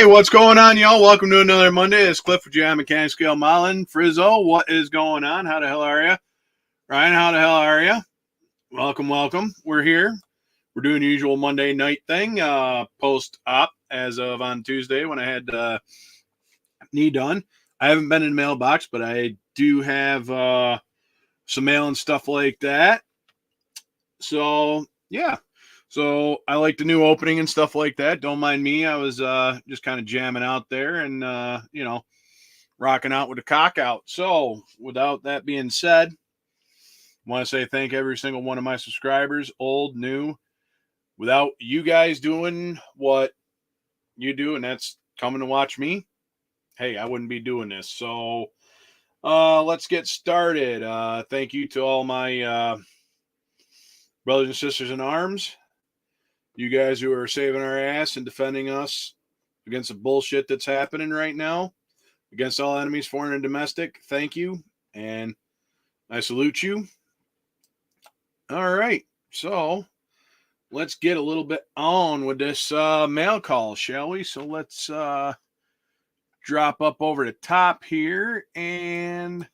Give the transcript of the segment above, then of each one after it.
Hey, what's going on, y'all? Welcome to another Monday. It's Cliff with Jam Mechanic Scale Modeling. Frizzo, what is going on? How the hell are you? Ryan, how the hell are you? Welcome, welcome. We're here. We're doing the usual Monday night thing, post-op as of on Tuesday when I had knee done. I haven't been in the mailbox, but I do have some mail and stuff like that. So, yeah. So I like the new opening and stuff like that. Don't mind me. I was just kind of jamming out there and, rocking out with the cock out. So without that being said, I want to say thank every single one of my subscribers, old, new. Without you guys doing what you do, and that's coming to watch me, hey, I wouldn't be doing this. So let's get started. Thank you to all my brothers and sisters in arms. You guys who are saving our ass and defending us against the bullshit that's happening right now, against all enemies, foreign and domestic, thank you. And I salute you. All right. So let's get a little bit on with this mail call, shall we? So let's drop up over the top here. And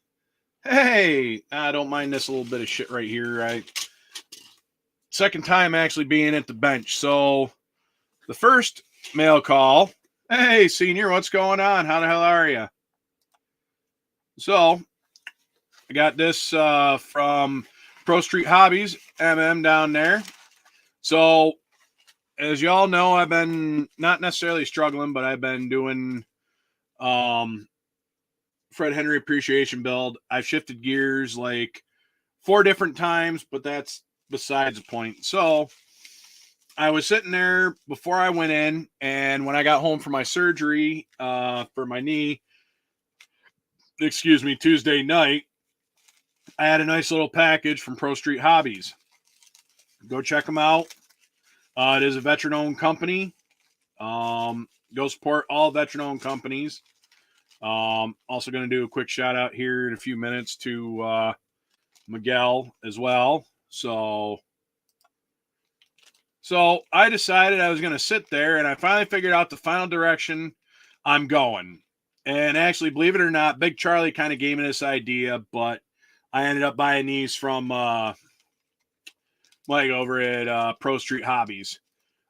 hey, I don't mind this little bit of shit right here. Second time actually being at the bench. So the first mail call. Hey, senior, what's going on? How the hell are you? So I got this from Pro Street Hobbies, MM down there. So as y'all know, I've been not necessarily struggling, but I've been doing Fred Henry appreciation build. I've shifted gears like 4 different times, but that's besides the point. So I was sitting there before I went in, and when I got home from my surgery for my knee, Tuesday night, I had a nice little package from Pro Street Hobbies. Go check them out. It is a veteran-owned company. Go support all veteran-owned companies. Also going to do a quick shout-out here in a few minutes to Miguel as well. So I decided I was going to sit there, and I finally figured out the final direction I'm going. And actually, believe it or not, Big Charlie kind of gave me this idea, but I ended up buying these from Mike over at Pro Street Hobbies.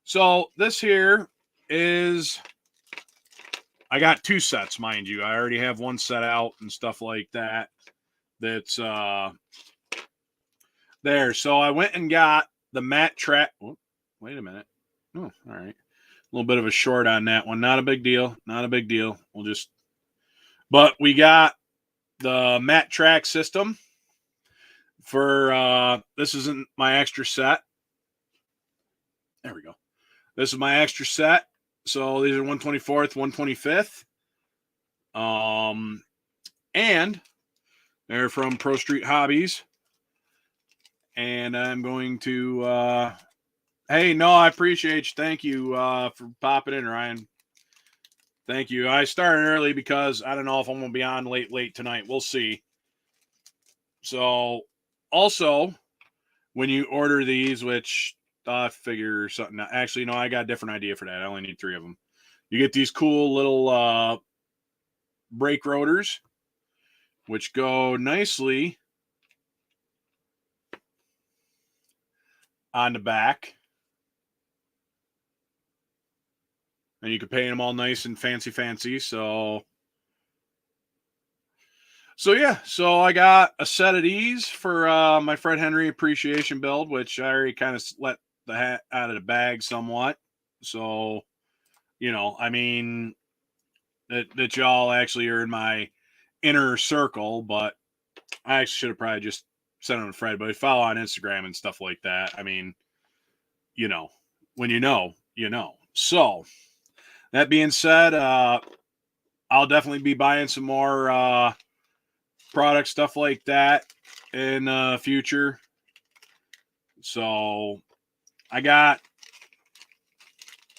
So this here is, I got 2 sets, mind you. I already have 1 set out and stuff like that. That's there. So I went and got the matte track. Oh, wait a minute. Oh, all right. A little bit of a short on that one. Not a big deal. Not a big deal. But we got the matte track system for, this isn't my extra set. There we go. This is my extra set. So these are 124th, 125th. And they're from Pro Street Hobbies. And I'm going to, hey, no, I appreciate you. Thank you for popping in, Ryan. Thank you. I started early because I don't know if I'm going to be on late tonight. We'll see. So also, when you order these, which I figure something out. Actually, no, I got a different idea for that. I only need 3 of them. You get these cool little brake rotors, which go nicely on the back. And you can paint them all nice and fancy. So yeah. So I got a set of these for my Fred Henry appreciation build, which I already kind of let the hat out of the bag somewhat. So, I mean, that y'all actually are in my inner circle, but I actually should have probably just sent them to Fred, but I follow on Instagram and stuff like that. I mean, when you know. So that being said, I'll definitely be buying some more product stuff like that in the future. So I got,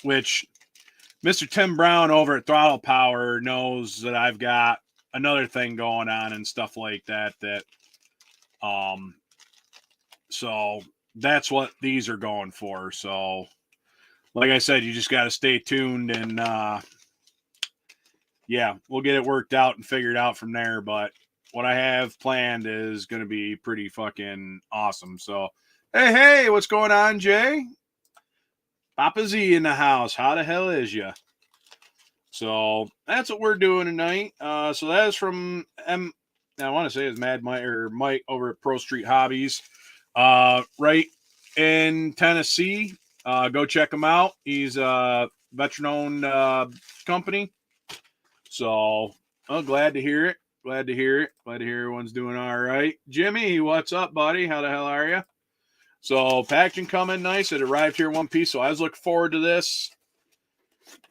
which Mr. Tim Brown over at Throttle Power knows that I've got another thing going on and stuff like that. So that's what these are going for. So like I said, you just got to stay tuned and yeah, we'll get it worked out and figured out from there. But what I have planned is going to be pretty fucking awesome. So, hey, what's going on, Jay? Papa Z in the house. How the hell is ya? So that's what we're doing tonight. So that is from I want to say it's Mad Mike or Mike over at Pro Street Hobbies, right in Tennessee. Go check him out. He's a veteran-owned company. So, glad to hear it. Glad to hear everyone's doing all right. Jimmy, what's up, buddy? How the hell are you? So, packaging coming nice. It arrived here in one piece. So, I was looking forward to this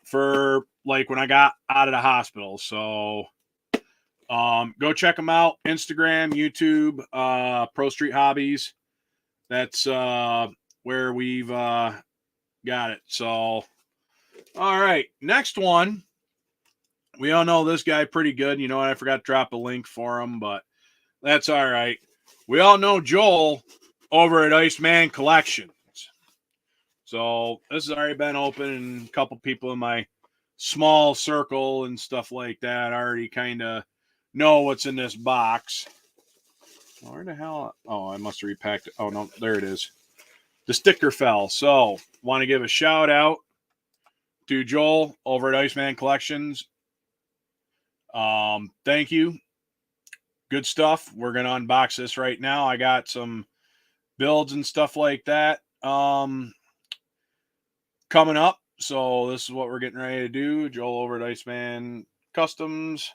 for like when I got out of the hospital. So, go check them out. Instagram, YouTube, Pro Street Hobbies. That's where we've got it. So, all right. Next one. We all know this guy pretty good. You know what? I forgot to drop a link for him, but that's all right. We all know Joel over at Iceman Collections. So this has already been open, and a couple people in my small circle and stuff like that already kind of know what's in this box. Where the hell? Oh, I must have repacked it. Oh, no, there it is. The sticker fell. So want to give a shout out to Joel over at Iceman Collections. Thank you. Good stuff. We're going to unbox this right now. I got some builds and stuff like that coming up. So this is what we're getting ready to do. Joel over at Iceman Customs.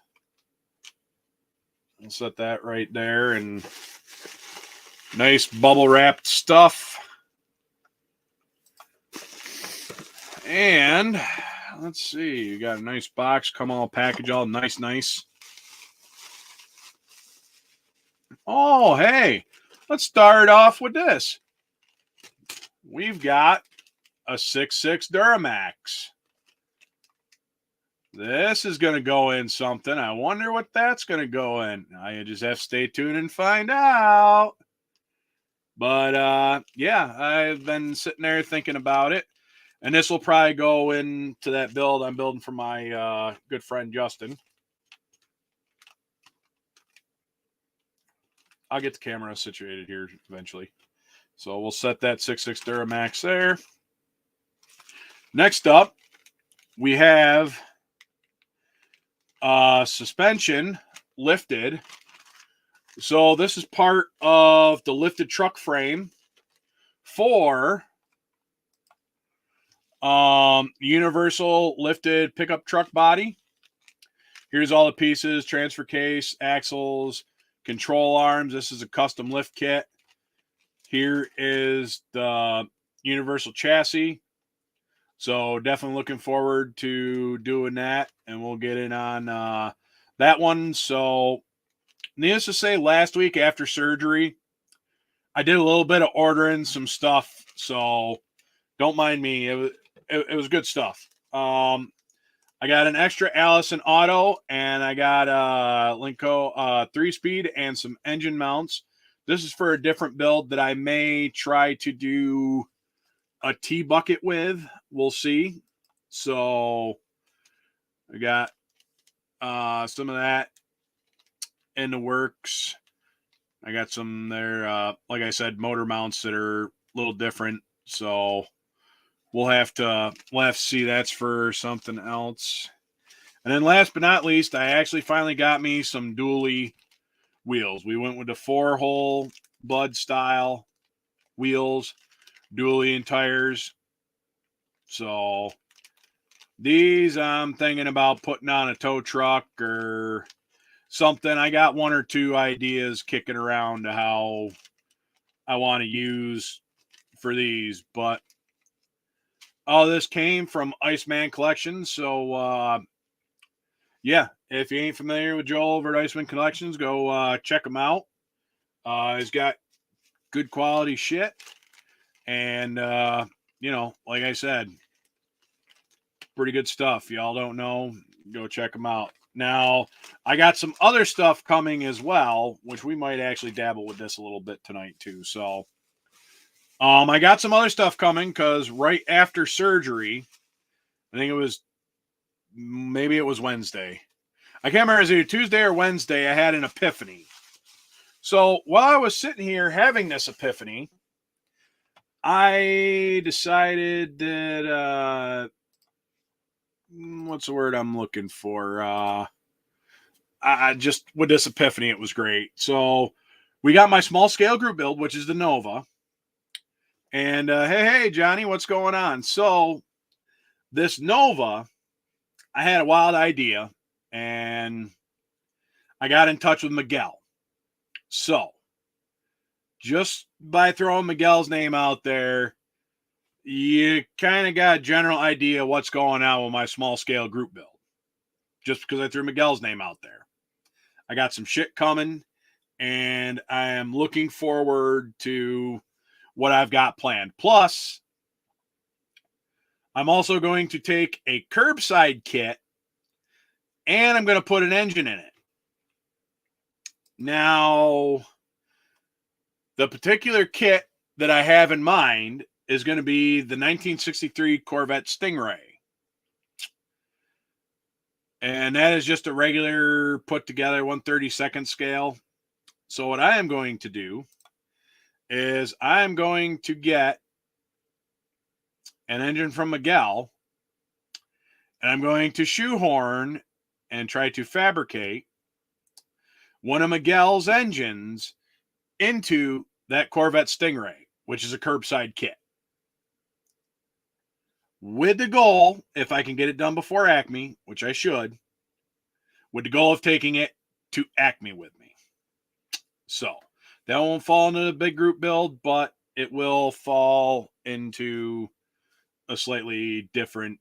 I'll set that right there. And nice bubble wrapped stuff. And let's see. You got a nice box. Come all package all nice. Oh, hey. Let's start off with this. We've got a 6.6 Duramax. This is going to go in something. I wonder what that's going to go in. I just have to stay tuned and find out. But, yeah, I've been sitting there thinking about it. And this will probably go into that build I'm building for my good friend Justin. I'll get the camera situated here eventually. So we'll set that 6.6 Duramax there. Next up, we have suspension lifted. So this is part of the lifted truck frame for universal lifted pickup truck body. Here's all the pieces: transfer case, axles, control arms. This is a custom lift kit. Here is the universal chassis. So definitely looking forward to doing that, and we'll get in on that one. So needless to say, last week after surgery, I did a little bit of ordering some stuff. So don't mind me. It was good stuff. I got an extra Allison Auto, and I got a Linco 3-speed and some engine mounts. This is for a different build that I may try to do a T-bucket with. We'll see. So I got some of that in the works. I got some there, like I said, motor mounts that are a little different. So we'll have to see. That's for something else. And then last but not least, I actually finally got me some dually wheels. We went with the 4-hole Bud style wheels, dually and tires. So these I'm thinking about putting on a tow truck or something. I got one or two ideas kicking around to how I want to use for these, but all this came from Iceman Collections. So yeah, if you ain't familiar with Joel over at Iceman Collections, go check him out. He's got good quality shit. And, you know, like I said, pretty good stuff. Y'all don't know, go check him out. Now, I got some other stuff coming as well, which we might actually dabble with this a little bit tonight too. So, I got some other stuff coming because right after surgery, I think maybe it was Wednesday. I can't remember, it was either Tuesday or Wednesday, I had an epiphany. So while I was sitting here having this epiphany, I decided that, what's the word I'm looking for? I just, with this epiphany, it was great. So we got my small scale group build, which is the Nova. And hey, Johnny, what's going on? So this Nova, I had a wild idea, and I got in touch with Miguel. So just by throwing Miguel's name out there, you kind of got a general idea what's going on with my small scale group build. Just because I threw Miguel's name out there. I got some shit coming, and I am looking forward to what I've got planned. Plus, I'm also going to take a curbside kit, and I'm going to put an engine in it. Now, the particular kit that I have in mind is going to be the 1963 Corvette Stingray. And that is just a regular put together 1/32 scale. So what I am going to do is I'm going to get an engine from Miguel, and I'm going to shoehorn and try to fabricate one of Miguel's engines into that Corvette Stingray, which is a curbside kit. With the goal, if I can get it done before Acme, which I should, with the goal of taking it to Acme with me. So that won't fall into the big group build, but it will fall into a slightly different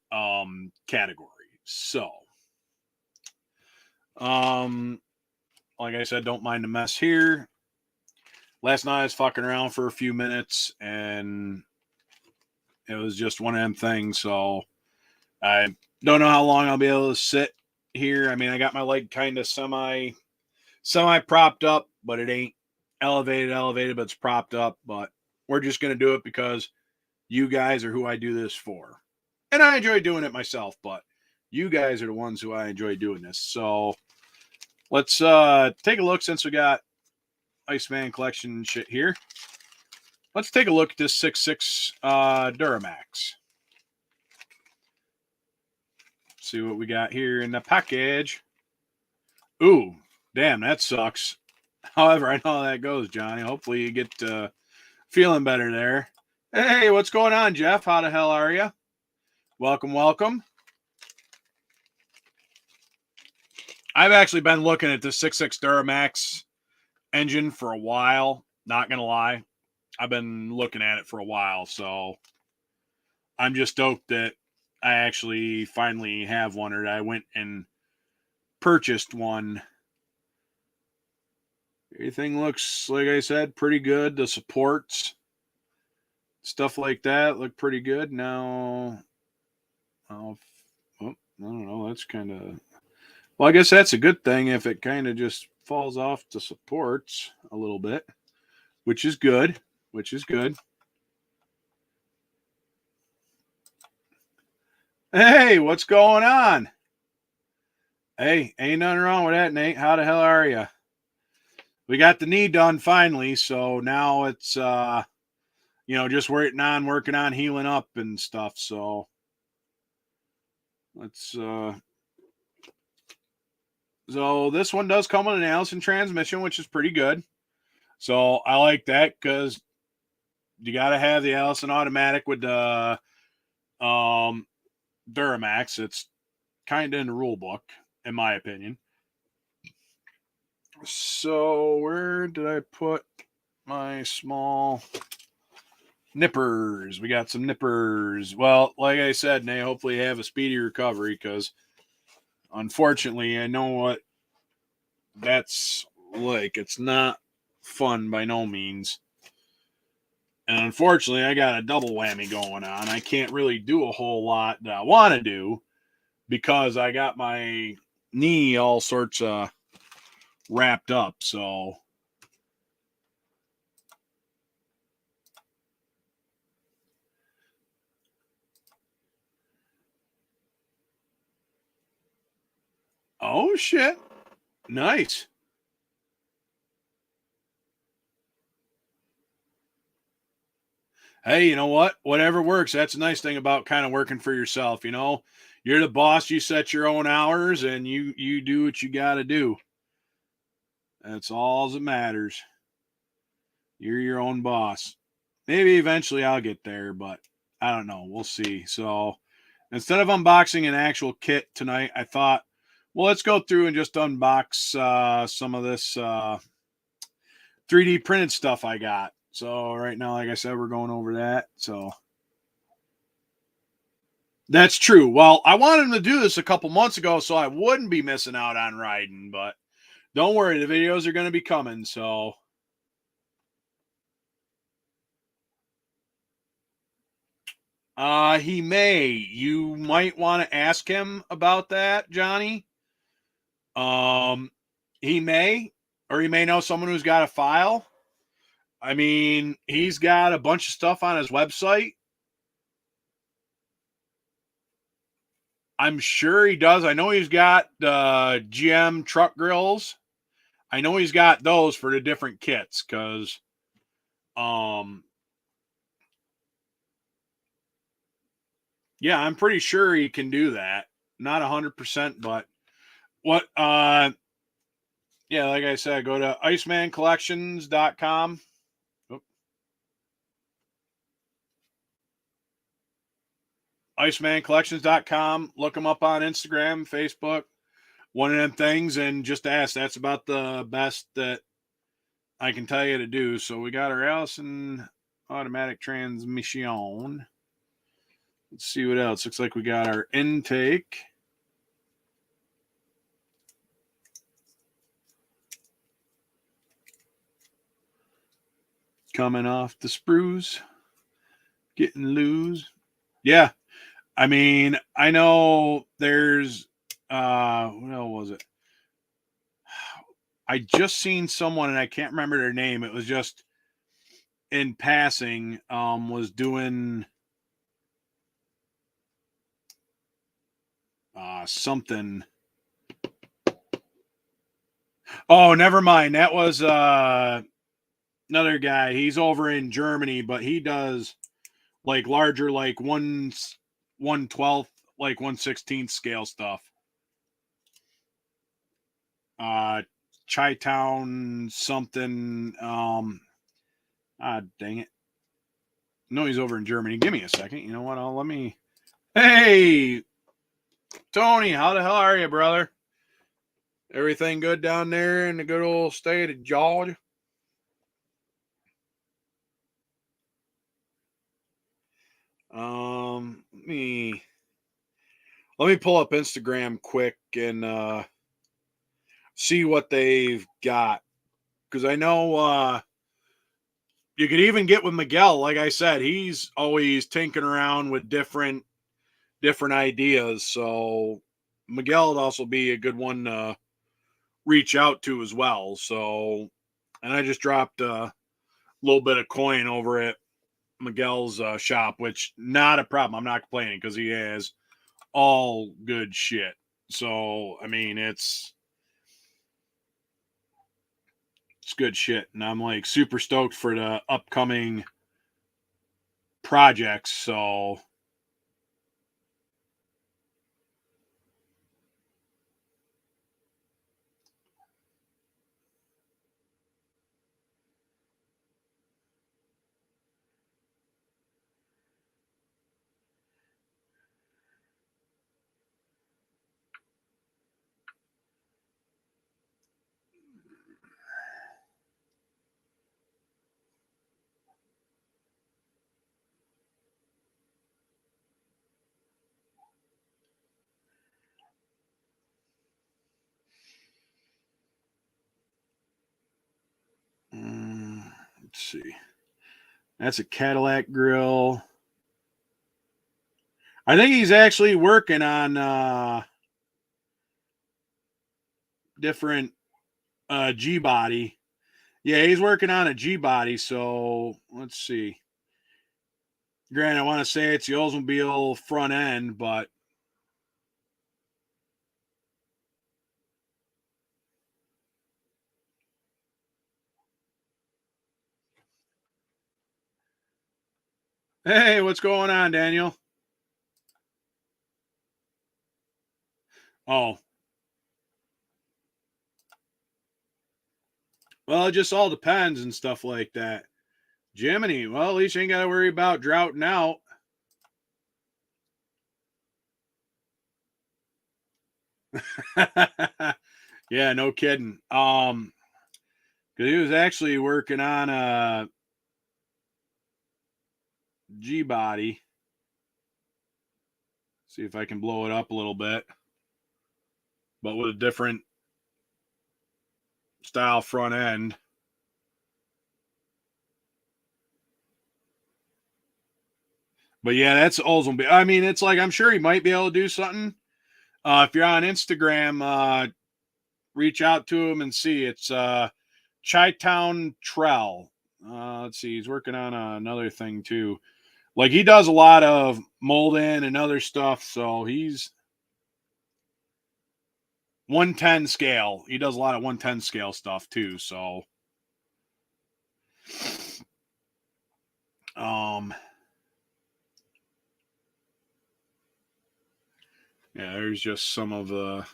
category. So, like I said, don't mind the mess here. Last night I was fucking around for a few minutes, and it was just one of them things. So I don't know how long I'll be able to sit here. I mean, I got my leg kind of semi propped up, but it ain't elevated, but it's propped up. But we're just going to do it because you guys are who I do this for. And I enjoy doing it myself, but you guys are the ones who I enjoy doing this. So let's take a look, since we got Iceman collection shit here. Let's take a look at this 6.6 Duramax. See what we got here in the package. Ooh, damn, that sucks. However, I know how that goes, Johnny. Hopefully you get feeling better there. Hey, what's going on, Jeff? How the hell are you? Welcome, welcome. I've actually been looking at the 6.6 Duramax engine for a while. Not going to lie. I've been looking at it for a while, so I'm just stoked that I actually finally have one, or I went and purchased one. Everything looks, like I said, pretty good. The supports, stuff like that, look pretty good. Now, I don't know. That's kind of, well, I guess that's a good thing if it kind of just falls off the supports a little bit, which is good. Hey, what's going on? Hey, ain't nothing wrong with that, Nate. How the hell are you? We got the knee done finally, so now it's just working on healing up and stuff. So let's so this one does come with an Allison transmission, which is pretty good. So I like that because you got to have the Allison automatic with the Duramax. It's kind of in the rule book, in my opinion. So where did I put my small nippers? We got some nippers. Well, like I said, Nate, hopefully you have a speedy recovery, because unfortunately I know what that's like. It's not fun by no means. And unfortunately, I got a double whammy going on. I can't really do a whole lot that I want to do because I got my knee all sorts of wrapped up. So Oh, shit. Nice. Hey, you know what? Whatever works. That's a nice thing about kind of working for yourself, you know? You're the boss, you set your own hours and you do what you got to do. That's all that matters. You're your own boss. Maybe eventually I'll get there, but I don't know. We'll see. So, instead of unboxing an actual kit tonight, I thought, well, let's go through and just unbox some of this 3D printed stuff I got. So right now, like I said, we're going over that. So that's true. Well, I wanted him to do this a couple months ago so I wouldn't be missing out on riding, but don't worry, the videos are going to be coming. So he may. You might want to ask him about that, Johnny. Um he may, or he may know someone who's got a file. I mean, he's got a bunch of stuff on his website. I'm sure he does. I know he's got GM truck grills. I know he's got those for the different kits because, um, yeah, I'm pretty sure he can do that. Not 100%, but what? Yeah, like I said, go to icemancollections.com. Oh, icemancollections.com. Look him up on Instagram, Facebook, one of them things, and just ask. That's about the best that I can tell you to do. So we got our Allison automatic transmission. Let's see what else. Looks like we got our intake. Coming off the sprues. Getting loose. Yeah. I mean, I know there's what else was it? I just seen someone and I can't remember their name. It was just in passing, was doing something. Oh, never mind. That was another guy. He's over in Germany, but he does like larger, like 1/12, like 1/16 scale stuff. Chi-Town something. Dang it. No, he's over in Germany. Give me a second. You know what? Let me. Hey, Tony, how the hell are you, brother? Everything good down there in the good old state of Georgia? Let me pull up Instagram quick and see what they've got, because I know you could even get with Miguel. Like I said, he's always tinkering around with different ideas. So Miguel would also be a good one to reach out to as well. So, and I just dropped a little bit of coin over at Miguel's shop, which not a problem. I'm not complaining because he has all good shit. So I mean, it's good shit, and I'm like super stoked for the upcoming projects. So let's see. That's a Cadillac grill. I think he's actually working on different G body. Yeah, he's working on a G body. So let's see. Granted, I want to say it's the Oldsmobile front end, but Hey, what's going on, Daniel? Oh, well, it just all depends and stuff like that. Jiminy, well, at least you ain't got to worry about droughting out. Yeah, no kidding. Because he was actually working on a G body. See if I can blow it up a little bit, but with a different style front end. But yeah, that's Oldsmobile. I mean, it's like I'm sure he might be able to do something. If you're on Instagram, reach out to him and see. It's Chi-Town Trell. Let's see, he's working on another thing too. Like he does a lot of molding and other stuff, so he's 110 scale. He does a lot of 110 scale stuff too. So, um, yeah, there's just some of the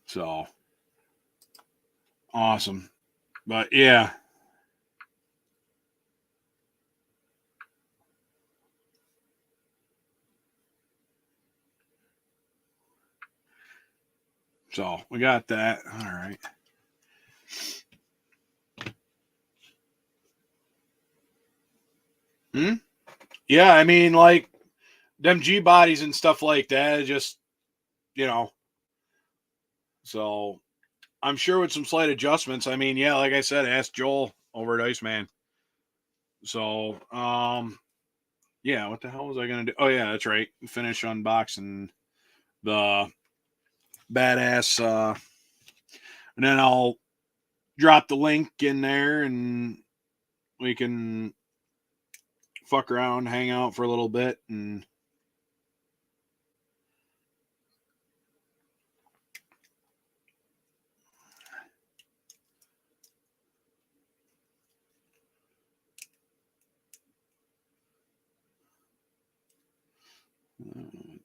so awesome, but yeah. So we got that. All right. Hmm? Yeah, I mean, like them G bodies and stuff like that. Just you know, so I'm sure with some slight adjustments. I mean, yeah, like I said, ask Joel over at Iceman. So, yeah, what the hell was I gonna do? Oh yeah, that's right. Finish unboxing the badass, and then I'll drop the link in there, and we can fuck around, hang out for a little bit, and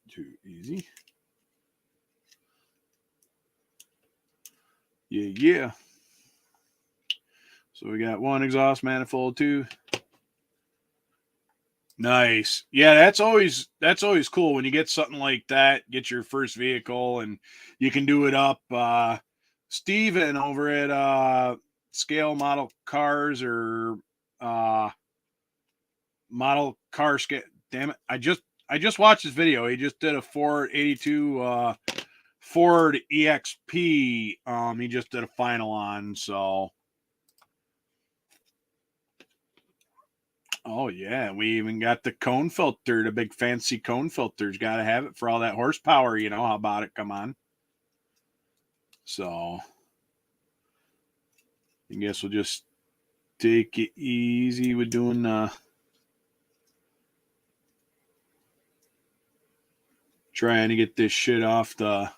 too easy. Yeah, yeah. So we got one exhaust manifold, two. Nice. Yeah, that's always cool when you get something like that, get your first vehicle and you can do it up. Steven over at Scale Model Cars or uh Model Car Scale. Damn it. I just watched his video. He just did a Ford 82 Ford EXP. He just did a final on, so oh yeah, we even got the cone filter, the big fancy cone filters. Got to have it for all that horsepower. You know how about it? Come on. So I guess we'll just take it easy with doing trying to get this shit off the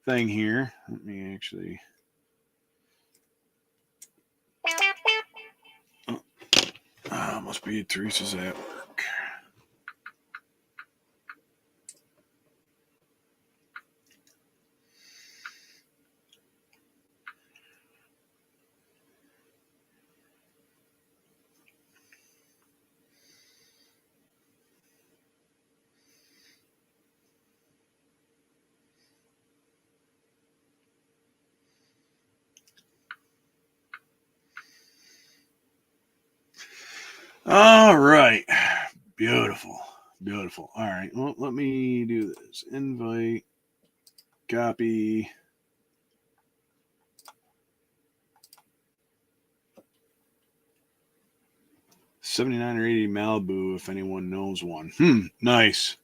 thing here. Let me actually. Must be Teresa's at work. All right. Beautiful. Beautiful. All right. Well, let me do this. Invite, copy. '79 or '80 Malibu, if anyone knows one. Nice.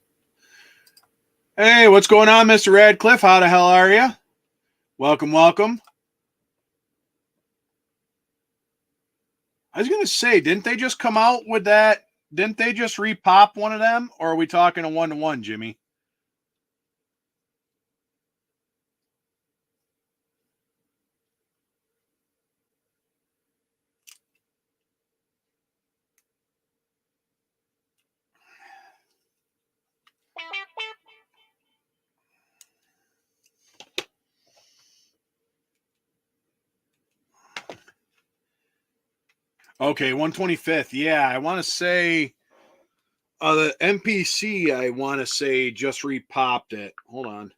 Hey, what's going on, Mr. Radcliffe? How the hell are you? Welcome, welcome. I was gonna say, didn't they just come out with that? Didn't they just repop one of them, or are we talking a 1-to-1, Jimmy? Okay, 125th. Yeah, I want to say the MPC, I want to say just repopped it. Hold on.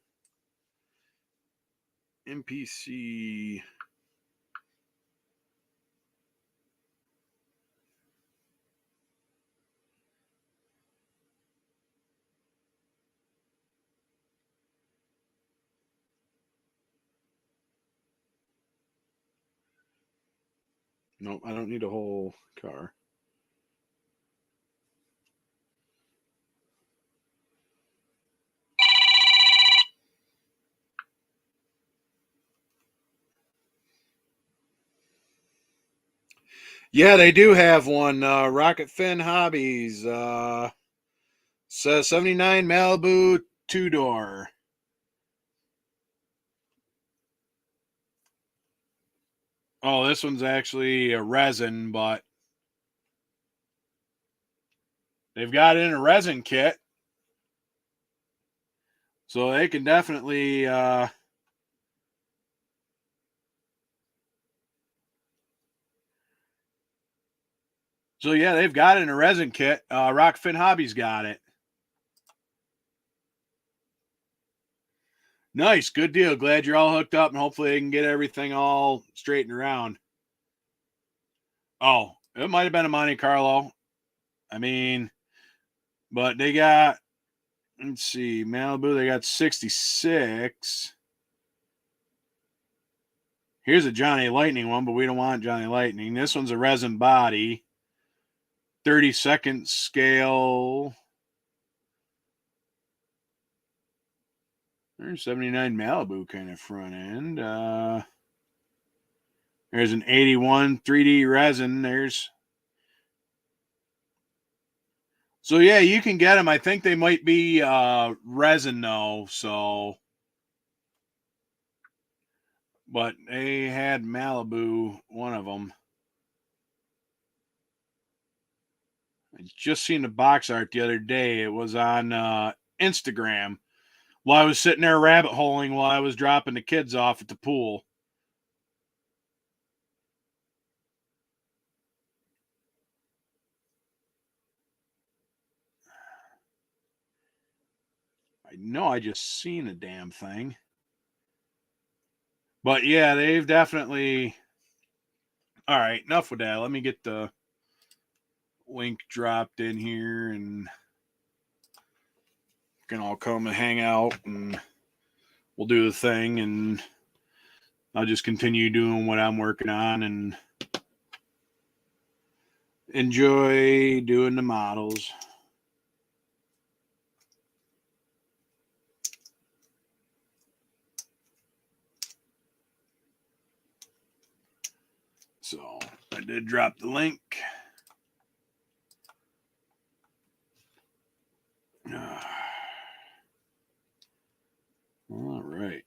MPC. Nope, I don't need a whole car. Yeah, they do have one. Rocket Fin Hobbies. Says 79 Malibu 2-door. Oh, this one's actually a resin, but they've got it in a resin kit. So they can definitely so yeah, they've got it in a resin kit. Rockfin Hobbies got it. Nice, good deal. Glad you're all hooked up, and hopefully they can get everything all straightened around. Oh, it might have been a Monte Carlo. I mean, but they got, let's see, Malibu, they got 66. Here's a Johnny Lightning one, but we don't want Johnny Lightning. This one's a resin body, 32nd scale. There's 79 Malibu kind of front end. There's an 81 3D resin. So yeah, you can get them. I think they might be resin though. So, but they had Malibu, one of them. I just seen the box art the other day. It was on Instagram while I was sitting there rabbit holing while I was dropping the kids off at the pool. I know I just seen a damn thing. But yeah, they've definitely. All right, enough with that. Let me get the link dropped in here and can all come and hang out and we'll do the thing and I'll just continue doing what I'm working on and enjoy doing the models. So I did drop the link. All right.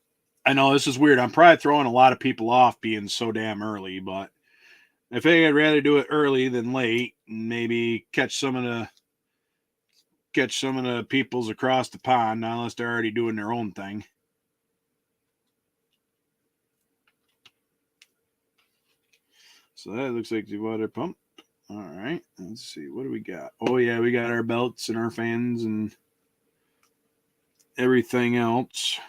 I know this is weird. I'm probably throwing a lot of people off being so damn early, but I think I'd rather do it early than late and maybe catch some of the peoples across the pond, unless they're already doing their own thing. So that looks like the water pump. All right, let's see. What do we got? Oh, yeah, we got our belts and our fans and everything else.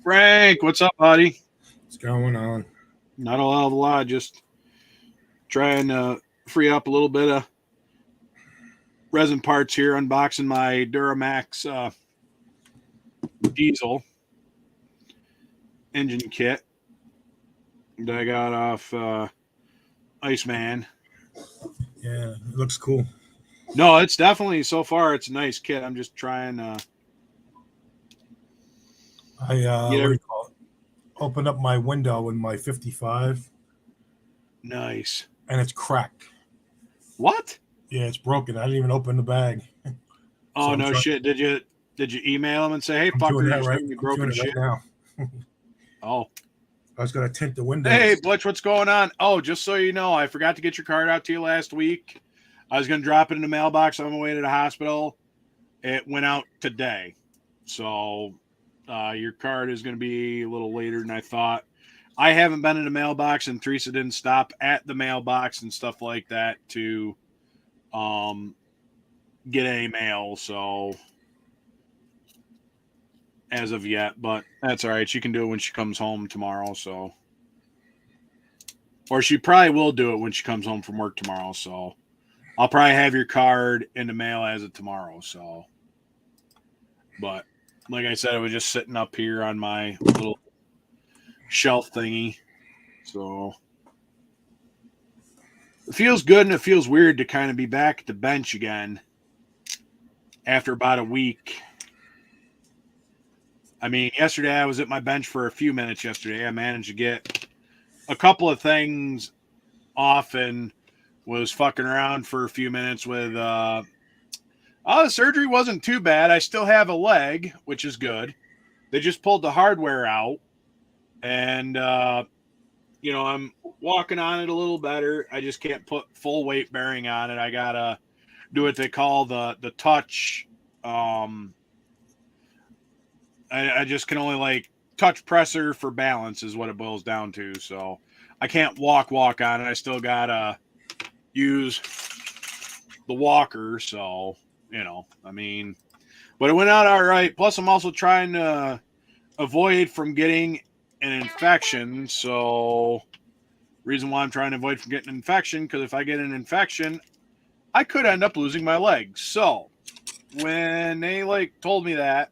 Frank, what's up, buddy? What's going on? Not a hell of a lot, just trying to free up a little bit of resin parts here, unboxing my Duramax diesel engine kit that I got off Iceman. Yeah, it looks cool. No, it's definitely, so far, it's a nice kit. I'm just trying I get what do you call it? Opened up my window in my 55, nice. and it's cracked. What? Yeah, it's broken. I didn't even open the bag. Oh, no shit. Did you email them and say, hey, I'm doing fucker, that you right. sent me I'm broken doing it shit? right now. Oh. I was gonna tint the windows. Hey, Butch, what's going on? Oh, just so you know, I forgot to get your card out to you last week. I was going to drop it in the mailbox on my way to the hospital. It went out today. So your card is going to be a little later than I thought. I haven't been in the mailbox, and Teresa didn't stop at the mailbox and stuff like that to get any mail. So as of yet, but that's all right. She can do it when she comes home tomorrow. So, or she probably will do it when she comes home from work tomorrow. So I'll probably have your card in the mail as of tomorrow. So, but like I said, I was just sitting up here on my little shelf thingy. So it feels good and it feels weird to kind of be back at the bench again after about a week. I mean, yesterday I was at my bench for a few minutes yesterday. I managed to get a couple of things off and was fucking around for a few minutes with the surgery wasn't too bad. I still have a leg, which is good. They just pulled the hardware out, and I'm walking on it a little better. I just can't put full weight bearing on it. I gotta do what they call the touch. I just can only like touch presser for balance is what it boils down to. So I can't walk on it. I still gotta use the walker. So I mean, but it went out all right. Plus, I'm also trying to avoid from getting an infection. So reason why I'm trying to avoid from getting an infection, because if I get an infection, I could end up losing my legs. So when they told me that,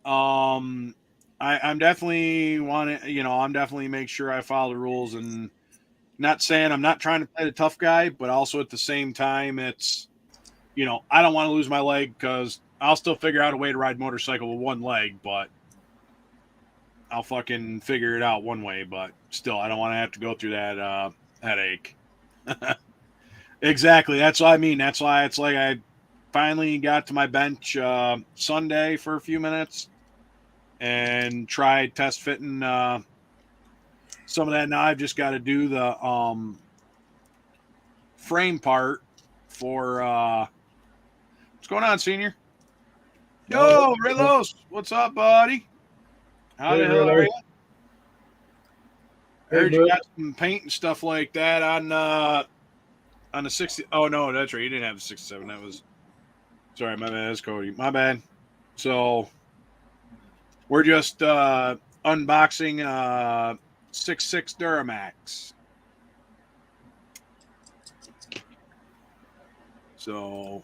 I'm definitely I'm definitely make sure I follow the rules, and not saying I'm not trying to play the tough guy, but also at the same time, it's, I don't want to lose my leg, because I'll still figure out a way to ride motorcycle with one leg, but I'll fucking figure it out one way, but still, I don't want to have to go through that headache. Exactly. That's what I mean. That's why it's like I finally got to my bench Sunday for a few minutes and tried test fitting some of that. Now I've just got to do the frame part for what's going on, Senior? Yo, Rilos, what's up, buddy? How the hell are you? I heard you got some paint and stuff like that on the 60. Oh no, that's right. You didn't have the 67. That was sorry, my bad. That's Cody. My bad. So we're just unboxing 6.6 Duramax. So,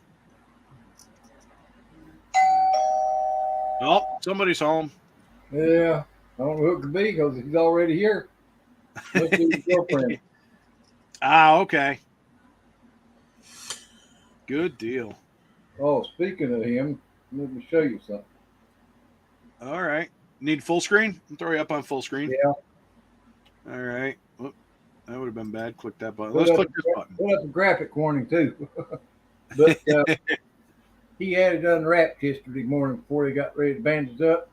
oh, somebody's home. Yeah, I don't know who it could be because he's already here. Must be his girlfriend. Okay. Good deal. Oh, speaking of him, let me show you something. All right. Need full screen? I'll throw you up on full screen. Yeah. All right. Whoop. That would have been bad. Click that button. Let's click this button. Put up a graphic warning, too. But he had it unwrapped yesterday morning before he got ready to bandage up.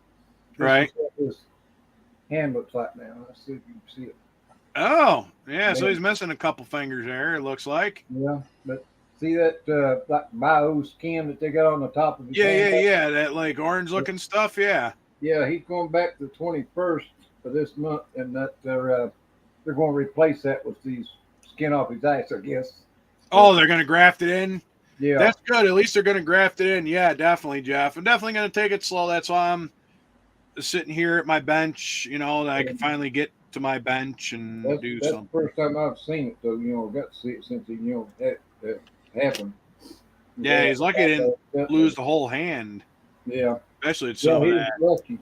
Right. This is what his hand looks like now. Let's see if you can see it. Oh, yeah. So he's missing a couple fingers there, it looks like. Yeah, but see that like bio skin that they got on the top of his hand? Yeah. That like orange looking stuff. Yeah. Yeah, he's going back to the 21st of this month, and that they're going to replace that with these skin off his ass, I guess. Oh, they're going to graft it in? Yeah. That's good. At least they're going to graft it in. Yeah, definitely, Jeff. I'm definitely going to take it slow. That's why I'm sitting here at my bench, that I can finally get to my bench and do something. That's the first time I've seen it, so, I got to see it since it happened. Yeah, he's lucky he didn't lose the whole hand. Yeah. Especially at some of that. Lucky.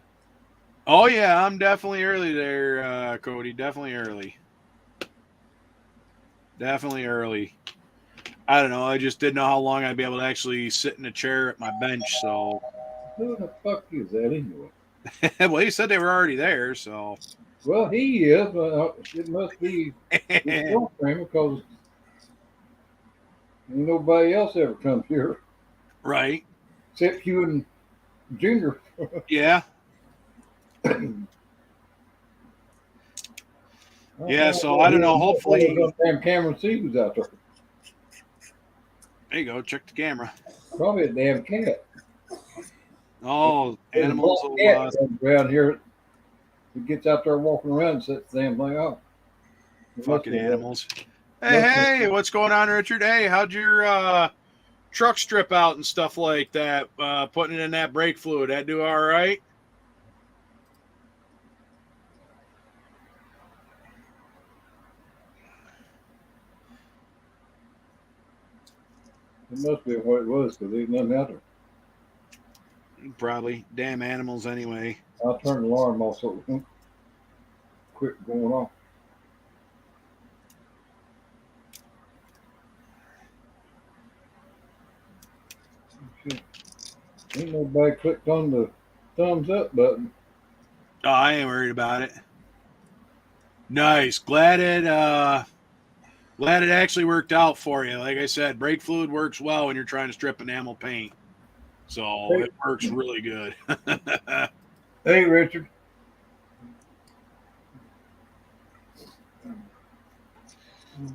Oh, yeah, I'm definitely early there, Cody. Definitely early. Definitely early. I don't know. I just didn't know how long I'd be able to actually sit in a chair at my bench, so. Who the fuck is that anyway? Well, he said they were already there, so. Well, he is. It must be his girlfriend because nobody else ever comes here. Right. Except you and Junior. Yeah. Yeah, so I don't know. Hopefully. Damn Cameron C was out there. There you go. Check the camera. Probably a damn cat. Oh, There's a animals black will, cat runs around here. He gets out there walking around and sets the damn thing up. fucking animals. Hey, what's going on, Richard? Hey, how'd your truck strip out and stuff like that? Putting it in that brake fluid, that do all right? It must be what it was because there's nothing out there. Probably. Damn animals anyway. I'll turn the alarm off so it won't quit going off. Shit. Ain't nobody clicked on the thumbs up button. Oh, I ain't worried about it. Nice. Glad it actually worked out for you. Like I said, brake fluid works well when you're trying to strip enamel paint. So it works really good. Hey, Richard.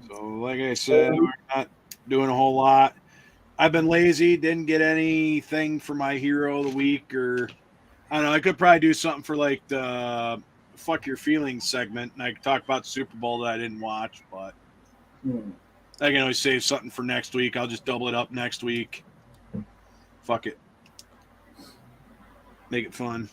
So, like I said, we're not doing a whole lot. I've been lazy, didn't get anything for my hero of the week, or I don't know. I could probably do something for like the fuck your feelings segment, and I could talk about the Super Bowl that I didn't watch, but I can always save something for next week. I'll just double it up next week. Fuck it. Make it fun.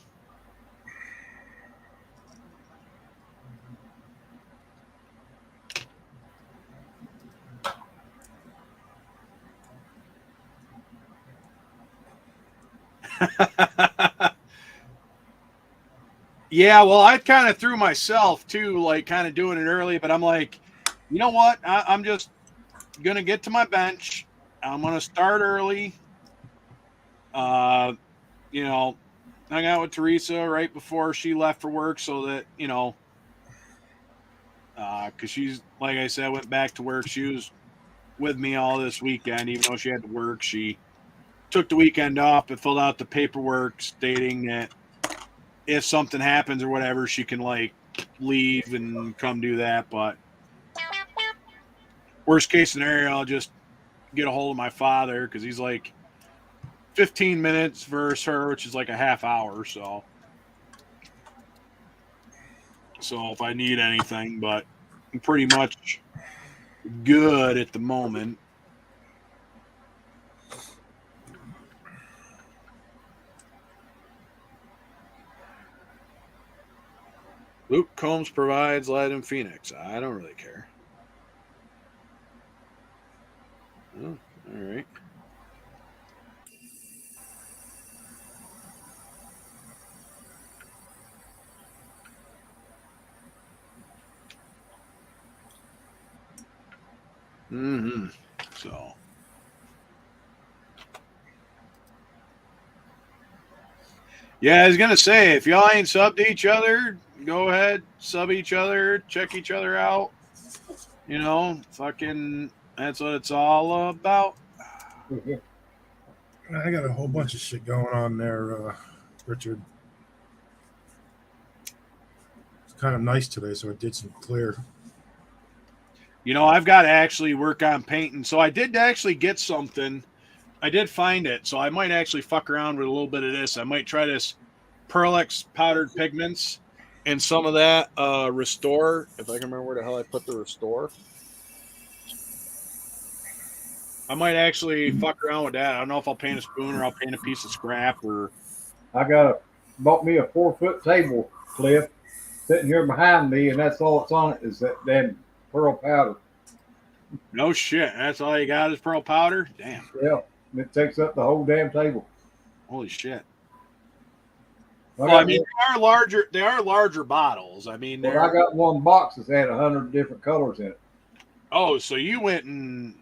Yeah, well, I kind of threw myself too, like kind of doing it early, but I'm like, you know what? I'm just gonna get to my bench. I'm gonna start early. You know, hung out with Teresa right before she left for work, so that because she's like I said, went back to work. She was with me all this weekend, even though she had to work. She took the weekend off, but filled out the paperwork stating that if something happens or whatever, she can like leave and come do that. But worst case scenario, I'll just get a hold of my father because he's like 15 minutes versus her, which is like a half hour. So if I need anything, but I'm pretty much good at the moment. Luke Combs provides light in Phoenix. I don't really care. Oh, all right. Mm-hmm. So. Yeah, I was gonna say, if y'all ain't subbed to each other, go ahead, sub each other, check each other out. Fucking that's what it's all about. I got a whole bunch of shit going on there, Richard. It's kind of nice today, so I did some clear. I've got to actually work on painting. So I did actually get something. I did find it, so I might actually fuck around with a little bit of this. I might try this Pearlex powdered pigments and some of that Restore, if I can remember where the hell I put the Restore. I might actually fuck around with that. I don't know if I'll paint a spoon or I'll paint a piece of scrap or. I bought me a 4-foot table, Cliff, sitting here behind me, and that's all that's on it is that damn pearl powder. No shit. That's all you got is pearl powder? Damn. Yeah, and it takes up the whole damn table. Holy shit. I Well, I mean, they are larger. They are larger bottles. I mean, I got one box that's had 100 different colors in it. Oh, so you went and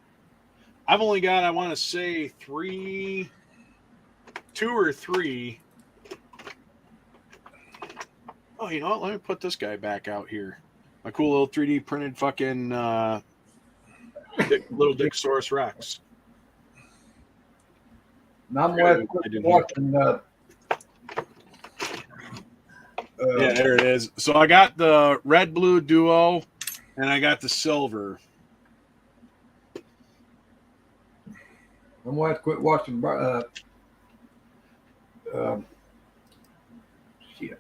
I've only got, I want to say 2 or 3. Oh, you know what? Let me put this guy back out here. My cool little 3D printed fucking little Dickosaurus Rex. And I'm watching. Yeah, there it is. So I got the red blue duo, and I got the silver. I'm going to quit watching um, shit,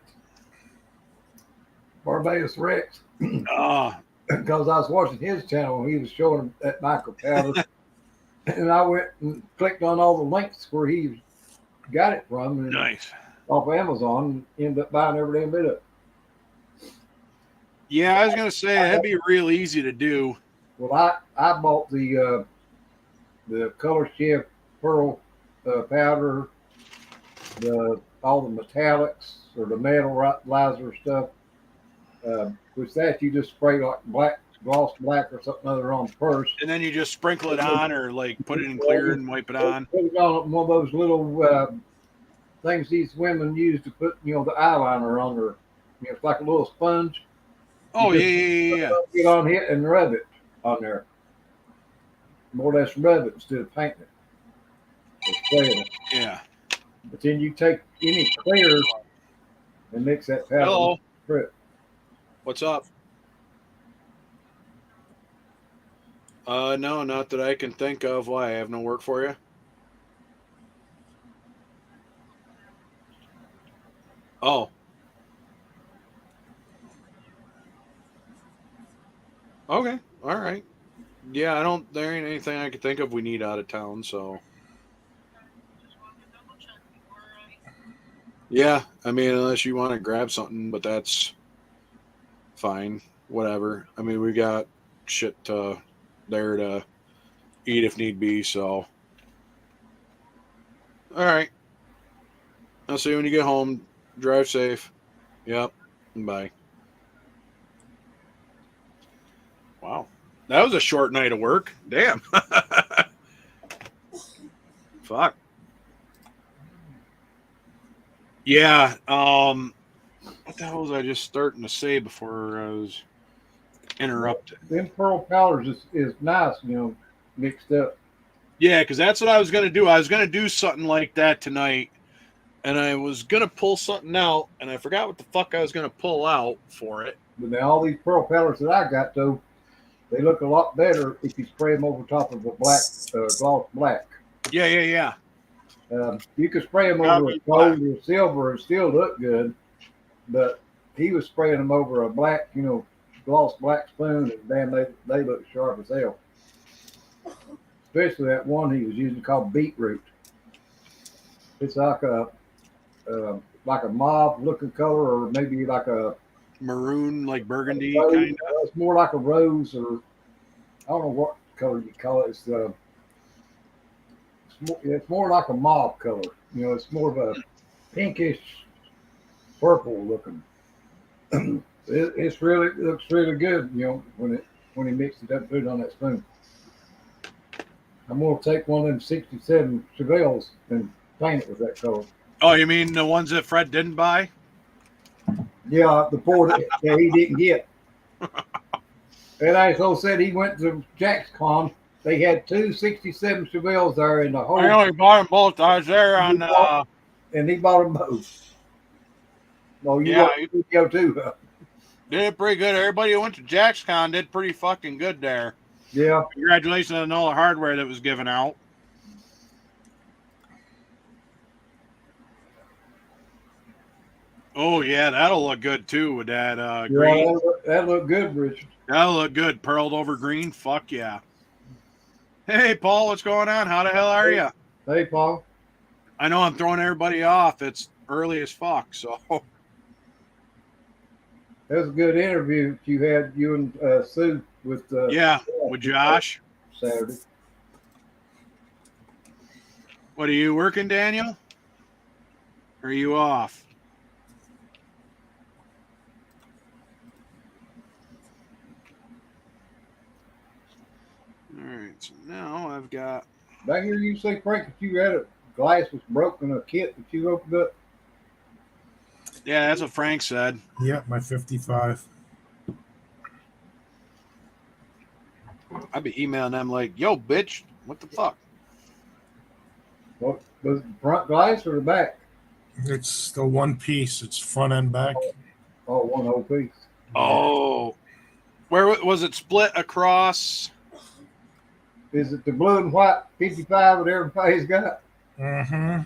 Barbados Rex, Oh, because I was watching his channel and he was showing that micro powder, and I went and clicked on all the links where he got it from, and nice. off Amazon, and ended up buying every damn bit of it. Yeah, I was gonna say that'd be real easy to do. Well, I bought the Color Chef pearl powder, all the metallics or the metalizer stuff. With that, you just spray like gloss black or something other on first. And then you just sprinkle it on, or like put it in clear and wipe it on. Put it on one of those little things these women use to put, the eyeliner on their. It's like a little sponge. Oh yeah. Get on it and rub it on there. More or less rub it instead of painting it. Or spraying it. Yeah. But then you take any clear and mix that powder. Hello. Through it. What's up? No, not that I can think of. Why? I have no work for you. Oh. Okay. All right. Yeah, there ain't anything I can think of we need out of town, so. Yeah, I mean, unless you want to grab something, but that's fine. Whatever. I mean, we got shit there to eat if need be, so. All right. I'll see you when you get home. Drive safe. Yep. Bye. Wow. That was a short night of work. Damn. Fuck. Yeah. What the hell was I just starting to say before I was interrupted? Them pearl powders is nice, mixed up. Yeah, because that's what I was going to do. I was going to do something like that tonight, and I was going to pull something out, and I forgot what the fuck I was going to pull out for it. But now all these pearl powders that I got, though, they look a lot better if you spray them over top of a black, gloss black. Yeah. You could spray them over a gold or silver and still look good, but he was spraying them over a black, gloss black spoon, and damn, they look sharp as hell. Especially that one he was using called beetroot. It's like a mauve looking color, or maybe like a maroon, like burgundy kind of. It's more like a rose, or I don't know what color you call it. It's more like a mauve color. It's more of a pinkish purple looking. It looks really good. When he mixed it up and put it on that spoon. I'm gonna take one of them 67 Chevelles and paint it with that color. Oh, you mean the ones that Fred didn't buy? Yeah, the four that he didn't get. That asshole said he went to JaxCon. They had 2 67 Chevelles there in the whole. I only bought them both. I was there on. And he bought them both. Well, you go too. Did pretty good. Everybody who went to JaxCon did pretty fucking good there. Yeah. Congratulations on all the hardware that was given out. Oh, yeah, that'll look good, too, with that green. Yeah, that look good, Richard. That'll look good. Pearled over green. Fuck yeah. Hey, Paul, what's going on? How the hell are you? Hey, Paul. I know I'm throwing everybody off. It's early as fuck, so. That was a good interview you had, you and Sue with. Yeah, with Josh. Saturday. What, are you working, Daniel? Or are you off? All right, so now I've got. Did I hear you say, Frank, that you had a glass was broken, a kit that you opened up? Yeah, that's what Frank said. Yeah, my 55. I'd be emailing them like, yo, bitch, what the fuck? What was it, the front glass or the back? It's the one piece. It's front and back. Oh, one whole piece. Oh. Where was it split across? Is it the blue and white 55 that everybody's got? Mm-hmm.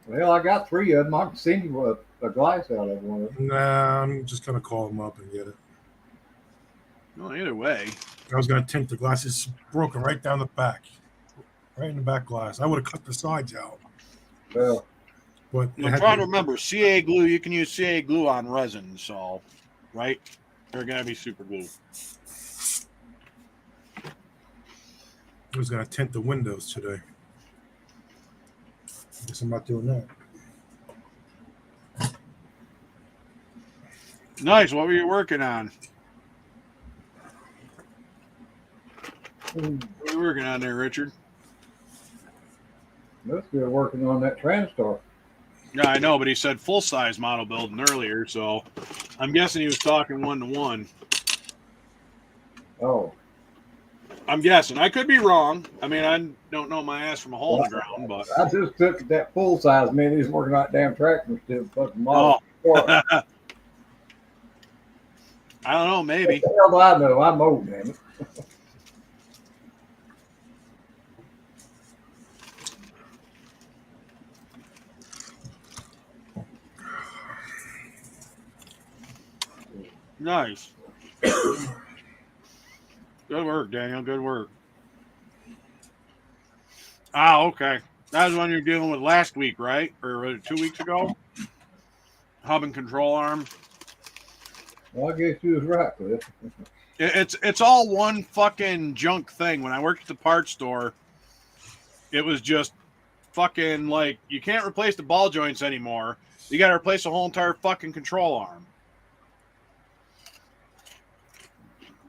Well, I got 3 of them. I can send you a glass out of one of them. Nah, I'm just gonna call them up and get it. Well, either way. I was gonna tint the glass. It's broken right down the back, right in the back glass. I would have cut the sides out, Well, but it I'm had trying to to, remember. CA glue, you can use CA glue on resin, so, right? They're going to be super glue. I was gonna tint the windows today. I guess I'm not doing that. Nice. What were you working on? What were you working on there, Richard? let's get working on that Transtar. Yeah, I know, but he said full-size model building earlier, so I'm guessing he was talking 1-to-1. Oh, I'm guessing. I could be wrong. I mean, I don't know my ass from a hole in the ground, but I just took that full size man. He's working on that damn tractor instead of fucking oh, model. I don't know. Maybe. What the hell do I know? I'm old, damn it. Nice. Good work, Daniel. Good work. Ah, okay. That was one you're dealing with last week, right? Or was it 2 weeks ago? Hub and control arm. Well, I guess you was right, Cliff. It's all one fucking junk thing. When I worked at the parts store, it was just fucking like you can't replace the ball joints anymore. You got to replace the whole entire fucking control arm.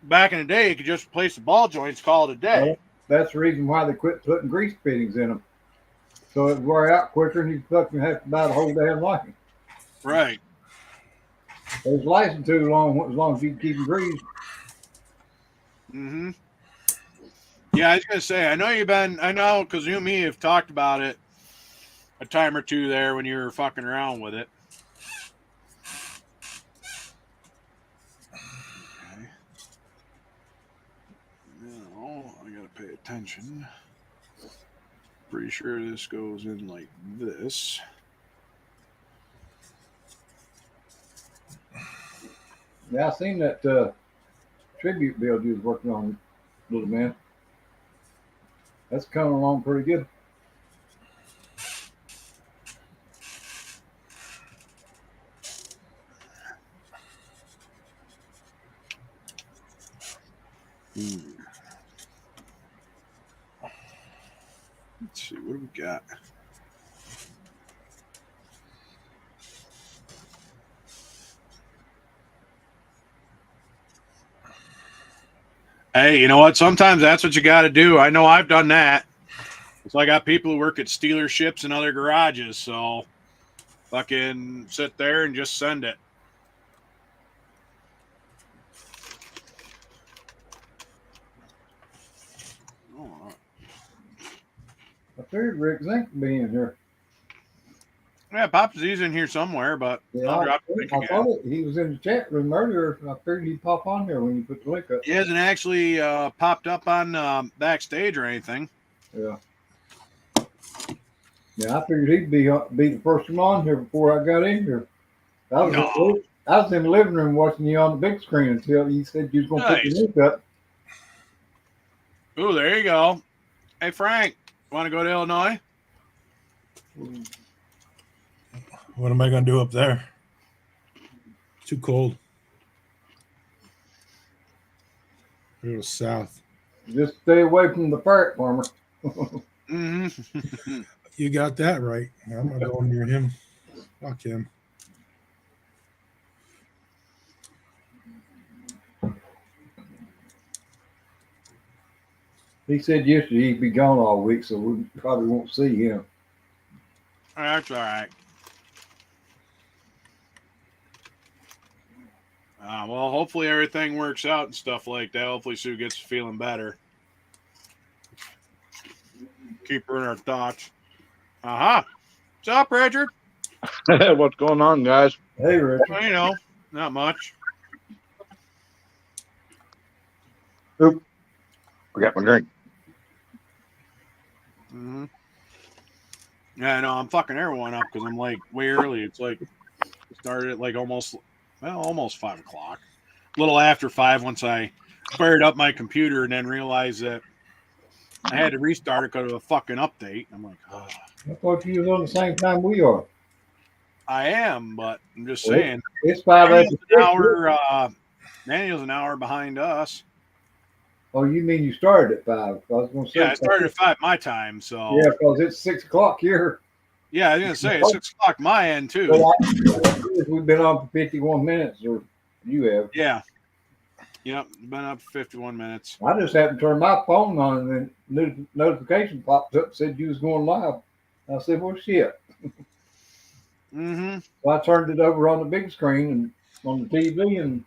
Back in the day, you could just replace the ball joints, call it a day. Well, that's the reason why they quit putting grease fittings in them. So it wear out quicker and you fucking have to buy the whole damn license. Right. It's lasting too long as long as you keep them greased. Mm-hmm. Yeah, I was gonna say, I know because you and me have talked about it a time or two there when you were fucking around with it. Okay. Now I gotta pay attention. Pretty sure this goes in like this. Yeah, I seen that tribute build you was working on, little man. That's coming along pretty good. Let's see, what do we got? Hey, you know what? Sometimes that's what you got to do. I know I've done that. So I got people who work at Steeler ships and other garages, so fucking sit there and just send it. Oh, I figured Rick Zink would be in here. yeah, Pop Z's in here somewhere, but Yeah, I'll drop the link I again. thought he was in the chat room earlier. I figured he'd pop on here when you put the link up. He hasn't actually popped up on backstage or anything. Yeah. Yeah, I figured he'd be the first one on here before I got in here. I was in the living room watching you on the big screen until you said you was going to put the Nice. link up. Ooh, there you go. Hey, Frank, want to go to Illinois? What am I gonna do up there? Too cold. Go south. Just stay away from the ferret farmer. Mm-hmm. You got that right. I'm not going near him. Fuck him. He said yesterday he'd be gone all week, so we probably won't see him. That's all right. Well, hopefully everything works out and stuff like that. Hopefully Sue gets feeling better. Keep her in our thoughts. Uh-huh. What's up, Richard? What's going on, guys? Hey, Richard. Well, you know, not much. Oop. Forgot my drink. Mm-hmm. Yeah, no, I'm fucking everyone up because I'm like way early. It's like started at like almost 5 o'clock. A little after 5 once I fired up my computer and then realized that I had to restart it because of a fucking update. I'm like, oh, I thought you was on the same time we are. I am, but I'm just Well, saying. it's 5 after Daniel's an 6. hour. Daniel's an hour behind us. Oh, you mean you started at 5? I was going to say. Yeah, I started at 5 my time, so Yeah, because it's 6 o'clock here. yeah, I was gonna say it's 6 o'clock my end too. Well, we've been on for 51 minutes, or you have. Yeah, yep, been up 51 minutes. I just happened to turn my phone on, and then notification popped up said you was going live. I said, "Well, shit." Mm-hmm. So I turned it over on the big screen and on the TV and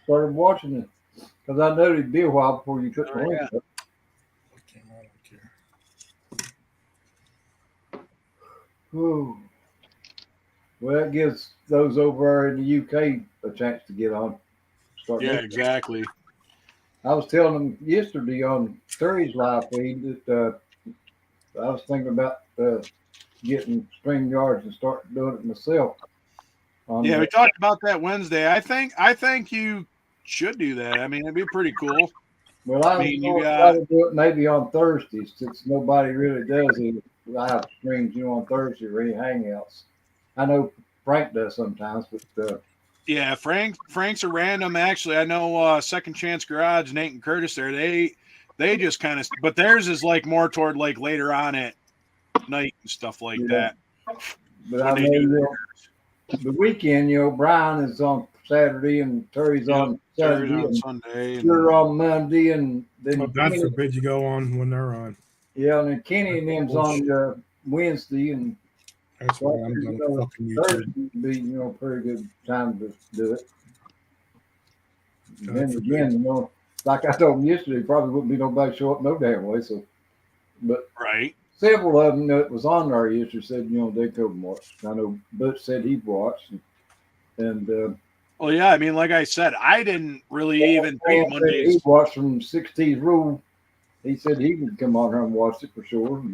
started watching it because I knew it'd be a while before you took the Oh, link yeah. up. I don't care. Ooh. Well, it gives those over in the UK a chance to get on. Start Yeah, listening. exactly. I was telling them yesterday on Terry's live feed that I was thinking about getting StreamYards and start doing it myself. Yeah, we talked about that Wednesday. I think you should do that. I mean, it'd be pretty cool. Well, I mean, you was got- trying to do it maybe on Thursdays since nobody really does any live streams, on Thursday or any hangouts. I know Frank does sometimes, but Yeah, Frank's a random. Actually, I know Second Chance Garage, Nate and Curtis there. They just kind of, but theirs is like more toward like later on at night and stuff like that. But I know the weekend, Brian is on Saturday and Terry's on Sunday, on and Sunday, and you're on Monday, and then Well, God forbid you go on when they're on. Yeah, and then Kenny and them's on Wednesday, and That's why I'm done with fucking YouTube. Thursday would be a pretty good time to do it. And then forbid. again, like I told them yesterday, probably wouldn't be nobody show up no damn way. So, but right. Several of them that was on there yesterday said, they could watch. I know Butch said he'd watched, and well, yeah, I mean, like I said, I didn't really even think Mondays. He watched from 60s Rule. He said he would come on here and watch it for sure.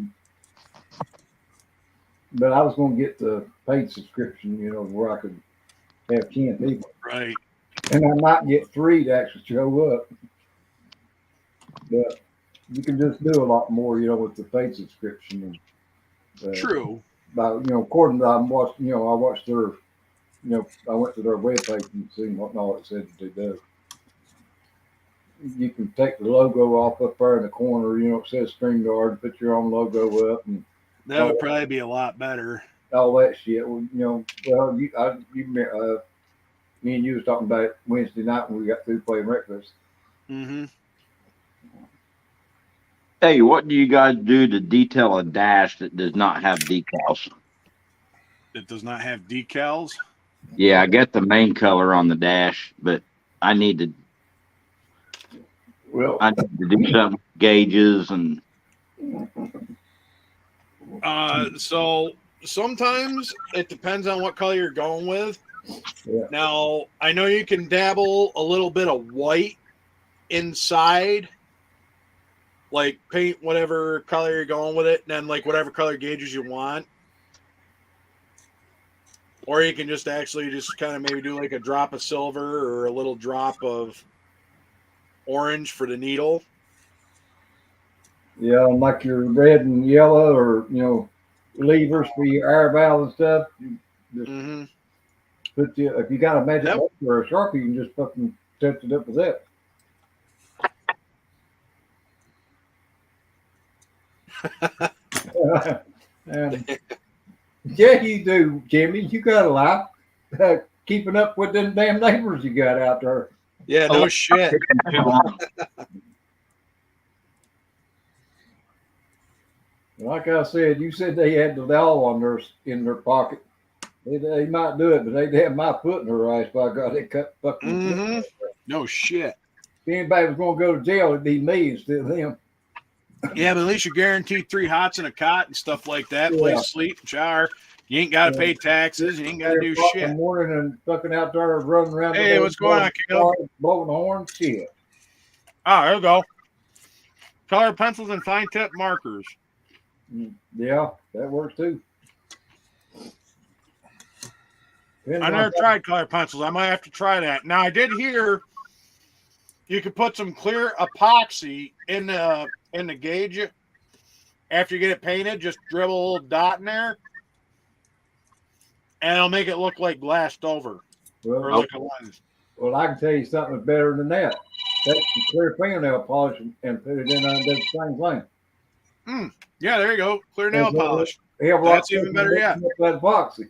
But I was going to get the paid subscription, where I could have 10 people. Right. And I might get 3 to actually show up. But you can just do a lot more, with the paid subscription. And, True. According to I watched their, I went to their webpage and seen what all it said that they do. You can take the logo off up there in the corner, it says StreamYard, put your own logo up, and that would probably be a lot better. All that shit. Well, me and you was talking about it Wednesday night when we got through playing breakfast. Mm-hmm. Hey, what do you guys do to detail a dash that does not have decals? It does not have decals? Yeah, I get the main color on the dash, but I need to do something with gauges and. So sometimes it depends on what color you're going with. Yeah. Now, I know you can dabble a little bit of white inside, like paint whatever color you're going with it, and then like whatever color gauges you want. Or you can just actually just kind of maybe do like a drop of silver or a little drop of orange for the needle. Yeah, like your red and yellow, or levers for your air valve and stuff. You just if you got a magic marker or a Sharpie, you can just fucking touch it up with that. And, yeah, you do, Jimmy. You got a lot. Keeping up with them damn neighbors you got out there. Yeah, no shit. Like I said, you said they had the doll in their pocket. They might do it, but they'd have my foot in their eyes. By God, they cut fucking. No shit. If anybody was going to go to jail, it'd be me instead of them. Yeah, but at least you're guaranteed 3 hots and a cot and stuff like that. Yeah. Place, sleep, shower. You ain't got to pay taxes. You ain't got to do shit. In the morning and fucking out there running around. Hey, what's going on, Caleb? Blowing the horn, shit. Ah, there we go. Color pencils and fine tip markers. Yeah, that works too. I never tried color pencils. I might have to try that. Now I did hear you could put some clear epoxy in the gauge after you get it painted. Just dribble a little dot in there, and it'll make it look like glassed over or like a lens. Well, I can tell you something that's better than that. Take some clear fingernail polish and put it in there and do the same thing. Yeah, there you go. Clear nail polish. That's even better yet. That epoxy.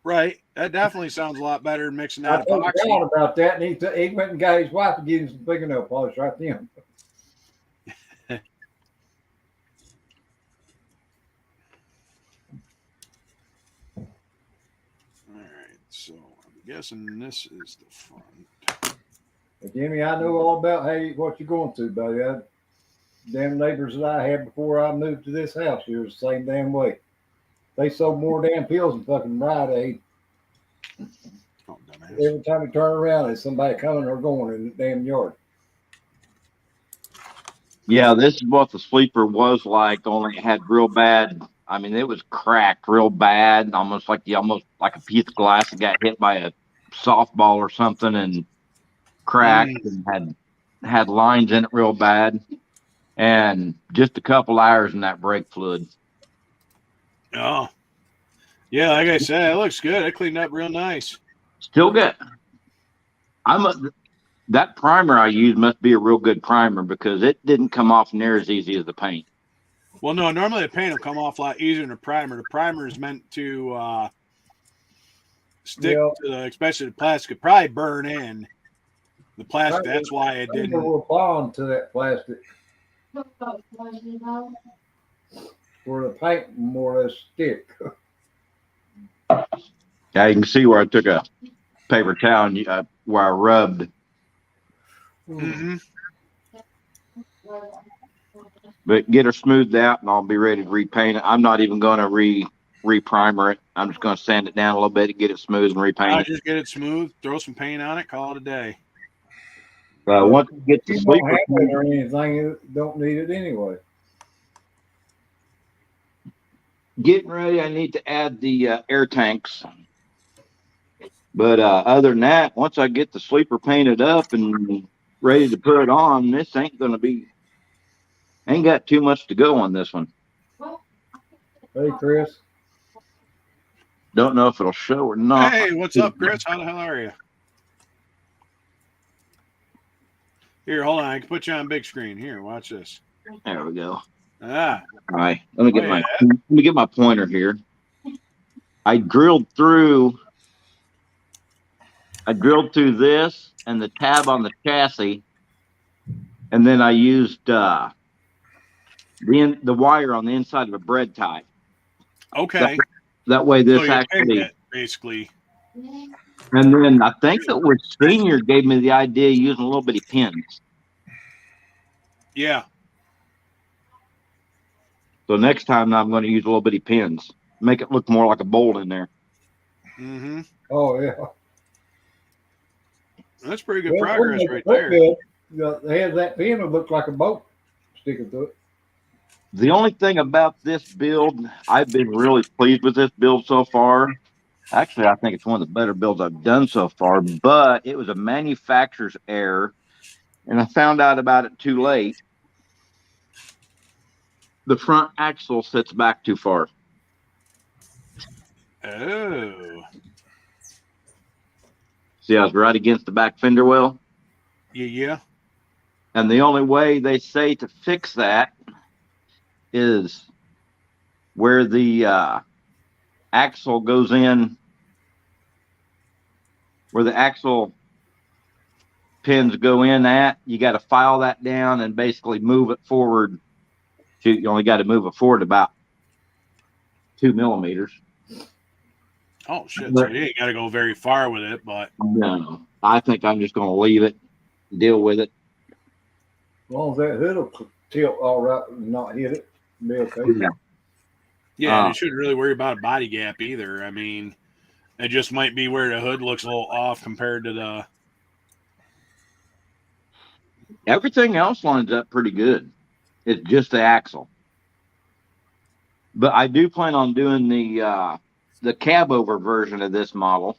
Right. That definitely sounds a lot better than mixing I that told epoxy. John about that, and he went and got his wife to give him some fingernail polish right then. All right. So I'm guessing this is the front. And Jimmy, I know all about what you're going through, buddy. Damn neighbors that I had before I moved to this house here was the same damn way. They sold more damn pills than fucking Rite Aid. Oh, Every time you turn around, there's somebody coming or going in the damn yard. Yeah, this is what the sleeper was like, only it had real bad. I mean, it was cracked real bad, almost like a piece of glass that got hit by a softball or something and cracked and had lines in it real bad. And just a couple hours in that brake fluid. Oh, yeah. Like I said, it looks good. It cleaned up real nice. Still good. That primer I used must be a real good primer because it didn't come off near as easy as the paint. Well, no, normally the paint will come off a lot easier than a primer. The primer is meant to stick to especially the plastic. It probably burn in the plastic. That's why it didn't. It will bond to that plastic. Where the paint more or less stick. Yeah, you can see where I took a paper towel and where I rubbed. Mm-hmm. But get her smoothed out and I'll be ready to repaint it. I'm not even going to re-primer it. I'm just going to sand it down a little bit to get it smooth and repaint it. Just get it smooth, throw some paint on it, call it a day. Once you get the You sleeper don't have it or anything, you don't need it anyway. getting ready, I need to add the air tanks. But other than that, once I get the sleeper painted up and ready to put it on, this ain't got too much to go on this one. Hey, Chris. Don't know if it'll show or not. Hey, what's up, Chris? How the hell are you? Here, hold on. I can put you on big screen. Here, watch this. There we go. Ah. All right. Let me get my pointer here. I drilled through this and the tab on the chassis, and then I used the wire on the inside of a bread tie. Okay. That way this so actually basically. And then I think that was Senior gave me the idea of using little bitty pins. Yeah. So next time I'm going to use little bitty pins. Make it look more like a bolt in there. Mm-hmm. Oh, yeah. That's pretty good progress right there. They have that pin that looks like a boat sticking to it. The only thing about this build, I've been really pleased with this build so far. Actually, I think it's one of the better builds I've done so far, but it was a manufacturer's error, and I found out about it too late. The front axle sits back too far. Oh. See, I was right against the back fender well. Yeah. And the only way they say to fix that is where the axle goes in, where the axle pins go in at, you got to file that down and basically move it forward. You only got to move it forward about 2 millimeters. Oh, shit. So you ain't got to go very far with it, but. No, I think I'm just going to leave it, deal with it. As long as that hood will tilt all right and not hit it, be okay. Yeah, and you shouldn't really worry about a body gap either. I mean, it just might be where the hood looks a little off compared to the. Everything else lines up pretty good. It's just the axle. But I do plan on doing the the cab over version of this model,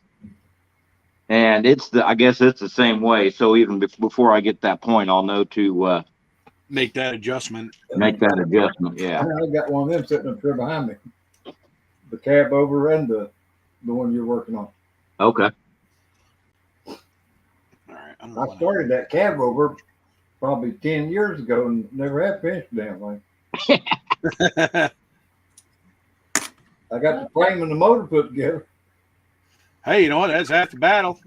and I guess it's the same way. So even before I get that point, I'll know to Make that adjustment. make that adjustment. Yeah. I got one of them sitting up here behind me. The cab over and the one you're working on. Okay. All right. I started that cab over probably 10 years ago and never have finished the damn thing. I got the frame and the motor put together. Hey, you know what? That's half the battle.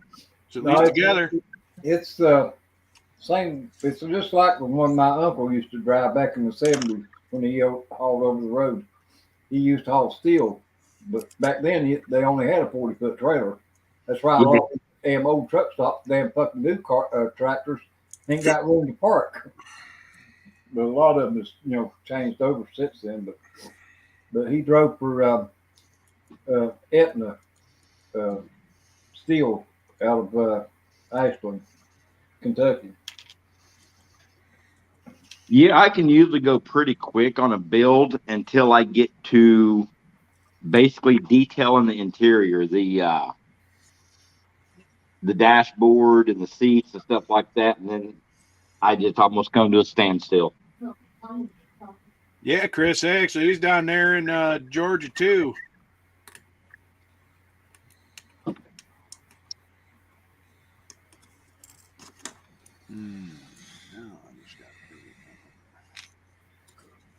It's at least together. It's same. It's just like the one my uncle used to drive back in the 70s when he hauled over the road. He used to haul steel, but back then they only had a 40-foot trailer. That's why all these damn old truck stops, damn fucking new tractors ain't got room to park. But a lot of them has changed over since then. But he drove for Aetna Steel out of Ashland, Kentucky. Yeah, I can usually go pretty quick on a build until I get to basically detailing the interior, the dashboard and the seats and stuff like that, and then I just almost come to a standstill. Yeah, Chris, actually, he's down there in Georgia too.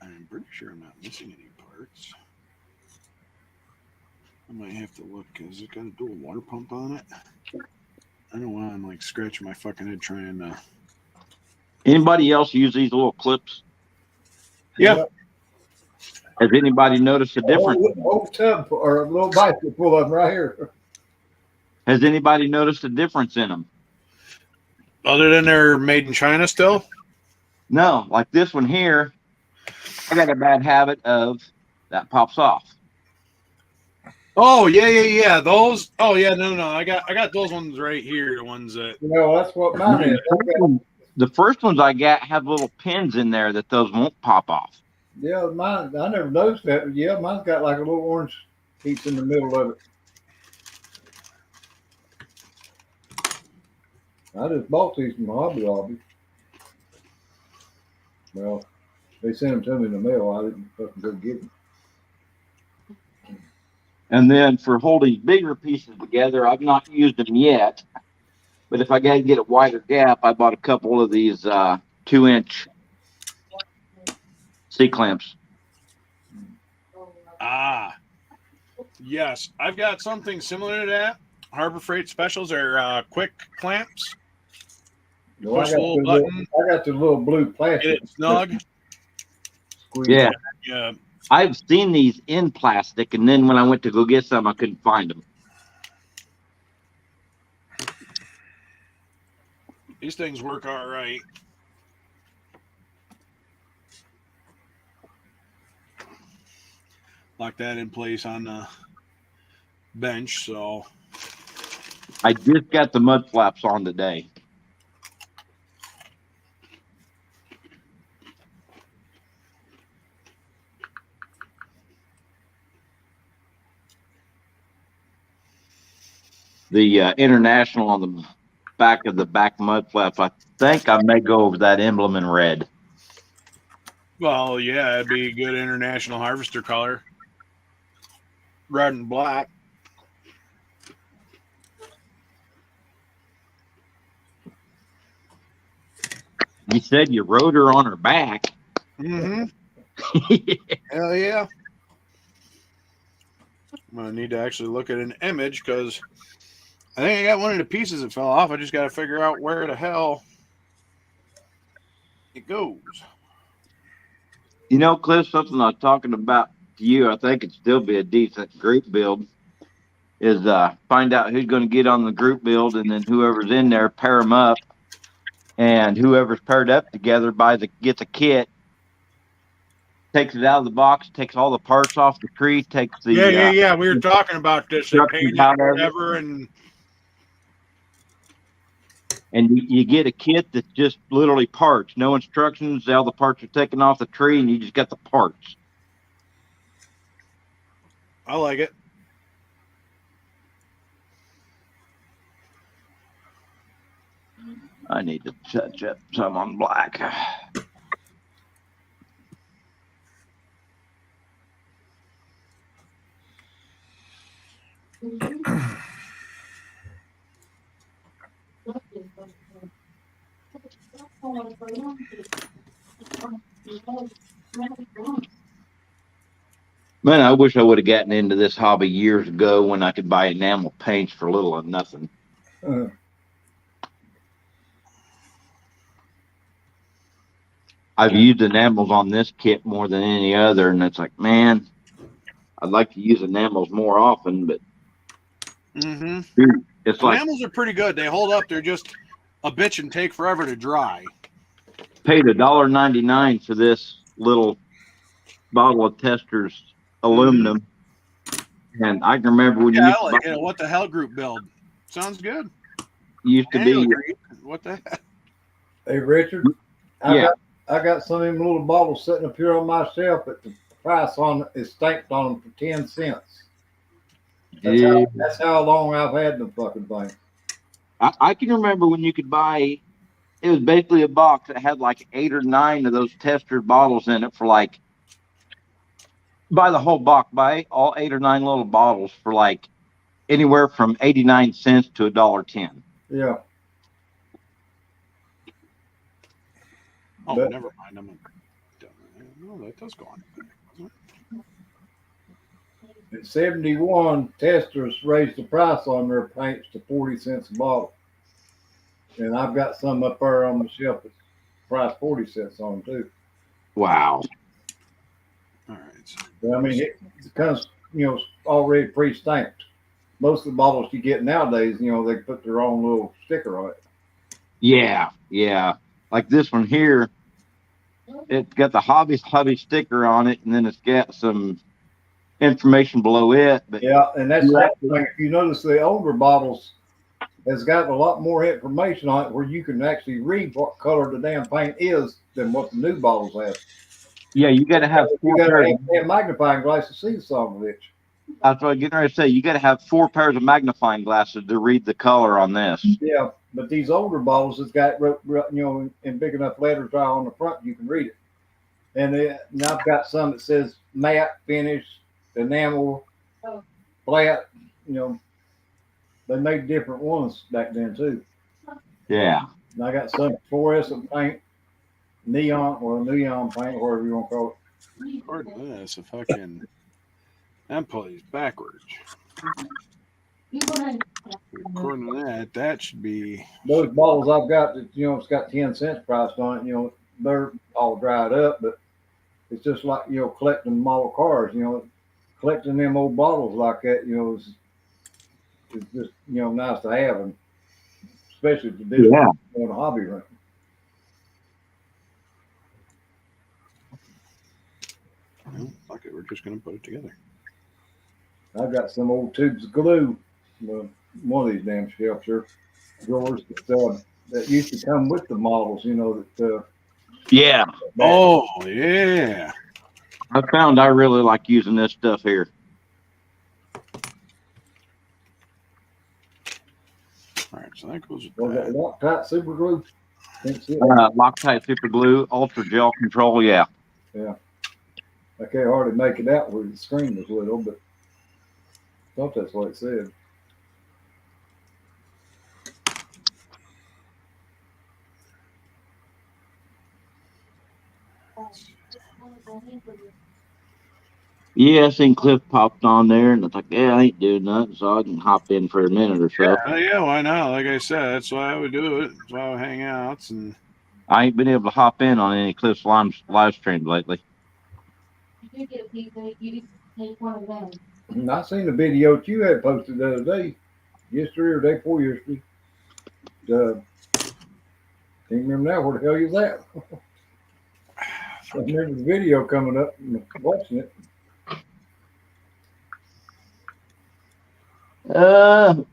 I'm pretty sure I'm not missing any parts. I might have to look because it's got a dual water pump on it. I don't know why I'm like scratching my fucking head trying to. Anybody else use these little clips? Yeah. Has anybody noticed a difference? Whole tub or a little basket full of them right here. Has anybody noticed a difference in them? Other than they're made in China still? No, like this one here, I got a bad habit of that pops off. Oh yeah. Those. Oh yeah, no. I got those ones right here. The ones that. That's what mine is. The first ones I got have little pins in there that those won't pop off. Yeah, mine. I never noticed that. Yeah, mine's got like a little orange piece in the middle of it. I just bought these from Hobby Lobby. Well, they sent them to me in the mail. I didn't fucking go get them. And then for holding bigger pieces together, I've not used them yet. But if I got to get a wider gap, I bought a couple of these 2-inch C-clamps. Ah, yes. I've got something similar to that. Harbor Freight Specials are quick clamps. No, Push a little button. I got the little blue plastic. Get it snug. Yeah. Yeah. I've seen these in plastic, and then when I went to go get some, I couldn't find them. These things work all right. Lock that in place on the bench. So I just got the mud flaps on today. The international on the back of the back mud flaps, I think I may go over that emblem in red. well, yeah, it'd be a good international harvester color. Red and black. You said you rode her on her back. Mm-hmm. Hell yeah. I'm going to need to actually look at an image because I think I got one of the pieces that fell off. I just got to figure out where the hell it goes. You know, Cliff, something I was talking about to you, I think it'd still be a decent group build, is find out who's going to get on the group build, and then whoever's in there, pair them up, and whoever's paired up together gets a kit, takes it out of the box, takes all the parts off the tree, takes the Yeah. We were talking about this. They painted it, whatever, and you get a kit that's just literally parts, no instructions. All the parts are taken off the tree, and you just got the parts. I like it. I need to touch up some on black. Man, I wish I would have gotten into this hobby years ago when I could buy enamel paints for little or nothing. I've used enamels on this kit more than any other, and it's like, man, I'd like to use enamels more often, but it's like Enamels are pretty good. They hold up. They're just a bitch and take forever to dry. paid $1.99 for this little bottle of Testors aluminum. And I can remember when you used I to like buy, it. What the hell group build? Sounds good. used to Annual be green. What the heck? Hey, Richard, Yeah. I got some of them little bottles sitting up here on my shelf, but the price on it is stamped on them for 10 cents. That's how long I've had the fucking thing. I can remember when you could buy, it was basically a box that had like 8 or 9 of those Tester bottles in it for like, buy the whole box, buy all 8 or 9 little bottles for like anywhere from 89 cents to $1.10. Yeah. Oh, But- never mind. I'm no, that does go on. In 71, Testers raised the price on their paints to 40 cents a bottle. And I've got some up there on the shelf that's priced 40 cents on them too. Wow. All right. So But I mean, it comes, already pre-stamped. Most of the bottles you get nowadays, they put their own little sticker on it. Yeah. Like this one here, it's got the hobby sticker on it, and then it's got some information below it. But Yeah, and that's You one actually- thing. If you notice, the older bottles has got a lot more information on it where you can actually read what color the damn paint is than what the new bottles have. yeah, you got to have You four got pairs. to have a magnifying glass to see the son of a bitch. That's what I'm getting ready to say. You got to have 4 pairs of magnifying glasses to read the color on this. Yeah, but these older bottles has got in big enough letters right on the front you can read it. And now I've got some that says matte finish, enamel, flat. They made different ones back then too. Yeah. And I got some fluorescent paint, neon paint, whatever you want to call it. according to this, a fucking that plays backwards. According to that should be Those bottles I've got that it's got 10 cents priced on it. They're all dried up, but it's just like collecting model cars. Collecting them old bottles like that. Is just nice to have, and especially to do on a hobby run. fuck it. We're just gonna put it together. I've got some old tubes of glue. One of these damn shelves here, drawers that used to come with the models. Yeah. Oh yeah. I found I really like using this stuff here. All right, so that goes Was with that that. Loctite super glue? Can't see it. Loctite super glue, ultra gel control. Yeah. I can't hardly make it out where the screen was little, but I thought that's what it said. Yeah, I seen Cliff popped on there, and it's like, yeah, I ain't doing nothing, so I can hop in for a minute or so. Yeah, why not? Like I said, that's why I would do it. That's why I would hang out and I ain't been able to hop in on any Cliff's live streams lately. And I seen the video that you had posted the other day, yesterday or day before yesterday. Can't remember now where the hell you was at. I remember the video coming up and watching it. Was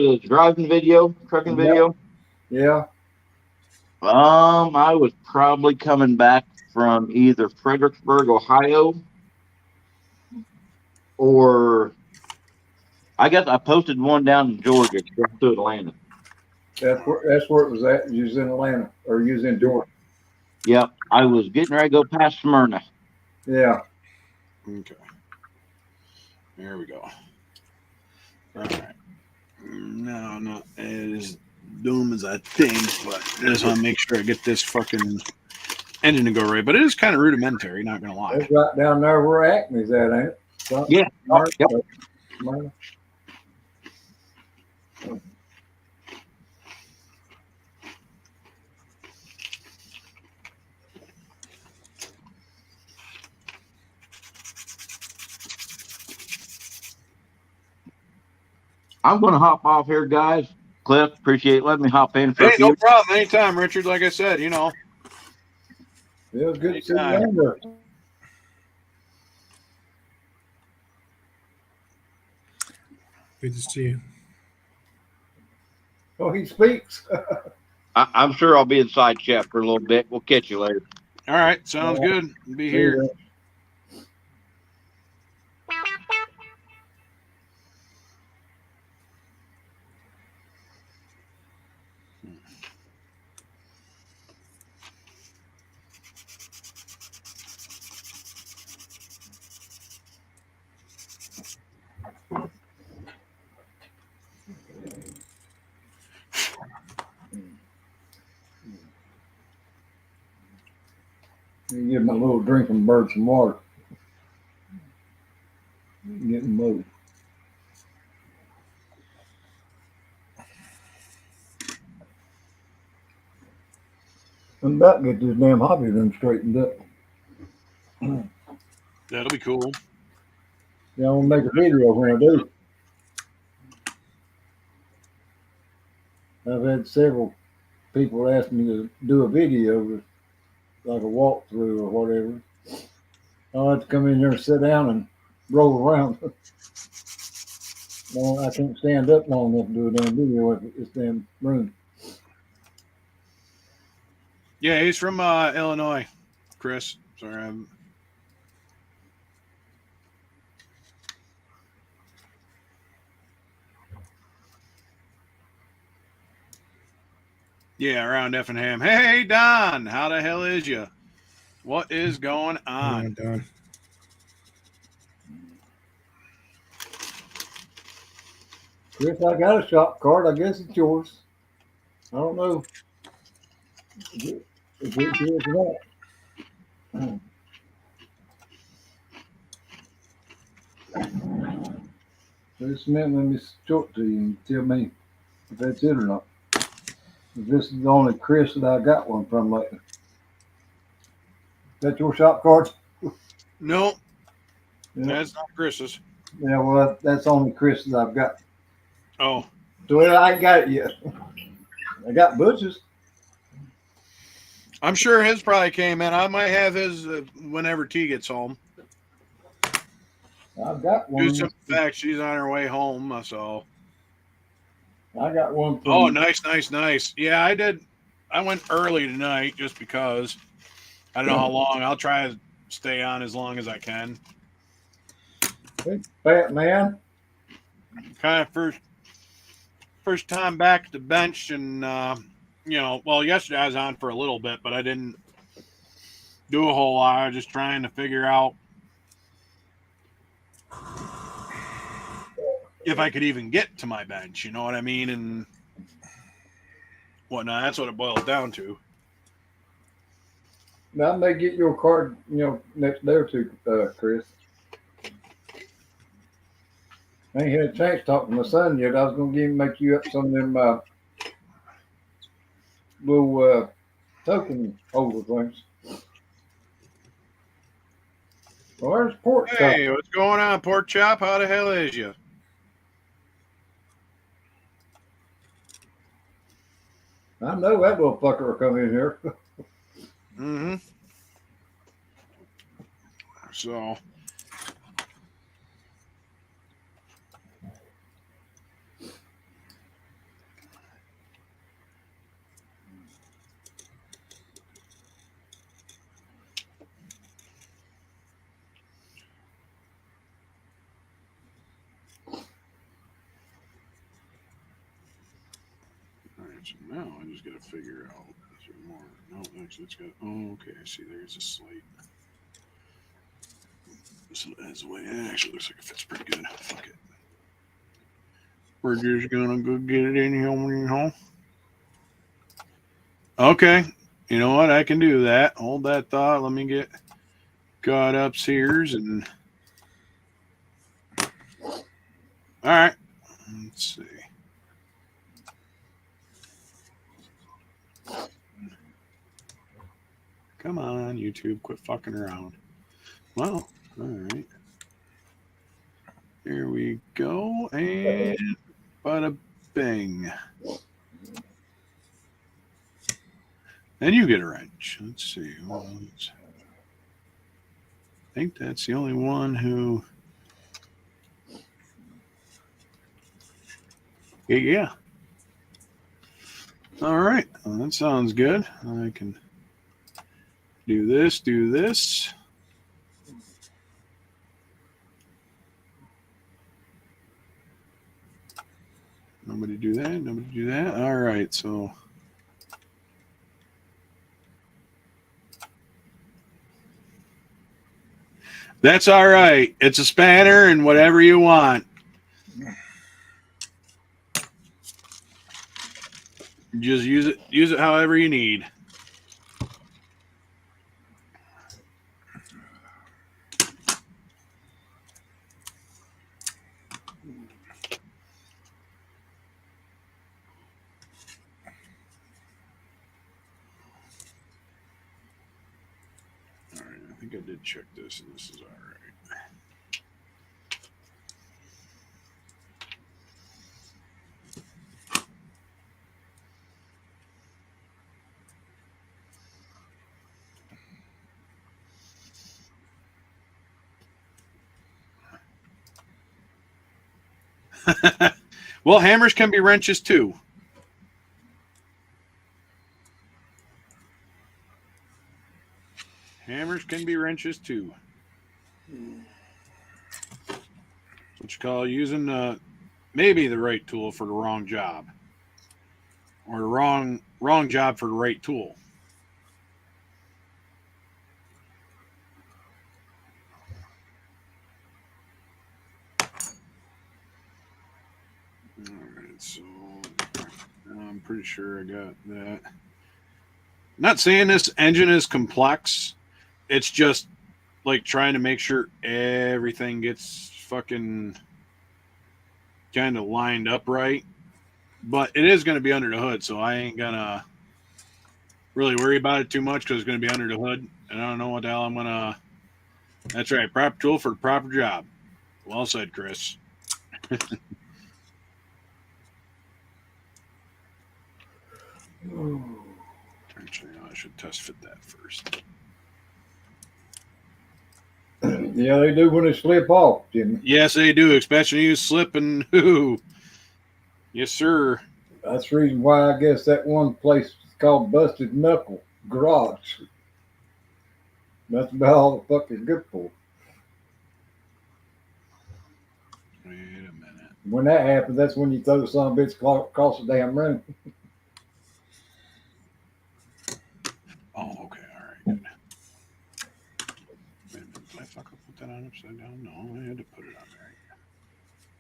it a driving video, trucking Yep. video? Yeah. I was probably coming back from either Fredericksburg, Ohio, or I guess I posted one down in Georgia to Atlanta. That's where it was at. You was in Atlanta or you was in Georgia. Yep. I was getting ready to go past Smyrna. Yeah. Okay. There we go. All right. No, not as doom as I think, but I just want to make sure I get this fucking engine to go right. But it is kind of rudimentary, not gonna lie. It's right down there where Acme's at, ain't it? Yeah. Yep. Smyrna. I'm going to hop off here, guys. Cliff, appreciate letting me hop in for Hey, a no few. problem. Anytime, Richard. Like I said, It was good to see you Anytime. down there. Good to see you. Oh, he speaks. I'm sure I'll be inside chat for a little bit. We'll catch you later. All right, sounds good. Be See here. you. You give my little drinking bird some water. Getting moved. I'm about to get this damn hobby done straightened up. That'll be cool. Yeah, I'm gonna make a video when I do. I've had several people ask me to do a video, like a walkthrough or whatever. I'll have to come in here and sit down and roll around. No, I can't stand up long enough to do a damn video in this damn room. Yeah, he's from Illinois, Chris. Sorry, yeah, around Effingham. Hey, Don, how the hell is you? What is going on? Done. Chris, I got a shop card. I guess it's yours. I don't know if it's yours or not. Just a minute, let me show it to you and tell me if that's it or not. This is the only Chris that I got one from lately. Is that your shop card? No, Yeah, that's not Chris's. yeah, well, that's only Chris that I've got. Oh, So I ain't got it yet. I got Butch's. I'm sure his probably came in. I might have his whenever T gets home. I've got Due one. to the fact she's on her way home, so. I got one from. Oh, nice. Yeah, I did. I went early tonight just because. I don't know how long. I'll try to stay on as long as I can. Hey, fat man. Kind of first time back at the bench, and well, yesterday I was on for a little bit, but I didn't do a whole lot. I was just trying to figure out if I could even get to my bench. You know what I mean, and whatnot. That's what it boils down to. Now, I may get your card, next day or two, Chris. I ain't had a chance to talk to my son yet. I was gonna make you up some of them little token holder things. Well, there's pork chop. Hey, what's going on, Pork Chop? How the hell is you? I know that little fucker will come in here. Mm-hmm. So. Actually, no, I just got to figure out. Is there more? No, actually, it's got. Oh, okay. I see. There's a slate. This is the way. It actually looks like it fits pretty good. Fuck it. We're just gonna go get it in here. Okay. You know what? I can do that. Hold that thought. Let me get caught up here and. All right. Let's see. Come on, YouTube, quit fucking around. Well, all right. Here we go, and bada bing. And you get a wrench. Let's see. Well, I think that's the only one who. Yeah. All right. Well, that sounds good. I can do this, do this. Nobody do that. Nobody do that. All right. So. That's all right. It's a spanner and whatever you want. Just use it. Use it however you need. All right. I think I did check this, and this is all right. Well, hammers can be wrenches too. Hammers can be wrenches too. What you call using maybe the right tool for the wrong job, or the wrong job for the right tool. All right, so I'm pretty sure I got that. Not saying this engine is complex. It's just like trying to make sure everything gets fucking kind of lined up right. But it is going to be under the hood, so I ain't gonna really worry about it too much because it's going to be under the hood, and I don't know what the hell I'm gonna. That's right, proper tool for the proper job. Well said, Chris. Actually, no, I should test fit that first. Yeah, they do when they slip off, Jimmy. Yes, they do, especially you slip and ooh. Yes, sir. That's the reason why I guess that one place is called Busted Knuckle Garage. That's about all the fuck is good for. Wait a minute. When that happens, that's when you throw the son of a bitch across the damn room. Oh, okay, all right, good. Wait a minute, did I fuck up put that on upside down? No, I had to put it on there.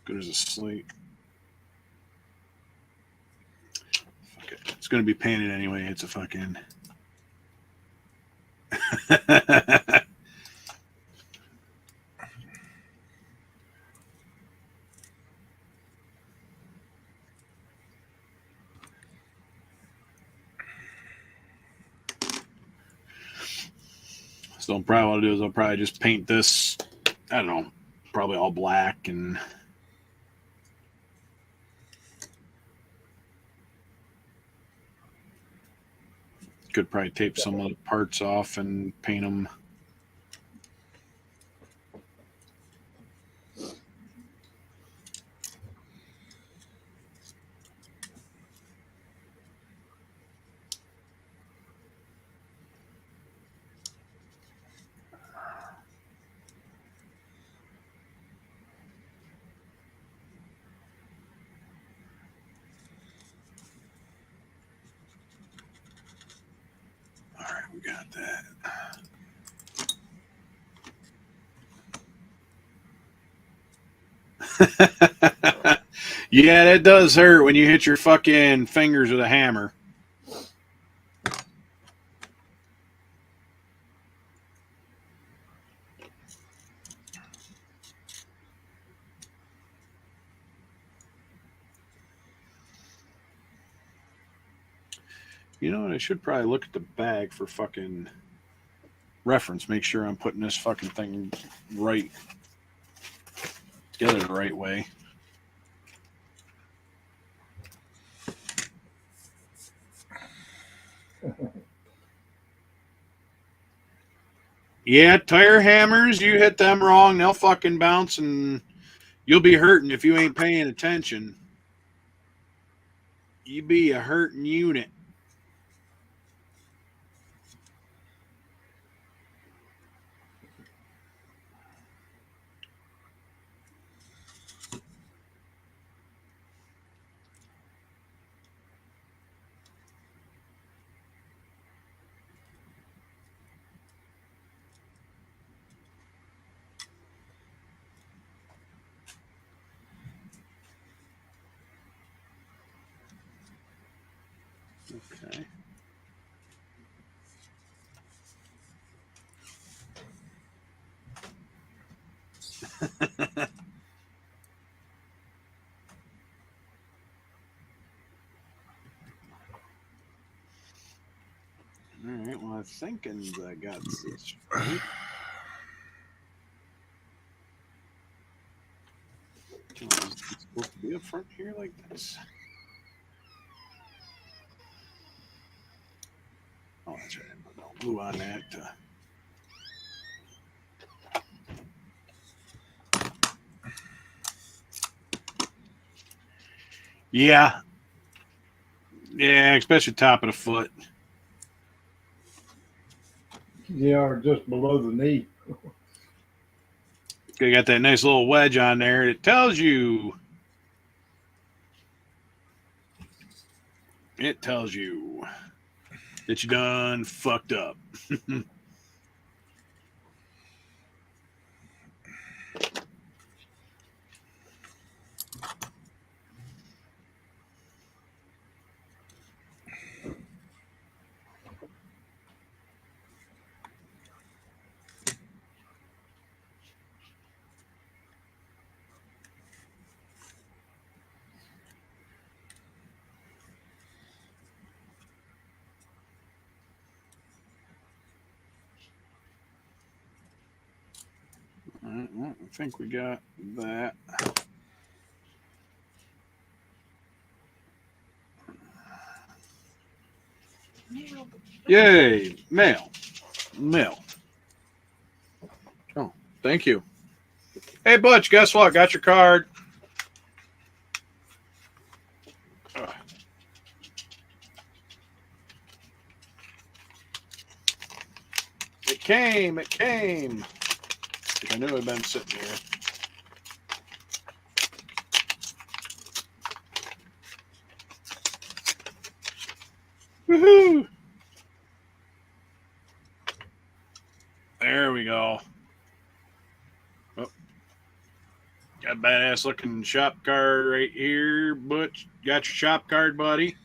Good as a slate. Fuck it. It's gonna be painted anyway. It's a fucking. So probably what I'll do is I'll probably just paint this. I don't know, probably all black and. Could probably tape some of the parts off and paint them. that. Yeah, that does hurt when you hit your fucking fingers with a hammer. You know what? I should probably look at the bag for fucking reference. Make sure I'm putting this fucking thing right together the right way. Yeah, tire hammers, you hit them wrong, they'll fucking bounce and you'll be hurting if you ain't paying attention. You be a hurting unit. Okay. All right, well, I think I got this right. Is it supposed to be up front here like this? Oh, that's right. I put no glue on that. Yeah. Yeah, especially top of the foot. Yeah, or just below the knee. You got that nice little wedge on there. It tells you. It tells you that you done fucked up. All right, well, I think we got that. Yay, mail. Mail. Oh, thank you. Hey, Butch, guess what? Got your card. It came. It came. I knew it had been sitting here. Woohoo! There we go. Oh, got a badass looking shop card right here. Butch, got your shop card, buddy.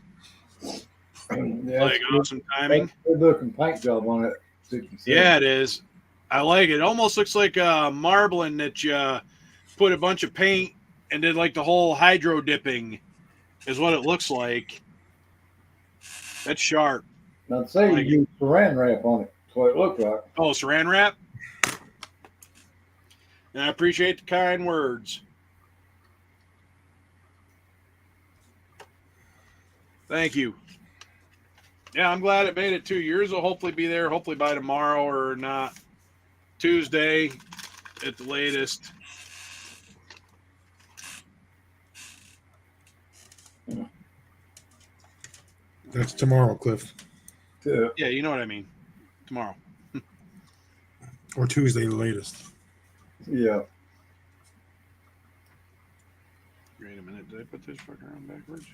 Yeah, Like awesome timing. good looking paint job on it. 67. Yeah, it is. I like it. It almost looks like marbling that you put a bunch of paint and did like the whole hydro dipping is what it looks like. That's sharp. I'd say like you use saran wrap on it. That's what it looked like. Oh, saran wrap? And I appreciate the kind words. Thank you. Yeah, I'm glad it made it 2 years. Will hopefully be there, hopefully by tomorrow or not. Tuesday at the latest. That's tomorrow, Cliff. Yeah, you know what I mean. Tomorrow. Or Tuesday, the latest. Yeah. Wait a minute. Did I put this fucker on backwards?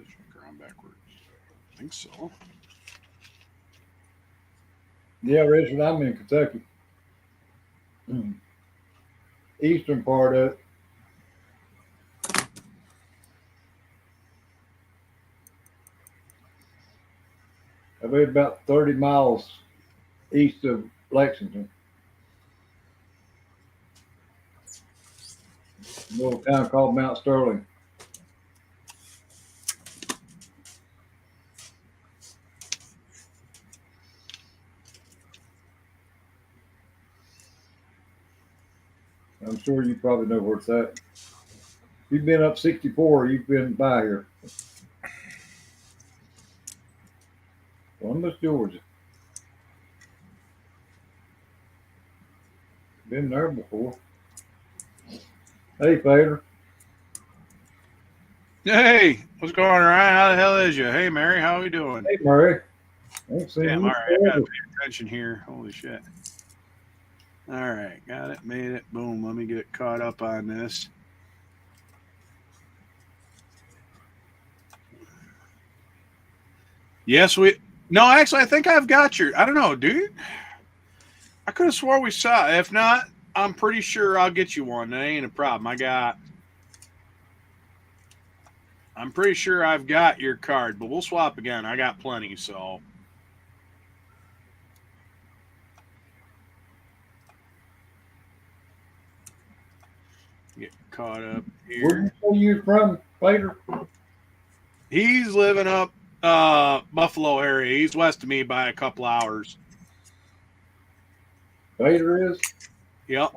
Check around backwards. I think so. Yeah, Richard, I'm in Kentucky. Eastern part of it. I'll be about 30 miles east of Lexington. A little town called Mount Sterling. I'm sure you probably know where it's at. You've been up 64, you've been by here. Columbus, Georgia. Been there before. Hey, Fader. Hey, what's going on, Ryan? How the hell is you? Hey, Mary, how are we doing? Hey, Murray. Ain't seen Damn, you all right. I gotta forever. pay attention here. Holy shit. All right, got it, made it. Boom. Let me get caught up on this. Yes, we. No, actually, I think I've got your. I don't know, dude. I could have swore we saw it. If not, I'm pretty sure I'll get you one. That ain't a problem. I'm pretty sure I've got your card, but we'll swap again. I got plenty, so. Get caught up Where here. you say you from, Fader? He's living up Buffalo area. He's west of me by a couple hours. Fader is? Yep.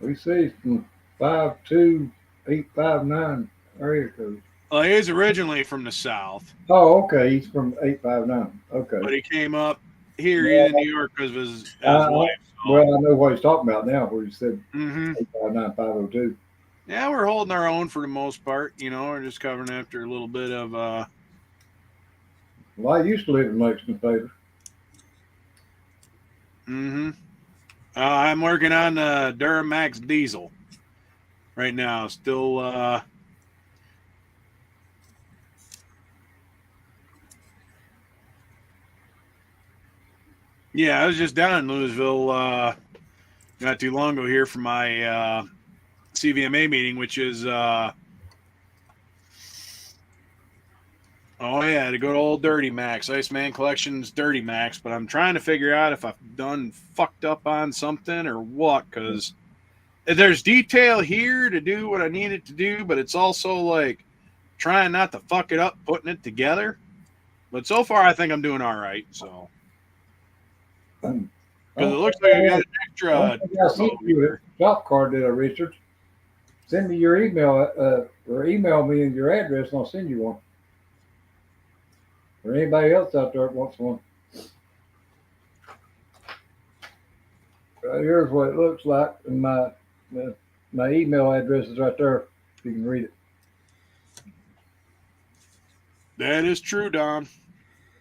We see from 52859 area code. Well, he's originally from the south, Oh, okay. He's from 859. Okay. but he came up here. Yeah. He's in New York because of his Uh, wife. So. Well, I know what he's talking about now, where he said Mm-hmm. 859502. Yeah, we're holding our own for the most part. You know, we're just covering after a little bit of. Well, I used to live in Lexington, Fader. Mm-hmm. I'm working on Durham Max Diesel right now. Still. Yeah, I was just down in Louisville not too long ago here for my CVMA meeting, which is to go to old Dirty Max, Iceman Collections Dirty Max, but I'm trying to figure out if I've done fucked up on something or what, because there's detail here to do what I need it to do, but it's also like trying not to fuck it up putting it together. But so far, I think I'm doing all right. So because it looks like I got an extra. I sent you a shop card there, Richard. Send me your email or email me your address, and I'll send you one. Or anybody else out there that wants one. Here's what it looks like, and my email address is right there. You can read it. That is true, Don.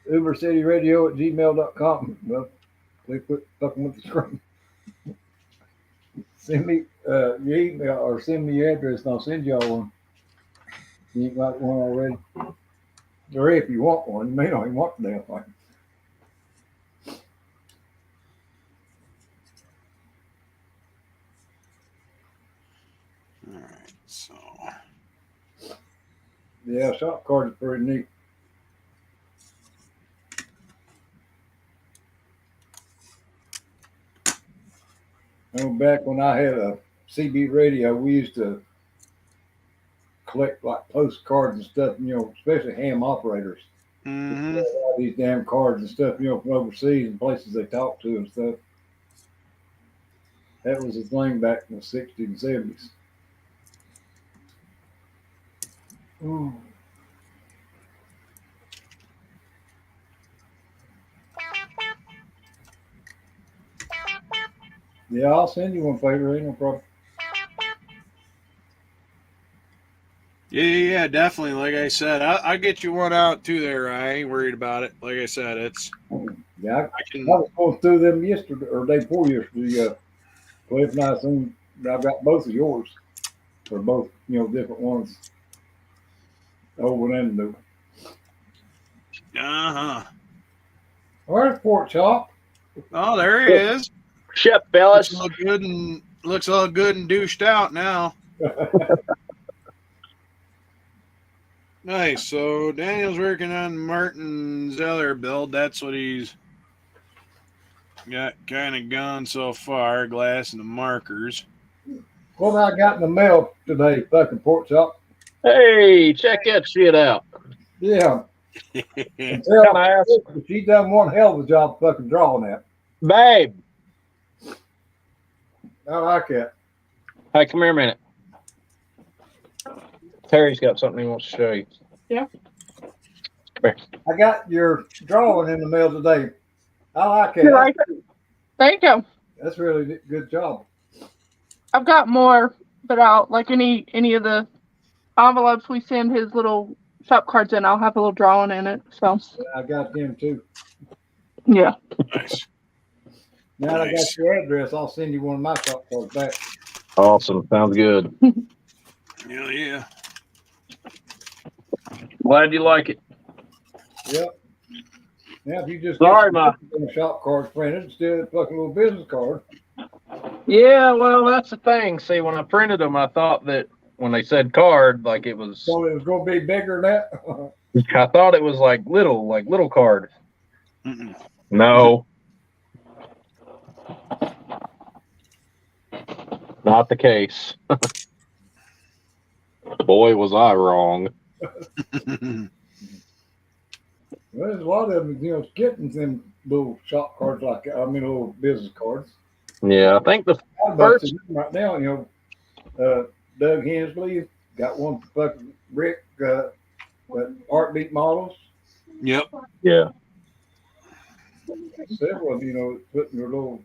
UberCityRadio@gmail.com. Well, please quit fucking with the screen. Send me your email or send me your address, and I'll send y'all one. You ain't got one already. Or if you want one, you may not even want the damn thing. All right, so Yeah, shop card is pretty neat. I know back when I had a CB radio, we used to collect like postcards and stuff, especially ham operators. mm-hmm. All these damn cards and stuff, from overseas and places they talk to and stuff. That was a thing back in the 60s and 70s. Ooh. Yeah, I'll send you one, Fader. Ain't no problem. Yeah, definitely. Like I said, I'll get you one out too there. I ain't worried about it. Like I said, it's. Yeah, I can. I was going through them yesterday or day before yesterday. Cliff and I soon. I've got both of yours. They're both, different ones. Old one and new. Uh-huh. All right, Pork Chop. Oh, there he is. Shep, Looks fellas. all good and douched out now. Nice. So Daniel's working on Martin Zeller build. That's what he's got kind of gone so far. Glass and the markers. What I got in the mail today, fucking Pork Chop. Hey, check that shit out. Yeah. Can I ask, She done one hell of a job fucking drawing that. babe? I like that. Hey, come here a minute. Terry's got something he wants to show you. Yeah. Come here. I got your drawing in the mail today. I like it. You like it? Thank you. That's really good job. I've got more, but I'll like any of the envelopes we send his little shop cards in. I'll have a little drawing in it. So I got them too. yeah. Nice. Now that I got Nice. your address, I'll send you one of my shop cards back. Awesome. Sounds good. Hell yeah. Glad you like it. Yep. Now if you just Sorry, get shop cards printed instead of fucking little business card. Yeah, well, that's the thing. See, when I printed them, I thought that when they said card, like it was, So it was gonna be bigger than that. I thought it was like little card. Mm-mm. No. Not the case. Boy, was I wrong. Well, there's a lot of them, getting them little shop cards little business cards. Yeah, I think the I'm First- busting them right now, Doug Hensley got one for fucking Rick, Heartbeat Models. Yep. yeah. Several of putting your little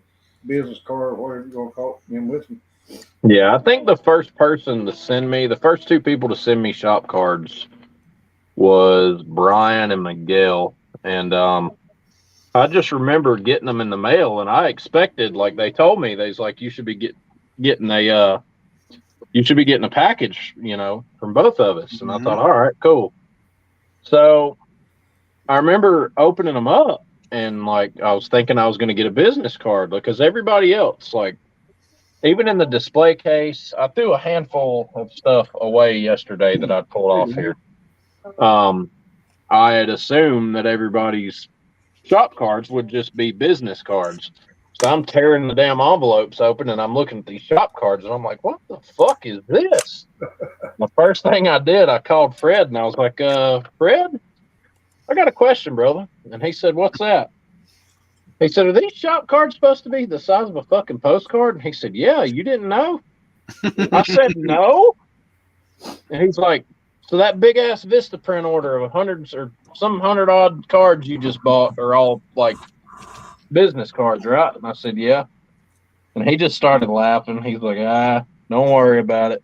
business card or whatever you're gonna call it in with them. Yeah, I think the first two people to send me shop cards was Brian and Miguel. And I just remember getting them in the mail, and I expected, like they told me, they's like, you should be getting a package, from both of us. And I thought, all right, cool. So I remember opening them up, and like I was thinking I was going to get a business card because everybody else, like even in the display case, I threw a handful of stuff away yesterday that I'd pulled off here. I had assumed that everybody's shop cards would just be business cards. So I'm tearing the damn envelopes open and I'm looking at these shop cards and I'm like, what the fuck is this? The first thing I did, I called Fred and I was like, Fred, I got a question, brother. And he said, what's that? He said, are these shop cards supposed to be the size of a fucking postcard? And he said, yeah, you didn't know? I said, no. And he's like, so that big ass Vista print order of hundreds or some 100 odd cards you just bought are all like business cards, right? And I said, yeah. And he just started laughing. He's like, don't worry about it.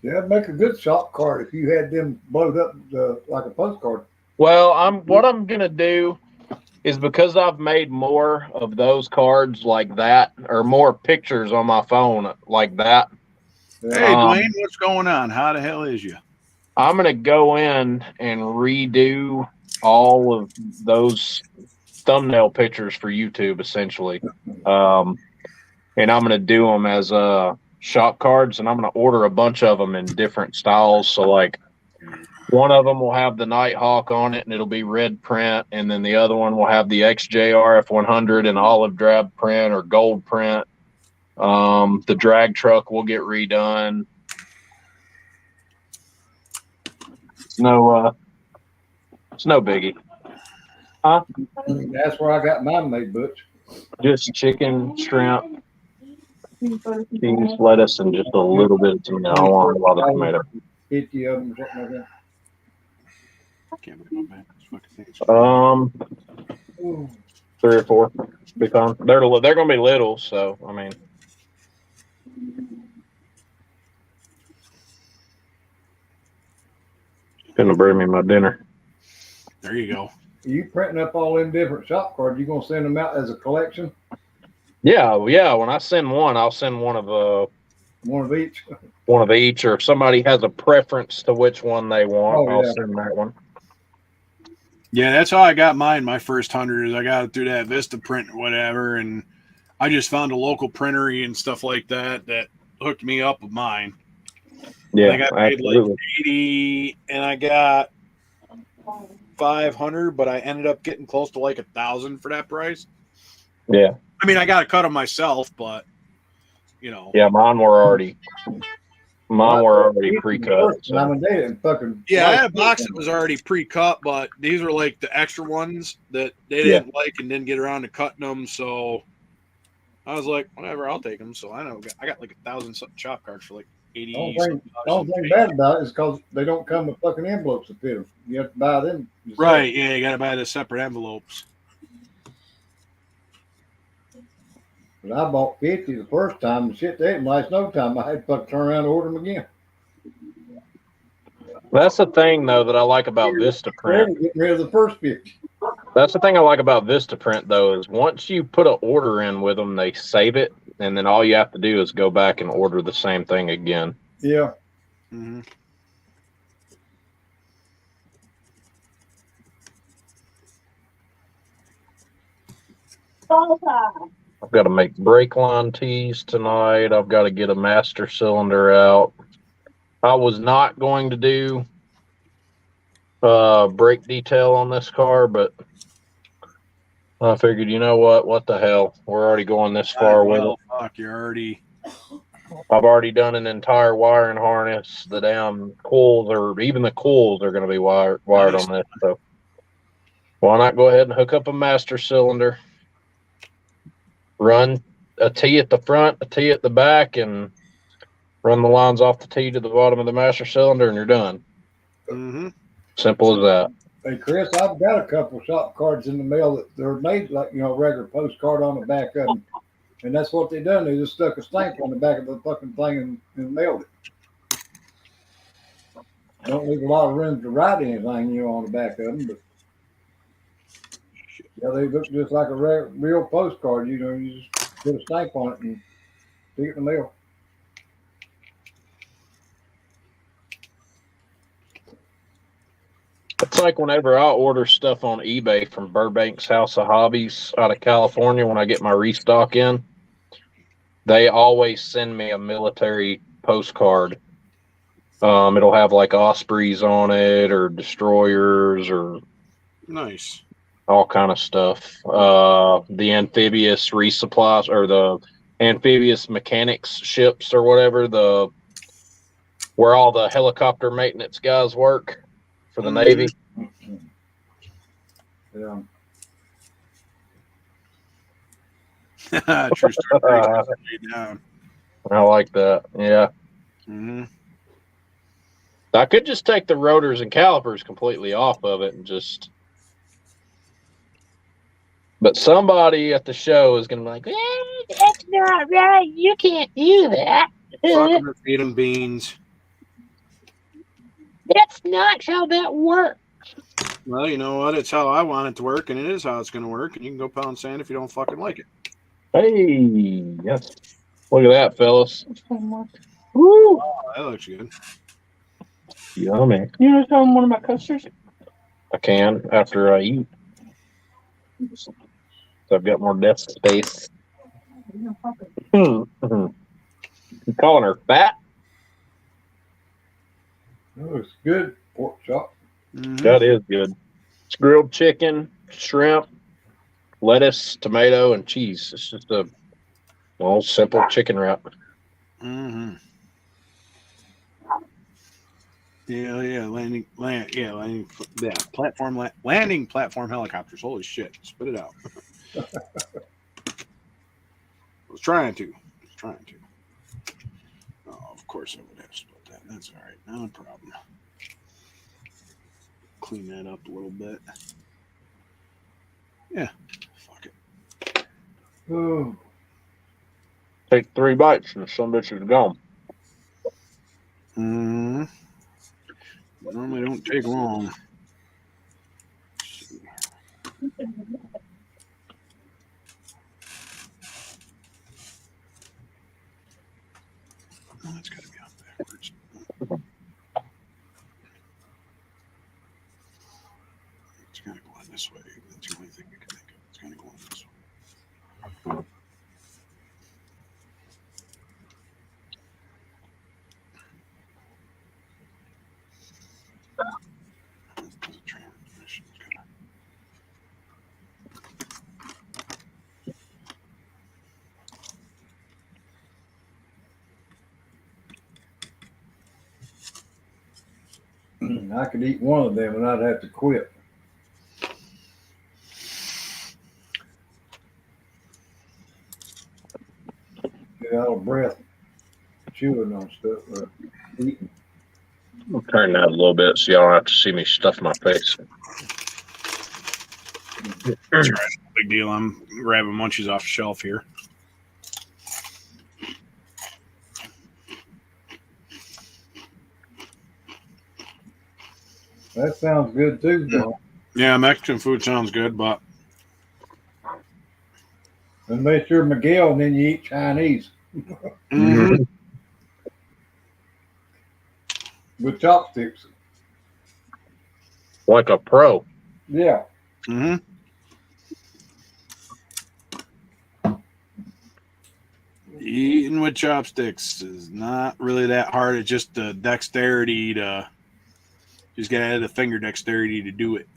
Yeah, it'd make a good shop card if you had them blowed up like a postcard. Well, what I'm gonna do is, because I've made more of those cards like that, or more pictures on my phone like that. Yeah. Hey, Dwayne, what's going on? How the hell is you? I'm gonna go in and redo all of those thumbnail pictures for YouTube, essentially, and I'm gonna do them as shop cards, and I'm gonna order a bunch of them in different styles. So, like, one of them will have the Nighthawk on it, and it'll be red print, and then the other one will have the XJRF 100 in olive drab print or gold print. The drag truck will get redone. It's no biggie. Huh? That's where I got mine made, Butch. Just chicken, shrimp, cheese, lettuce, and just a little bit of tomato. I don't want a lot of tomato. 50 of them or something like that. Can't believe my back. 3 or 4. Be fine. They're gonna be little, so I mean. Gonna bring me my dinner. There you go. You printing up all them different shop cards, you gonna send them out as a collection? Yeah. When I send one, I'll send one of One of each. One of each, or if somebody has a preference to which one they want, Oh, I'll yeah. send that one. Yeah, that's how I got mine. My first 100 is I got it through that Vista print or whatever, and I just found a local printery and stuff like that that hooked me up with mine. Yeah, I think I paid like absolutely. 80, and I got 500, but I ended up getting close to like 1,000 for that price. Yeah, I mean, I got to cut them myself, but you know. yeah, mine were already pre-cut. I So. mean, they didn't fucking. Yeah, I had a box that was already pre-cut, but these were like the extra ones that they didn't like and didn't get around to cutting them. So I was like, whatever, I'll take them. So I got like 1,000 something shop cards for like 80. The only thing bad about it is because they don't come with fucking envelopes to fit them. You have to buy them. yourself. Right? Yeah, you got to buy the separate envelopes. But I bought 50 the first time, and shit, they didn't last no time. I had to fucking turn around and order them again. That's the thing, though, that I like about Vistaprint. Getting rid of the first 50. That's the thing I like about Vistaprint, though, is once you put an order in with them, they save it, and then all you have to do is go back and order the same thing again. Yeah. Mm-hmm. I've got to make brake line tees tonight. I've got to get a master cylinder out. I was not going to do brake detail on this car, but I figured, you know what? What the hell? We're already going this far with it. Fuck, you're already. I've already done an entire wiring harness. The damn coils, or even the coils, are going to be wired Nice. on this. So why not go ahead and hook up a master cylinder, run a T at the front, a T at the back, and run the lines off the T to the bottom of the master cylinder, and you're done. Mm-hmm. Simple as that. Hey, Chris, I've got a couple shop cards in the mail that they're made like, a regular postcard on the back of them. And that's what they done. They just stuck a stamp on the back of the fucking thing and mailed it. Don't leave a lot of room to write anything, on the back of them. But yeah, they look just like a real postcard. You just put a stamp on it and stick it in the mail. It's like whenever I order stuff on eBay from Burbank's House of Hobbies out of California, when I get my restock in, they always send me a military postcard. It'll have like Ospreys on it, or destroyers, or Nice. all kind of stuff. The amphibious resupplies, or the amphibious mechanics ships, or whatever, where all the helicopter maintenance guys work for the Navy. Yeah. True story. Down. I like that. Yeah. Mm-hmm. I could just take the rotors and calipers completely off of it and just. But somebody at the show is going to be like, that's not right. You can't do that. Fuck them and feed them beans. That's not how that works. Well, you know what? It's how I want it to work, and it is how it's going to work. And you can go pound sand if you don't fucking like it. Hey, yes. Look at that, fellas. Woo! Oh, that looks good. Yummy. You want to tell them one of my coasters? I can after I eat. So I've got more desk space. You calling her fat? Oh, it's good pork chop. Mm-hmm. That is good. It's grilled chicken, shrimp, lettuce, tomato, and cheese. It's just a simple chicken wrap. Mm-hmm. Yeah, landing platform helicopters. Holy shit! Spit it out. I was trying to. Oh, of course I would have split that. That's all right. No problem. Clean that up a little bit. Yeah. Fuck it. Oh, Take 3 bites and some bitch is gone. Mm-hmm. Normally don't take long. gotta go on this way. That's the only thing I can think of. It's gotta go on this way. There's a transmission. It's gotta- I could eat one of them and I'd have to quit. Get out of breath, chewing on stuff, eating. I'll turn that a little bit so y'all don't have to see me stuff my face. That's right. Big deal. I'm grabbing munchies off the shelf here. That sounds good too, though. Yeah, Mexican food sounds good, but Unless you're Miguel and then you eat Chinese Mhm. with chopsticks. Like a pro. Yeah. Mhm. Eating with chopsticks is not really that hard. It's just the dexterity to just gotta have the finger dexterity to do it.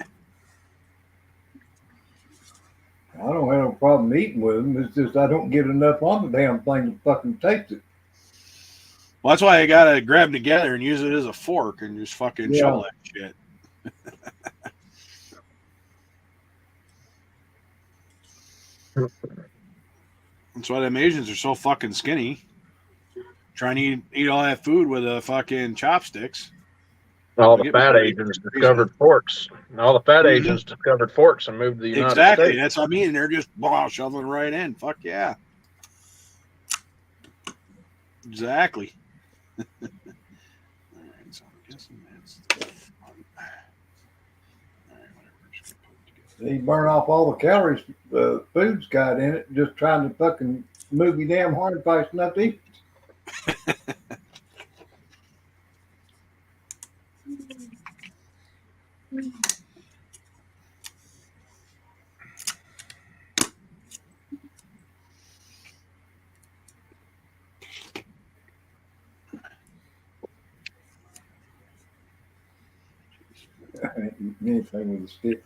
I don't have no problem eating with them. It's just I don't get enough on the damn thing to fucking taste it. Well, that's why I gotta grab them together and use it as a fork and just fucking Yeah. shovel that shit. That's why them Asians are so fucking skinny. Trying to eat all that food with a fucking chopsticks. All They the get fat pretty Asians crazy. discovered forks. All the fat Mhm. Asians discovered forks and moved to the United Exactly. States. That's what I mean. They're just shoveling right in. Fuck yeah. Exactly. All right, so I'm guessing that's the fun. All right, whatever. Just gonna put it together. They burn off all the calories the food's got in it, just trying to fucking move you damn hard fast enough to eat. I ain't eating anything with a stick.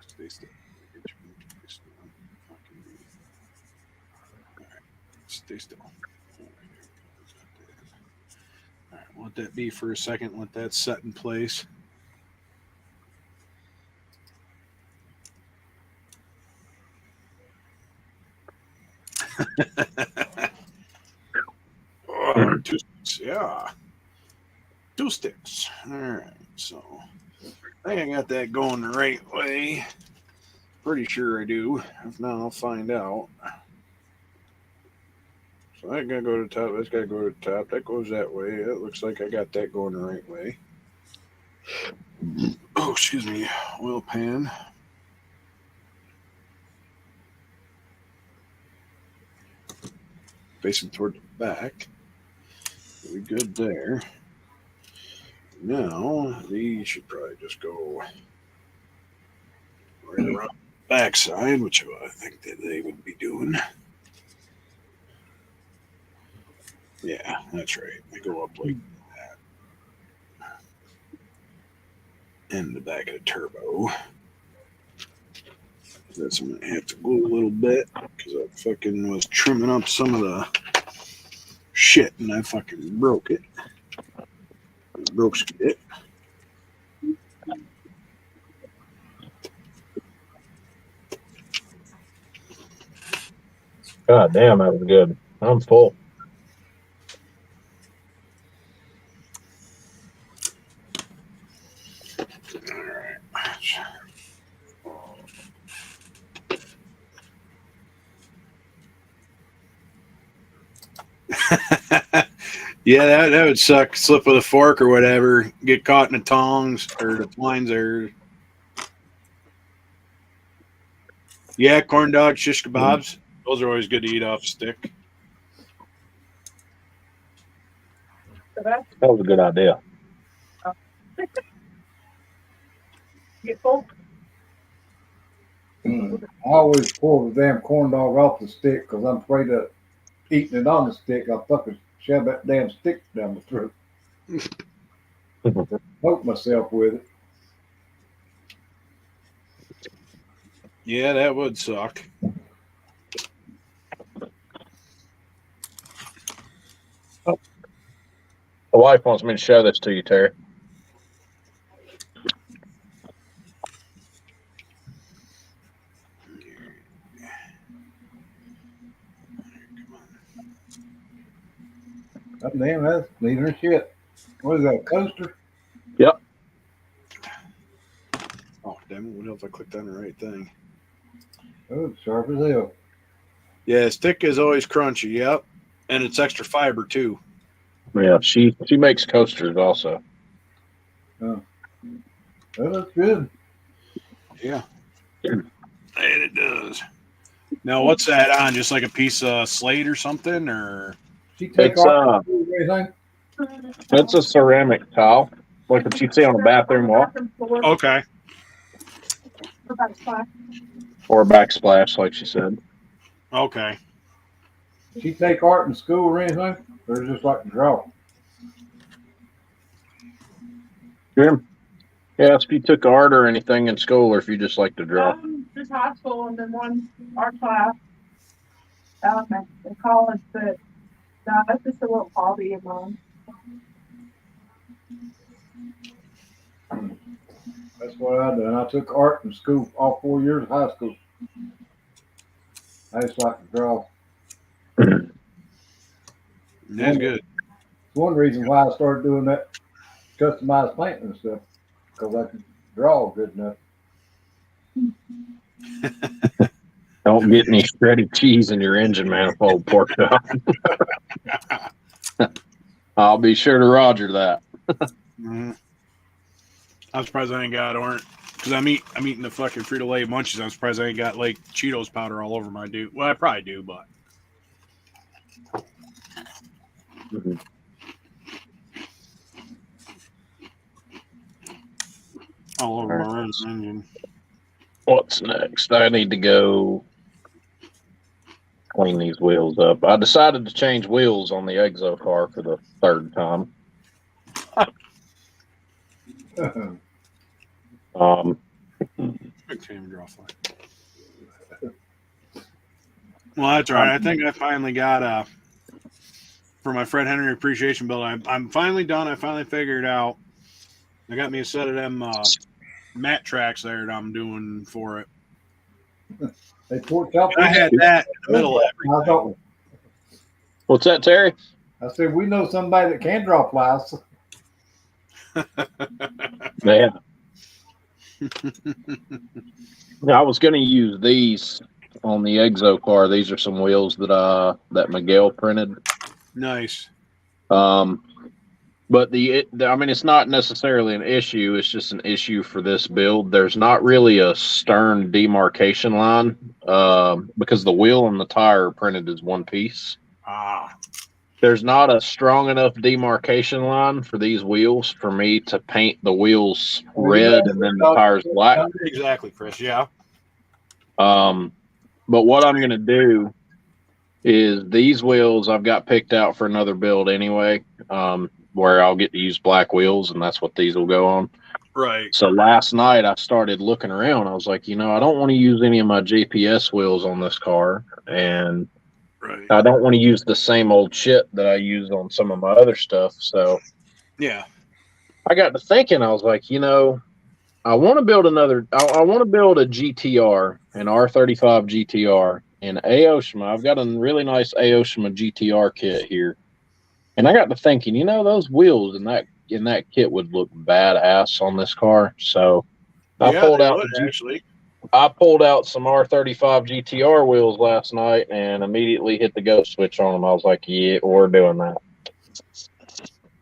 Stay still. Get your mood still. Fucking all right. Stay still. All right, let that be for a second. Let that set in place. Oh, 2 sticks. Yeah. 2 sticks. All right. So I think I got that going the right way. Pretty sure I do. If not, I'll find out. So that gotta go to the top. That's gotta go to the top. That goes that way. It looks like I got that going the right way. Oh, excuse me. Oil pan. Facing toward the back. We good there. Now these should probably just go right around the backside, which I think that they would be doing. Yeah, that's right. They go up like that. And the back of the turbo. That's I'm gonna have to glue a little bit because I fucking was trimming up some of the shit and I fucking broke it. Broke it. God damn, that was good. I'm full. All right. Yeah, that would suck. Slip with a fork or whatever. Get caught in the tongs or the twines or. Yeah, corn dogs, shish kebabs. Those are always good to eat off a stick. That was a good idea. Get full. I always pull the damn corn dog off the stick because I'm afraid of eating it on the stick. I'll fucking shove that damn stick down the throat. Poke myself with it. Yeah, that would suck. The wife wants me to show this to you, Terry. God damn, that's neat as shit. What is that, a coaster? Yep. Oh, damn it. What if I clicked on the right thing? Oh, it's sharp as hell. Yeah, stick is always crunchy. Yep. And it's extra fiber, too. Yeah, she makes coasters also. Oh, that's good. Yeah. And it does. Now, what's that on? Just like a piece of slate or something? Or She take It's off anything? it's a ceramic tile, like what you see on a bathroom wall, okay. or a backsplash, like she said. Okay. She take art in school or anything? Or just like to draw? Jim, yeah, if you took art or anything in school, or if you just like to draw. Just high school and then one art class. In college, but no, that's just a little hobby of mine. That's what I done. I took art in school all 4 years of high school. I just like to draw. That's good. It's one reason why I started doing that customized painting and stuff, because I could draw good enough. Don't get any shredded cheese in your engine manifold, pork chop. I'll be sure to Roger that. Mm-hmm. I'm surprised I ain't got orange. Because I'm eating the fucking Frito-Lay munchies. I'm surprised I ain't got like Cheetos powder all over my dude. Well, I probably do, but. Mm-hmm. All over my engine. What's next? I need to go clean these wheels up. I decided to change wheels on the Exo car for the third time. Well, that's all right. I think I finally got for my Fred Henry appreciation bill. I'm finally done. I finally figured out. I got me a set of them mat tracks there that I'm doing for it. They pork chop. I had that in the middle of everything. What's that, Terry? I said, we know somebody that can draw plies. Yeah. I was going to use these on the Exo car. These are some wheels that Miguel printed. Nice. But I mean, it's not necessarily an issue. It's just an issue for this build. There's not really a stern demarcation line because the wheel and the tire are printed as one piece. There's not a strong enough demarcation line for these wheels for me to paint the wheels red and then the tires black. Exactly, Chris. Yeah. But what I'm going to do is these wheels I've got picked out for another build anyway, where I'll get to use black wheels, and that's what these will go on. Right. So last night I started looking around. I was like, I don't want to use any of my GPS wheels on this car, and I don't want to use the same old shit that I used on some of my other stuff. So yeah, I got to thinking. I was like, I want to build I want to build a GTR, an R35 GTR in Aoshima. I've got a really nice Aoshima GTR kit here. And I got to thinking, those wheels in that kit would look badass on this car. So I pulled out some R35 GTR wheels last night and immediately hit the go switch on them. I was like, yeah, we're doing that.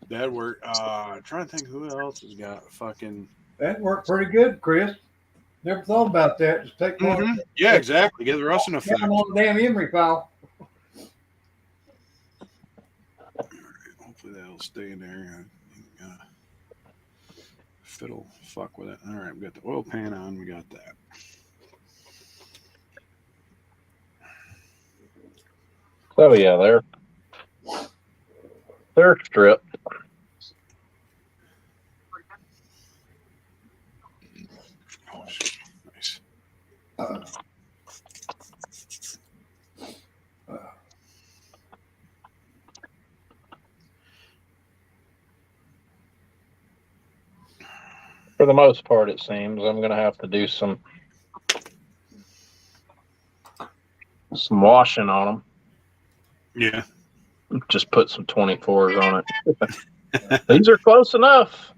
That worked. Trying to think who else has got fucking. That worked pretty good, Chris. Never thought about that. Just take part Yeah, exactly. Get the rusting effect. down on the damn emery file. Hopefully that'll stay in there. Fiddle fuck with it. All right, we got the oil pan on. We got that. So yeah, they're stripped. Oh, shit. Nice. For the most part, it seems I'm gonna have to do some washing on them. Yeah. Just put some 24s on it. These are close enough.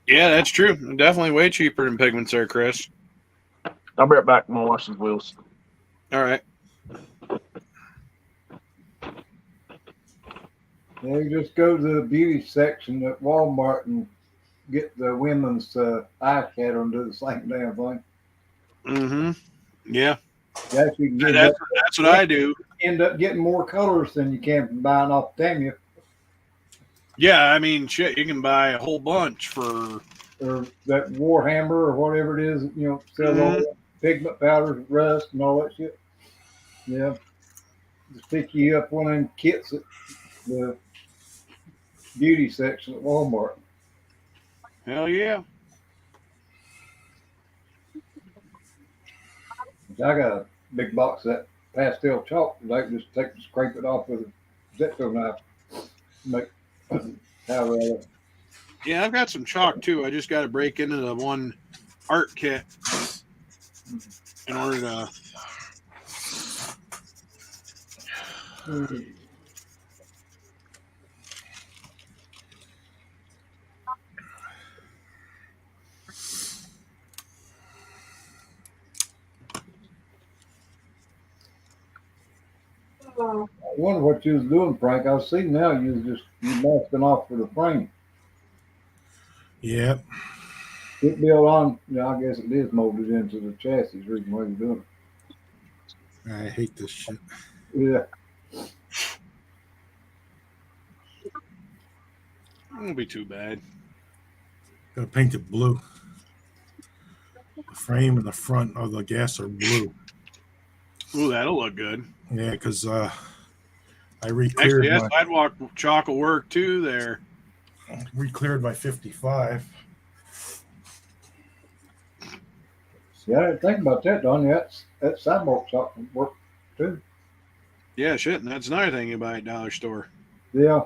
Yeah, that's true. Definitely way cheaper than pigments there, Chris. I'll be right back. I'm gonna wash these wheels. All right. Yeah, you just go to the beauty section at Walmart and get the women's eyeshadow and do the same damn thing. Mm-hmm. Yeah. Yes, you can get That's what I do. end up getting more colors than you can from buying off Tamiya Yeah, I mean, shit, you can buy a whole bunch for. or that Warhammer or whatever it is, sells all the pigment powders, rust, and all that shit. Yeah. Just pick you up one of them kits at the beauty section at Walmart. Hell yeah. I got a big box of that pastel chalk that I can just take and scrape it off with a Zetto knife. Make powder out of it. Yeah, I've got some chalk too. I just got to break into the one art kit in order to. I wonder what you was doing, Frank. I see now you masking off for the frame. Yeah. It built on, I guess it is molded into the chassis. Reason why you're doing I hate this shit. it. Yeah. It won't be too bad. Gotta paint it blue. The frame and the front of the gas are blue. Ooh, that'll look good. Yeah, because I re-cleared Actually, that sidewalk chalk will work too there. my 55. See, I didn't think about that, Don. That sidewalk shop would work too. Yeah, shit, and that's another thing you buy at dollar store. Yeah.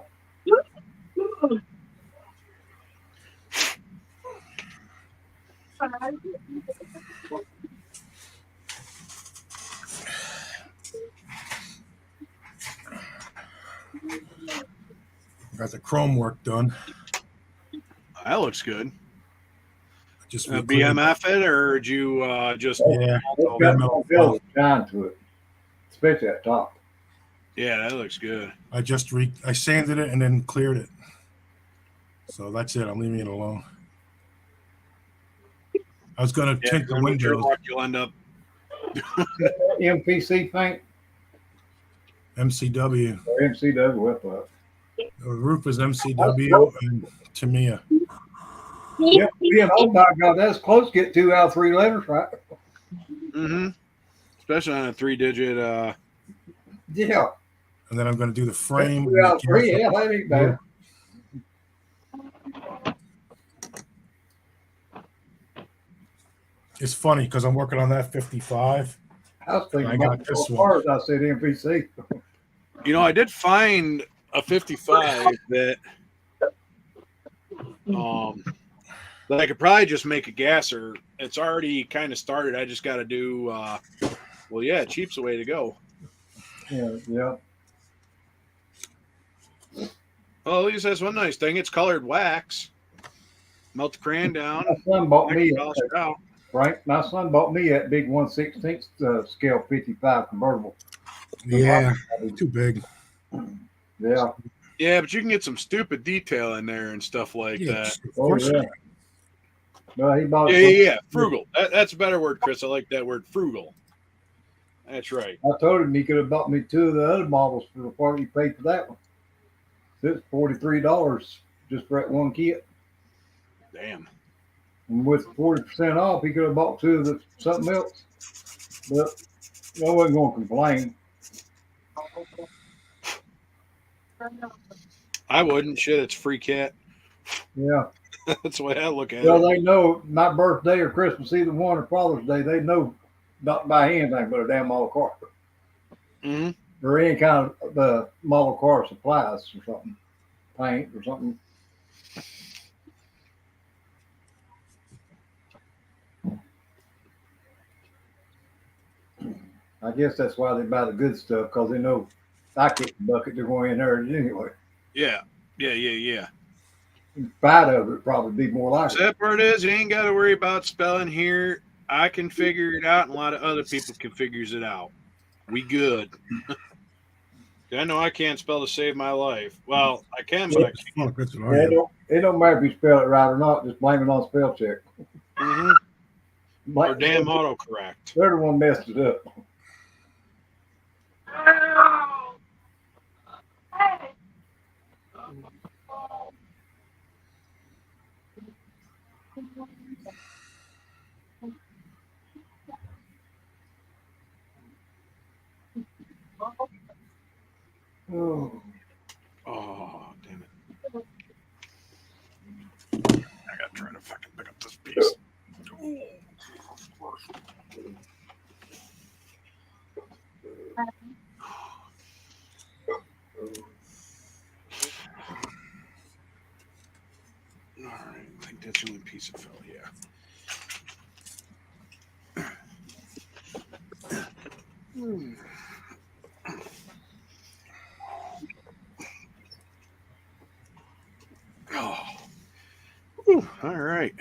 Got the chrome work done. That looks good. Just BMF it, or did you just? Yeah. It's got some velvet shine to it, especially at top. Yeah, that looks good. I sanded it and then cleared it. So that's it. I'm leaving it alone. I was gonna tint the windows. You'll end up. MPC paint MCW. or MCW, what the? The roof is MCW and Tamiya. Yeah, oh my God, that's close to get 2 out of 3 letters, right? Mm-hmm. Especially on a 3-digit. Yeah. And then I'm going to do the frame. 2 out of 3, yeah, that ain't bad. It's funny because I'm working on that 55. I was thinking I about got this as one. far as I said MPC. You know, I did find a 55 that that I could probably just make a gasser. It's already kind of started. I just got to do. Well, yeah, cheap's the way to go. Yeah. Well, at least that's one nice thing. It's colored wax. Melt the crayon down. My son bought me out. Frank. My son bought me that big 1/16 scale 55 convertible. Yeah, too big. Yeah. Yeah, but you can get some stupid detail in there and stuff like Yeah, that. of Oh course. yeah. No, he bought. Yeah. Frugal. That's a better word, Chris. I like that word, frugal. That's right. I told him he could have bought me 2 of the other models for the part he paid for that one. It's $43 just for that one kit. Damn. And with 40% off, he could have bought 2 of the something else. But I wasn't going to complain. I wouldn't. Shit, it's free cat. Yeah. That's the way I look at Well, it. they know my birthday or Christmas, either one, or Father's Day, they know not to buy anything but a damn model car. Mm-hmm. Or any kind of model car supplies or something. Paint or something. I guess that's why they buy the good stuff, because they know I kick the bucket, they're going in there anyway. Yeah. In spite of it, probably be more likely. Sad part is you ain't got to worry about spelling here. I can figure it out, and a lot of other people can figure it out. We good. I know I can't spell to save my life. Well, I can, but I can't. Fuck, that's what I Yeah, am. it don't matter if you spell it right or not, just blame it on spell check. Mm-hmm. Or damn autocorrect. They're the one messed it up. Oh. Oh, damn it. I gotta try to fucking pick up this piece. Ooh. All right, I think that's the only piece that fell, yeah. Oh. Whew, all right.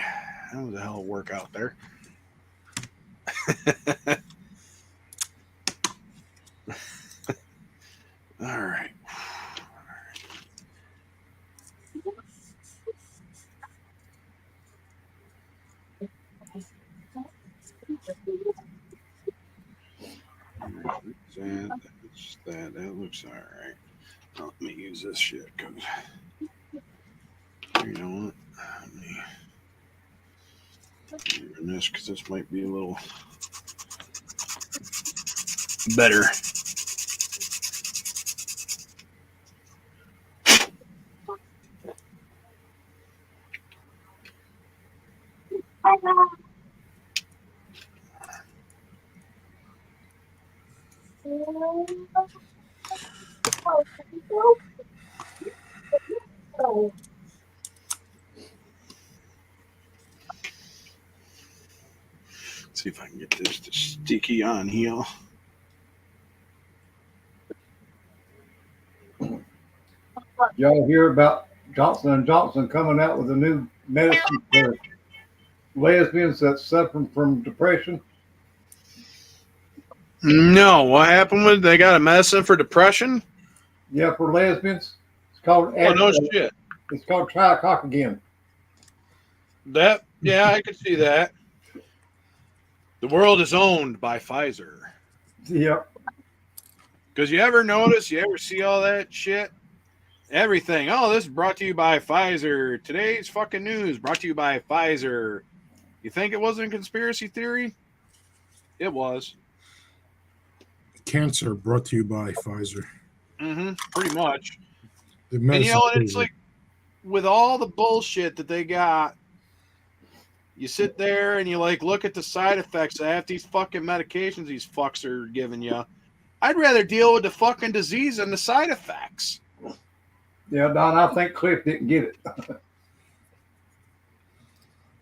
That was a hell of a workout there. All right. That looks all right. Well, let me use this shit because you know what? Let me run this because this might be a little better. See if I can get this to sticky on here. Y'all hear about Johnson & Johnson coming out with a new medicine for lesbians that's suffering from depression? No, what happened with they got a medicine for depression? Yeah, for lesbians. It's called Oh no shit. It's called tricocaine. That yeah, I could see that. The world is owned by Pfizer. Yep. Because you ever notice, you ever see all that shit? Everything. Oh, this is brought to you by Pfizer. Today's fucking news brought to you by Pfizer. You think it wasn't a conspiracy theory? It was. Cancer brought to you by Pfizer. Mm-hmm. Pretty much. The And you medicine know, and it's like with all the bullshit that they got, you sit there and you like look at the side effects of half these fucking medications these fucks are giving you. I'd rather deal with the fucking disease than the side effects. Yeah, Don, I think Cliff didn't get it.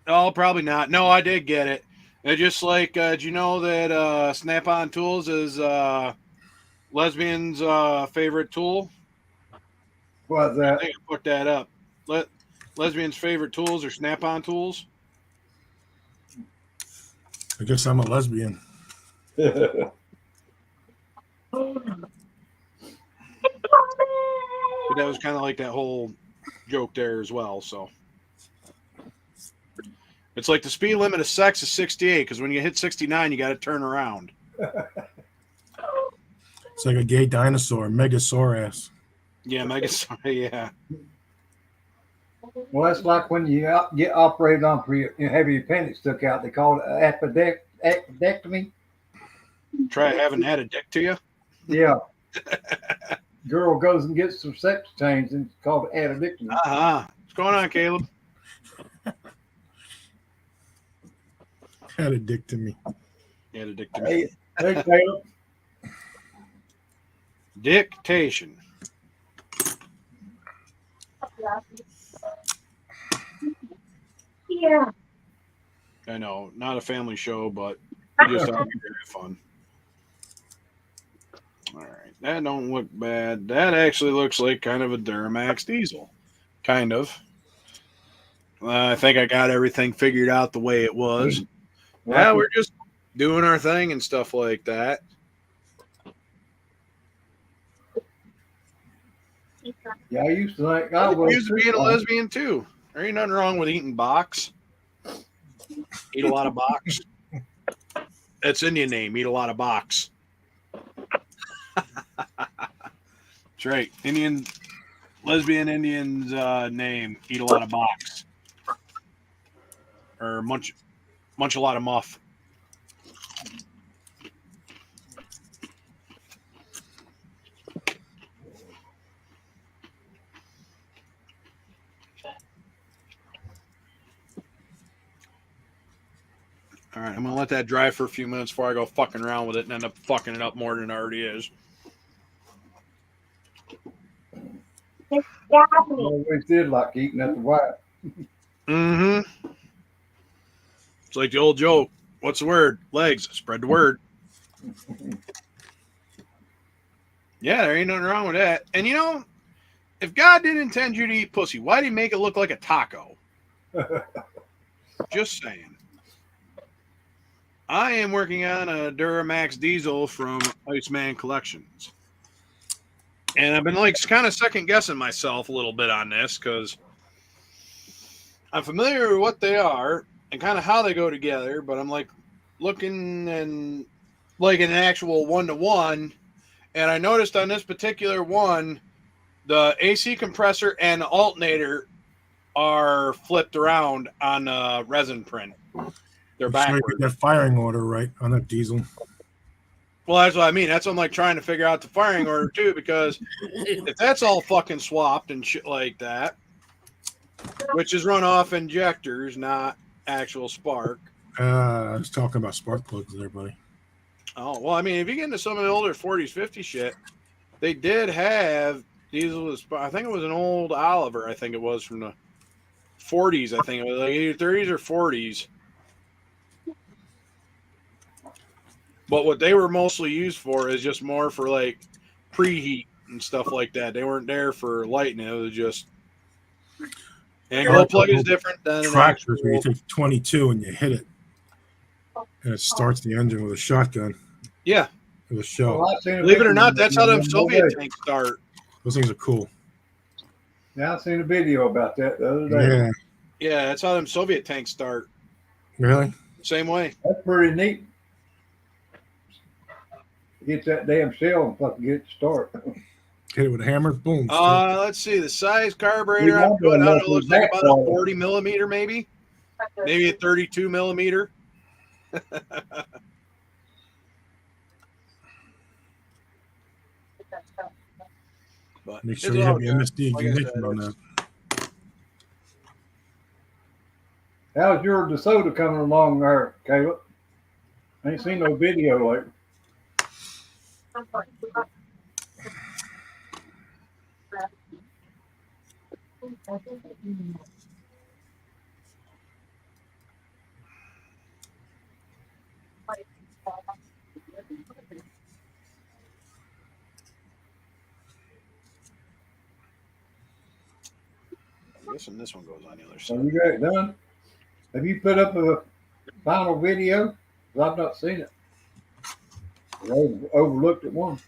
Oh, probably not. No, I did get it. It's just like, do you know that Snap-on Tools is lesbians' favorite tool? What's I that? think I fucked that up. Lesbians' favorite tools are Snap-on Tools. I guess I'm a lesbian. But But that was kind of like that whole joke there as well. So it's like the speed limit of sex is 68 because when you hit 69, you got to turn around. It's like a gay dinosaur, Megasaurus. Yeah, yeah. Well, that's like when you get operated on for your have your appendix took out. They call it appendectomy. Try having had a dick to you. Yeah. Girl goes and gets some sex change, and it's called appendectomy. What's going on, Caleb? Had a dick to me. Had a dick to me. Hey, Caleb. Dictation. Yeah. I know, not a family show, but we just thought it'd be very fun. All right, that don't look bad. That actually looks like kind of a Duramax diesel, kind of. I think I got everything figured out the way it was. Yeah, we're just doing our thing and stuff like that. Yeah, I used to think I used to being a lesbian too. There ain't nothing wrong with eating box. Eat a lot of box. That's Indian name. Eat a lot of box. That's right. Lesbian Indian's name. Eat a lot of box. Or munch a lot of muff. All right, I'm going to let that dry for a few minutes before I go fucking around with it and end up fucking it up more than it already is. always did like eating at the white. Mm-hmm. It's like the old joke. What's the word? Legs. Spread the word. Yeah, there ain't nothing wrong with that. And you know, if God didn't intend you to eat pussy, why did he make it look like a taco? Just saying. I am working on a Duramax diesel from Iceman Collections. And I've been like kind of second guessing myself a little bit on this because I'm familiar with what they are and kind of how they go together, but I'm like looking and like an actual 1-to-1. And I noticed on this particular one, the AC compressor and the alternator are flipped around on the resin print. They're backwards. That firing order right on that diesel. Well, that's what I mean. That's what I'm like trying to figure out the firing order too, because if that's all fucking swapped and shit like that, which is runoff injectors, not actual spark. I was talking about spark plugs there, buddy. Oh, well, I mean, if you get into some of the older 40s, 50s shit, they did have diesel. I think it was an old Oliver. I think it was from the 40s. I think it was like either 30s or 40s. But what they were mostly used for is just more for like preheat and stuff like that. They weren't there for lighting. It was just. And glow plug is different than tractors where you take 22 and you hit it, and it starts the engine with a shotgun. Yeah. With a shell. Well, believe it or not, that's how them Soviet tanks start. Those things are cool. Yeah, I seen a video about that the other day. Yeah. Yeah, that's how them Soviet tanks start. Really? Same way. That's pretty neat. Get that damn shell and fucking get it to start. Hit it with a hammer, boom. Let's see the size carburetor. I'm doing. I don't know. It looks like about a 40 millimeter, maybe a 32 millimeter. But make sure you have your MSD ignition on that. How's your DeSoto coming along there, Caleb? I ain't seen no video lately. I'm guessing this one goes on the other side. Have you got it done? Have you put up a final video? 'Cause I've not seen it. I overlooked it one.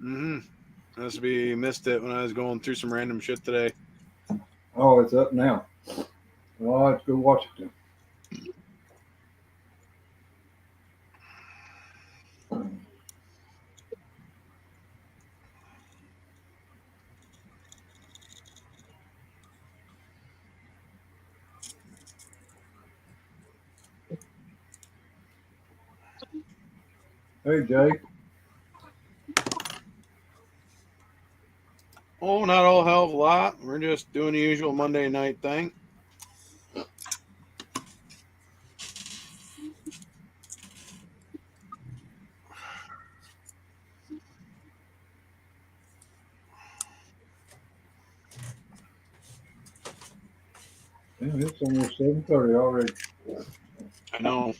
Mm-hmm. Must be missed it when I was going through some random shit today. Oh, it's up now. Oh, let's go watch it then. Hey, Jay. Oh, not a whole hell of a lot. We're just doing the usual Monday night thing. Damn, it's almost 7:30 already. I know.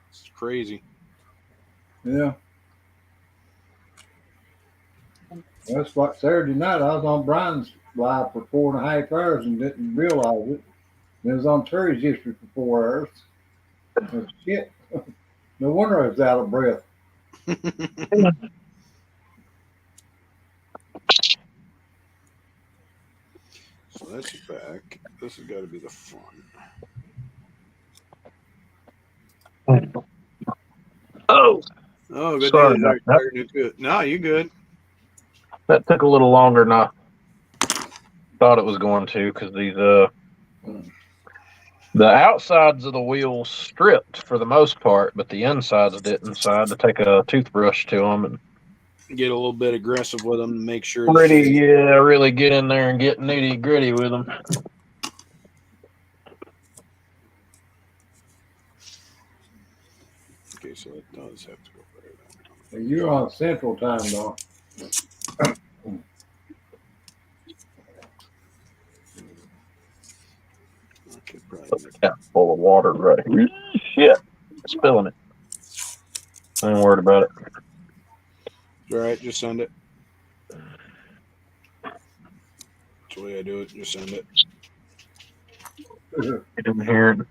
It's crazy. Yeah. That's like Saturday night. I was on Brian's live for 4.5 hours and didn't realize it. And it was on Terry's history for 4 hours. Oh, shit. No wonder I was out of breath. So that's back. This has got to be the fun. Oh, Oh, good sorry deal. about that. Good. No, you good. That took a little longer than I thought it was going to, because the outsides of the wheels stripped for the most part, but the insides didn't. So I had to take a toothbrush to them and Get a little bit aggressive with them to make sure. really get in there and get nitty gritty with them. Okay, so it does have to go there. And you're on Central Time, though. Okay, probably. Cap full of water right here. Shit, spilling it. I ain't worried about it. All right, just send it. That's the way I do it. Just send it. Get in here and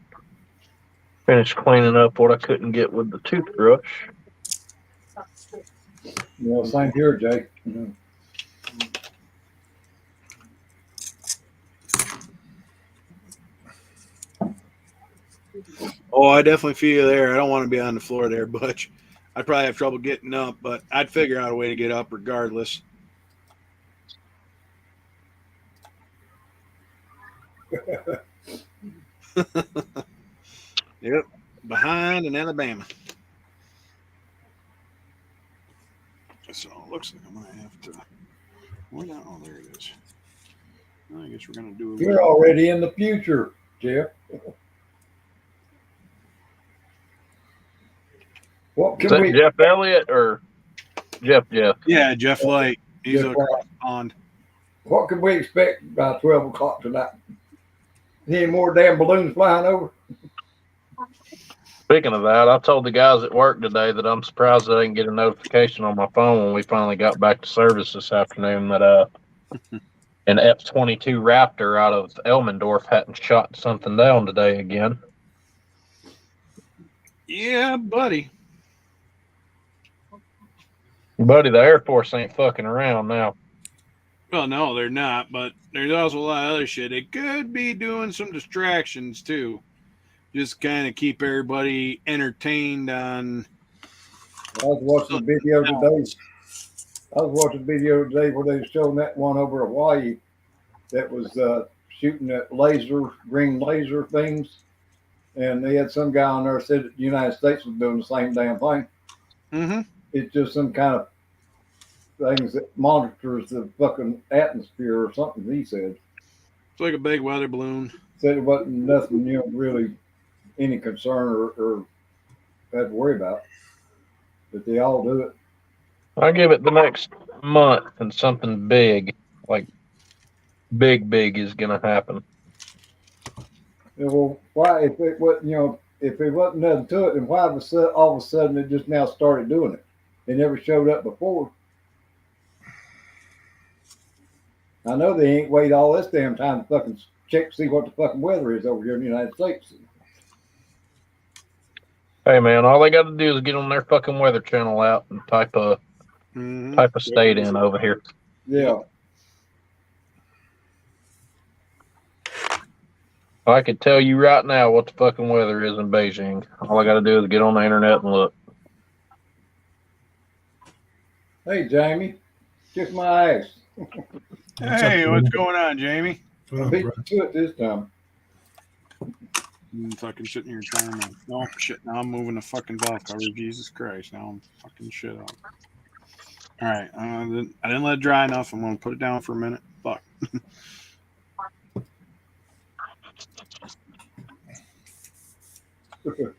finish cleaning up what I couldn't get with the toothbrush. Well, same here, Jake. Mm-hmm. Oh, I definitely feel you there. I don't want to be on the floor there, Butch. I'd probably have trouble getting up, but I'd figure out a way to get up regardless. Yep, behind in Alabama. So it looks like I might have to. Where now? Oh, there it is. I guess we're gonna do. You're already in the future, Jeff. What Is can that we? Jeff Elliott or Jeff? Yeah, Jeff Light. He's Jeff across Light. the pond. What can we expect by 12 o'clock tonight? Any more damn balloons flying over? Speaking of that, I told the guys at work today that I'm surprised I didn't get a notification on my phone when we finally got back to service this afternoon that an F-22 Raptor out of Elmendorf hadn't shot something down today again. Yeah, buddy. Buddy, the Air Force ain't fucking around now. Well, no, they're not, but there's also a lot of other shit. They could be doing some distractions too. Just kind of keep everybody entertained on. I was watching a video today. I was watching a video today where they were showing that one over Hawaii that was shooting at green laser things. And they had some guy on there said that the United States was doing the same damn thing. Mm-hmm. It's just some kind of things that monitors the fucking atmosphere or something, he said. It's like a big weather balloon. Said it wasn't nothing, really any concern or had to worry about. But they all do it. I give it the next month and something big, like big is going to happen. Yeah, well, why, if it wasn't, if it wasn't nothing to it, then why all of a sudden it just now started doing it? They never showed up before. I know they ain't wait all this damn time to fucking check to see what the fucking weather is over here in the United States. Hey man, all they got to do is get on their fucking Weather Channel out and type a state in over here. Yeah. I could tell you right now what the fucking weather is in Beijing. All I got to do is get on the internet and look. Hey, Jamie. Kiss my ass. Hey, what's going on, Jamie? I beat you to it this time. Fucking shit in your time. No shit. Now I'm moving the fucking valve cover. Jesus Christ. Now I'm fucking shit up. All right. I didn't let it dry enough. I'm going to put it down for a minute. Fuck. The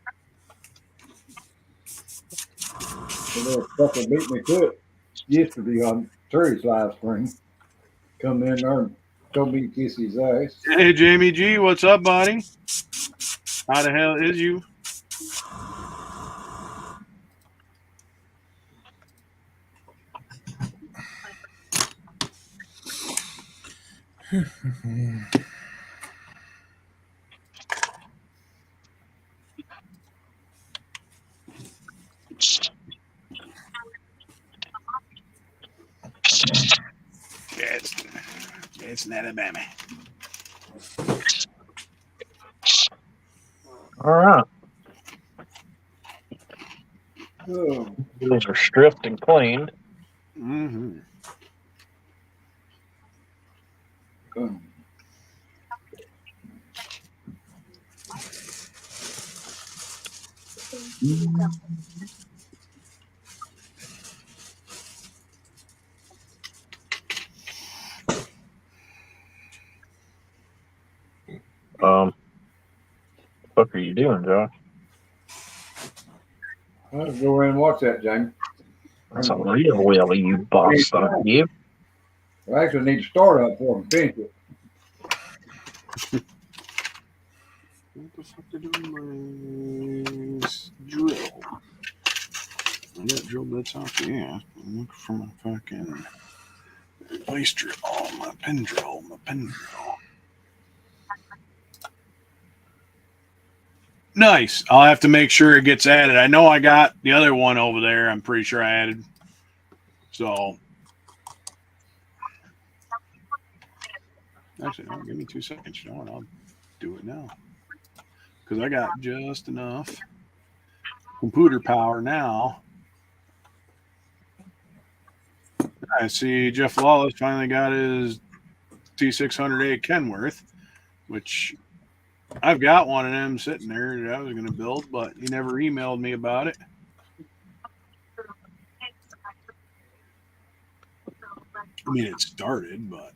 little fucker beat me to it yesterday on Terry's live stream. Come in there and told me to kiss his ass. Hey, Jamie G. What's up, buddy? How the hell is you? It's not Alabama. All right. Oh, These are stripped and cleaned. Mm-hmm. um, What are you doing, Josh? I'll go in and watch that, Jamie. That's a real Willie, you bastard. You. I actually need to start up for him, finish it. What the fuck are doing my drill? I got drill bits off the ass. I'm looking for my fucking place drill. Oh, my pin drill. Nice. I'll have to make sure it gets added. I know I got the other one over there. I'm pretty sure I added. So, actually, no, give me 2 seconds. You know what? I'll do it now. Because I got just enough computer power now. I see Jeff Lawless finally got his T600A Kenworth, which I've got one of them sitting there that I was going to build, but he never emailed me about it. I mean, it started, but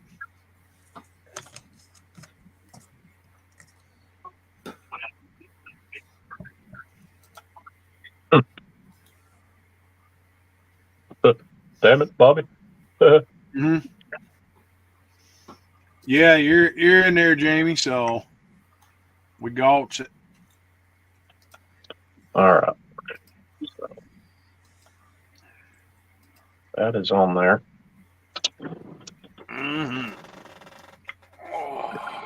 Damn it, Bobby. mm-hmm. Yeah, you're in there, Jamie. So we got it. All right. So, that is on there. Mm-hmm. Oh,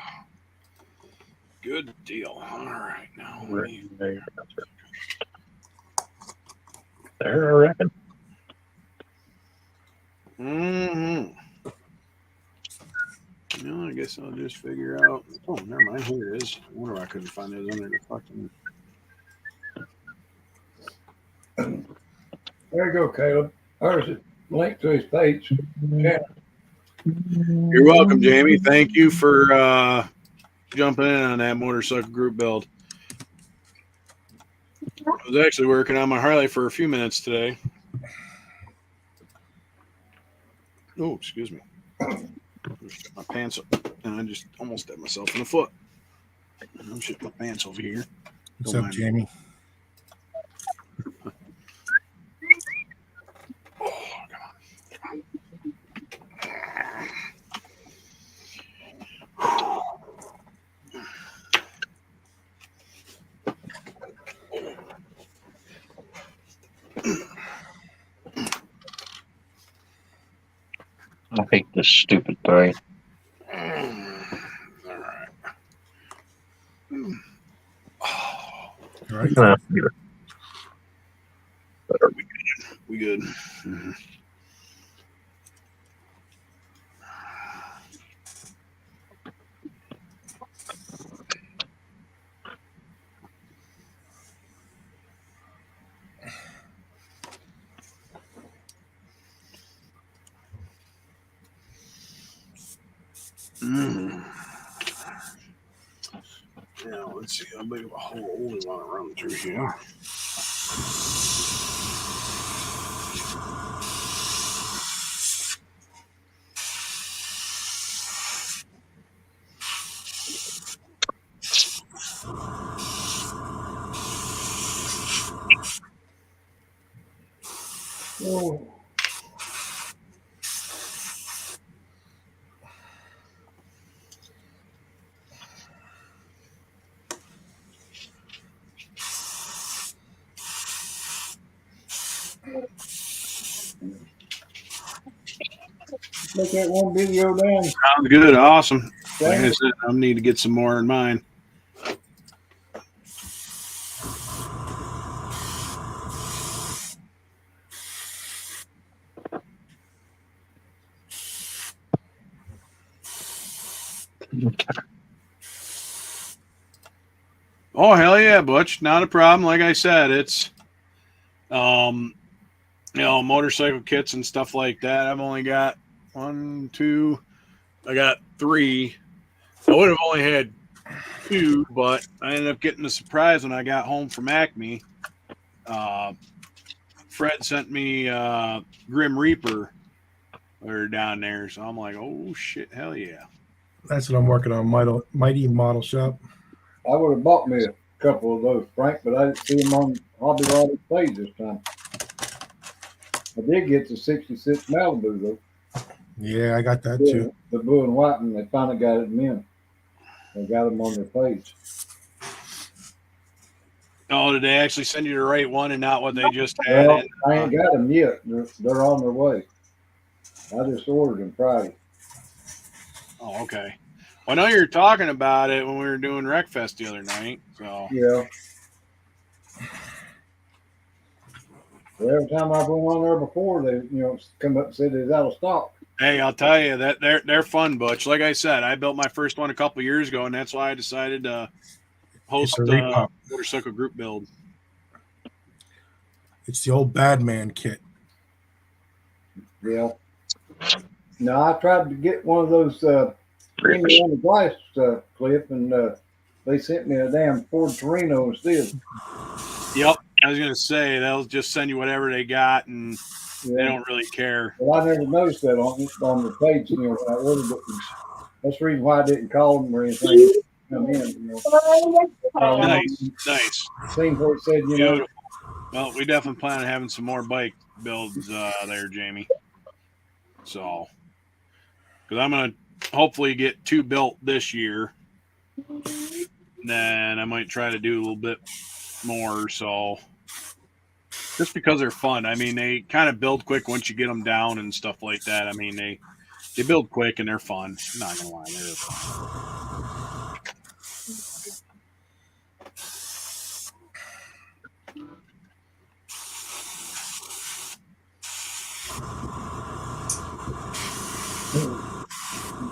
good deal. All right, now There, I reckon. Mm-hmm. No, I guess I'll just figure out. Oh, never mind. Here it is. I wonder why I couldn't find those under the fucking. There you go, Caleb. There's a link to his page. Yeah. You're welcome, Jamie. Thank you for jumping in on that motorcycle group build. I was actually working on my Harley for a few minutes today. Oh, excuse me. My pants up, and I just almost stabbed myself in the foot. I'm shitting my pants over here. What's Don't up, mind Jamie? Oh, come I hate this stupid thing. All right. All right. Nah, We good. Mm-hmm. Mm. Yeah, let's see how big of a hole we want to run through here. Oh, make that one video down. Sounds good. Awesome. Like I Dang. said, I need to get some more in mine. Oh, hell yeah, Butch. Not a problem. Like I said, it's, motorcycle kits and stuff like that. I've only got 1, 2, I got 3. I would have only had 2, but I ended up getting a surprise when I got home from Acme. Fred sent me Grim Reaper or down there, so I'm like, oh shit, hell yeah. That's what I'm working on. Mighty Model Shop. I would have bought me a couple of those, Frank, but I didn't see them on Hobby Lobby's page this time. I did get the 66 Malibu, though. Yeah, I got that too. The blue and white, and they finally got it in. They got them on their page. Oh, did they actually send you the right one and not what they just had? Well, I ain't got them yet. They're on their way. I just ordered them Friday. Oh, okay. Well, I know you were talking about it when we were doing Wreckfest the other night. So Yeah. Well, every time I've been on there before, they come up and said it's out of stock. hey, I'll tell you that they're fun, Butch. Like I said, I built my first one a couple years ago, and that's why I decided to host It's a repop. motorcycle group build. It's the old Badman kit. Yeah. No, I tried to get one of those Indiana on the glass clip, and they sent me a damn Ford Torino instead. Yep, I was gonna say they'll just send you whatever they got, and they don't really care. Well, I never noticed that on the page. When I ordered it. That's the reason why I didn't call them or anything. Come in. Nice. Seen where it said, Beautiful. Well, we definitely plan on having some more bike builds there, Jamie. So, because I'm gonna hopefully get 2 built this year. Then I might try to do a little bit more. So, just because they're fun. I mean, they kind of build quick once you get them down and stuff like that. I mean, they build quick and they're fun. I'm not gonna lie, they're fun.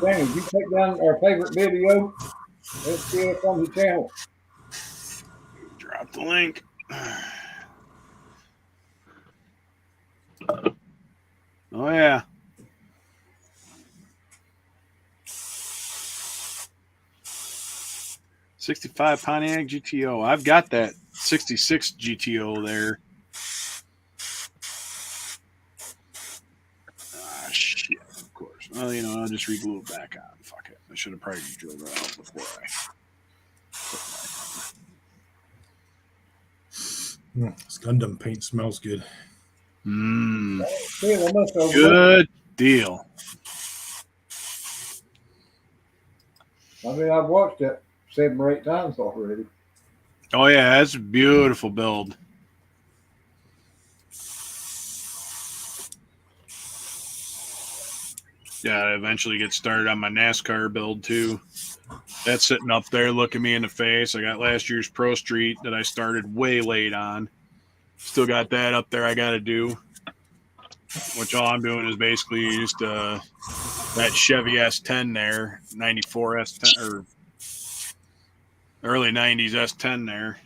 Dang, did you take down our favorite video? Let's see it on the channel. Drop the link. Oh yeah. '65 Pontiac GTO. I've got that 66 GTO there. Ah, shit. Of course. Well, I'll just re-glue it back on. Fuck it. I should have probably drilled it out before I. This Gundam paint smells good. Good deal. I mean, I've watched that 7 or 8 times already. Oh yeah, that's a beautiful build. Yeah, I eventually get started on my NASCAR build too. That's sitting up there looking me in the face. I got last year's Pro Street that I started way late on. Still got that up there I got to do. Which all I'm doing is basically just that Chevy S10 there, 94 S10 or early 90s S10 there.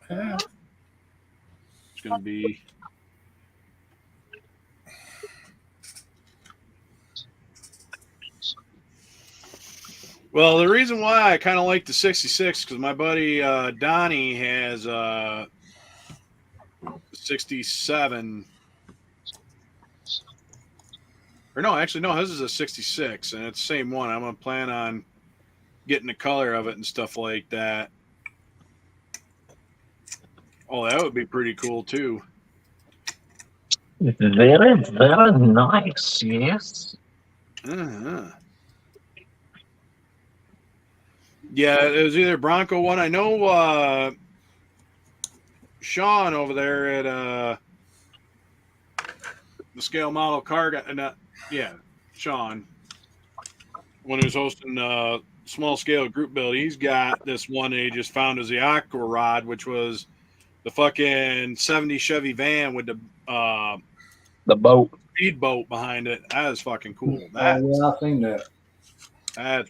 Yeah. It's going to be Well, the reason why I kind of like the 66 because my buddy Donnie has 67. Or no, actually, no, his is a 66, and it's the same one. I'm going to plan on getting the color of it and stuff like that. Oh, that would be pretty cool, too. Very, very nice, yes. Uh-huh. Yeah, it was either Bronco one. I know Sean over there at the scale model car guy. Sean, when he was hosting small scale group build, he's got this one that he just found as the Aqua Rod, which was the fucking 70 Chevy van with the boat. speedboat behind it. That is fucking cool. Oh yeah, I've seen that. That's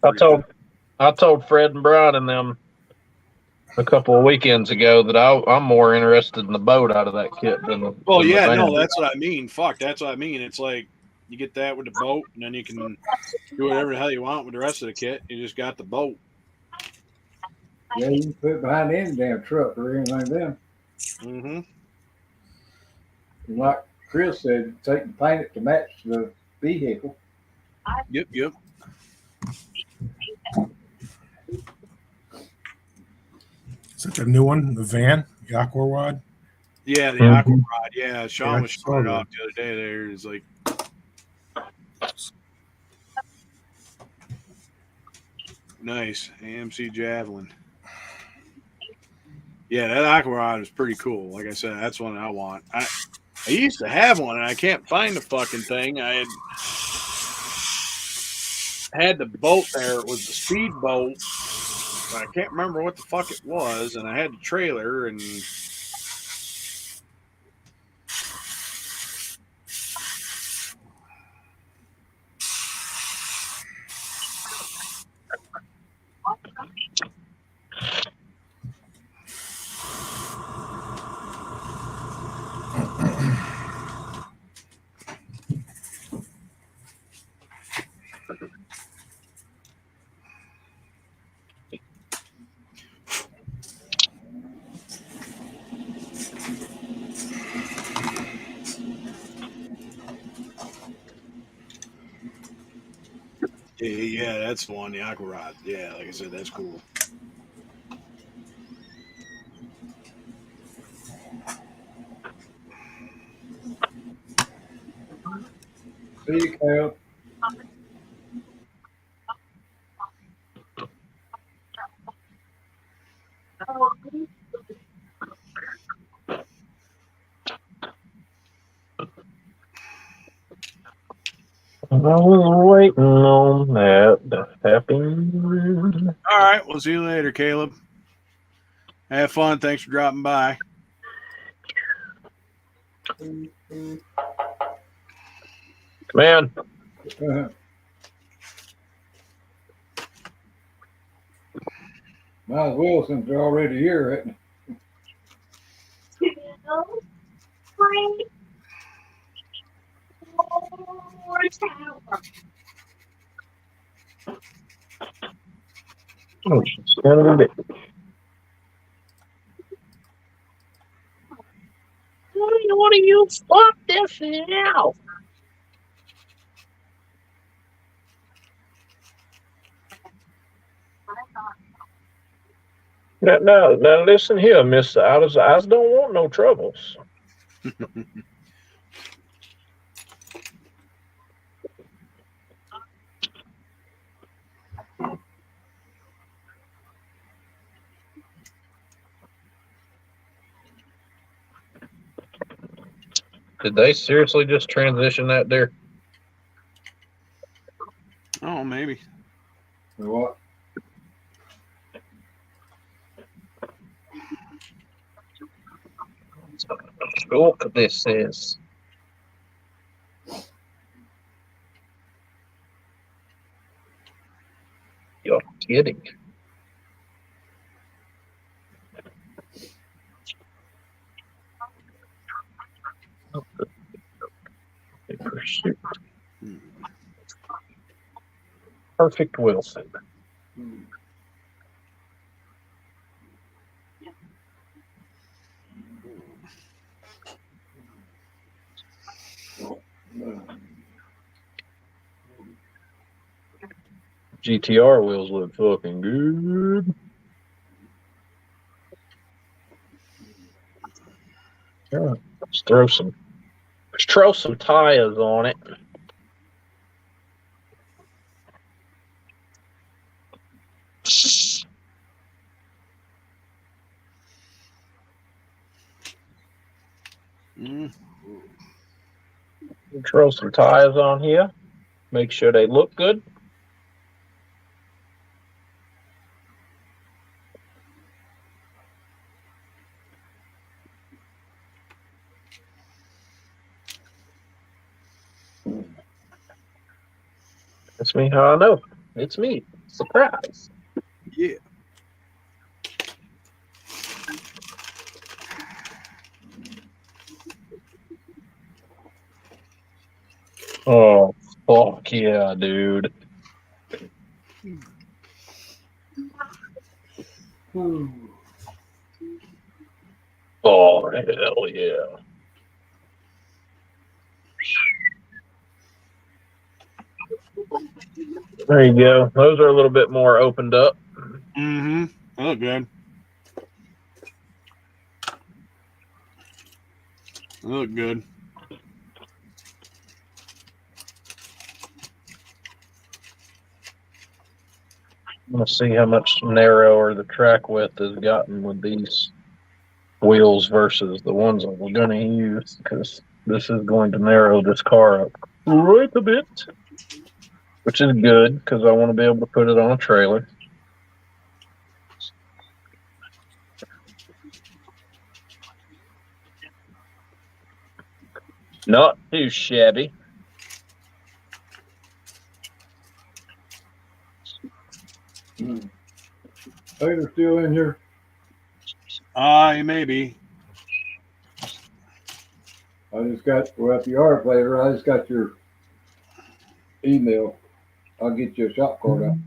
I told Fred and Brian and them a couple of weekends ago that I'm more interested in the boat out of that kit than the van. that's what I mean. Fuck, that's what I mean. It's like you get that with the boat, and then you can do whatever the hell you want with the rest of the kit. You just got the boat. Yeah, you can put it behind any damn truck or anything then. Mm-hmm. Like Chris said, take and paint it to match the vehicle. Yep. Is that the new one, the van, the Aqua Rod? Yeah, the Aqua Rod. Yeah, Sean Yeah, was showing it off the other day. There, he's like, nice AMC Javelin. Yeah, that Aqua Rod is pretty cool. Like I said, that's one I want. I used to have one, and I can't find the fucking thing. I had the boat there. It was the speedboat. I can't remember what the fuck it was, and I had the trailer, and yeah, that's the one, the Aqua Rod. Yeah, like I said, that's cool. See you, Cal. I was waiting on that to happen. All right, we'll see you later, Caleb. Have fun. Thanks for dropping by. Man, Might as well since they're already here, isn't it? oh, son of a bitch. What do you fuck this now? Now, listen here, Mister. I don't want no troubles. Did they seriously just transition that there? Oh, maybe. What? Look, this is. You're kidding. Pursuit. Perfect Wilson. GTR wheels look fucking good. Yeah, let's throw some tires on it. Throw some tires on here. Make sure they look good. That's me how I know. It's me. Surprise. Yeah. Oh, fuck yeah, dude. Oh, hell yeah. There you go. Those are a little bit more opened up. Mm-hmm. They look good. They look good. I'm going to see how much narrower the track width has gotten with these wheels versus the ones that we're going to use, because this is going to narrow this car up quite a bit, which is good because I want to be able to put it on a trailer. Not too shabby. Taylor still in here? Maybe. I just got, well, if you are later, I just got your email. I'll get you a shop card out.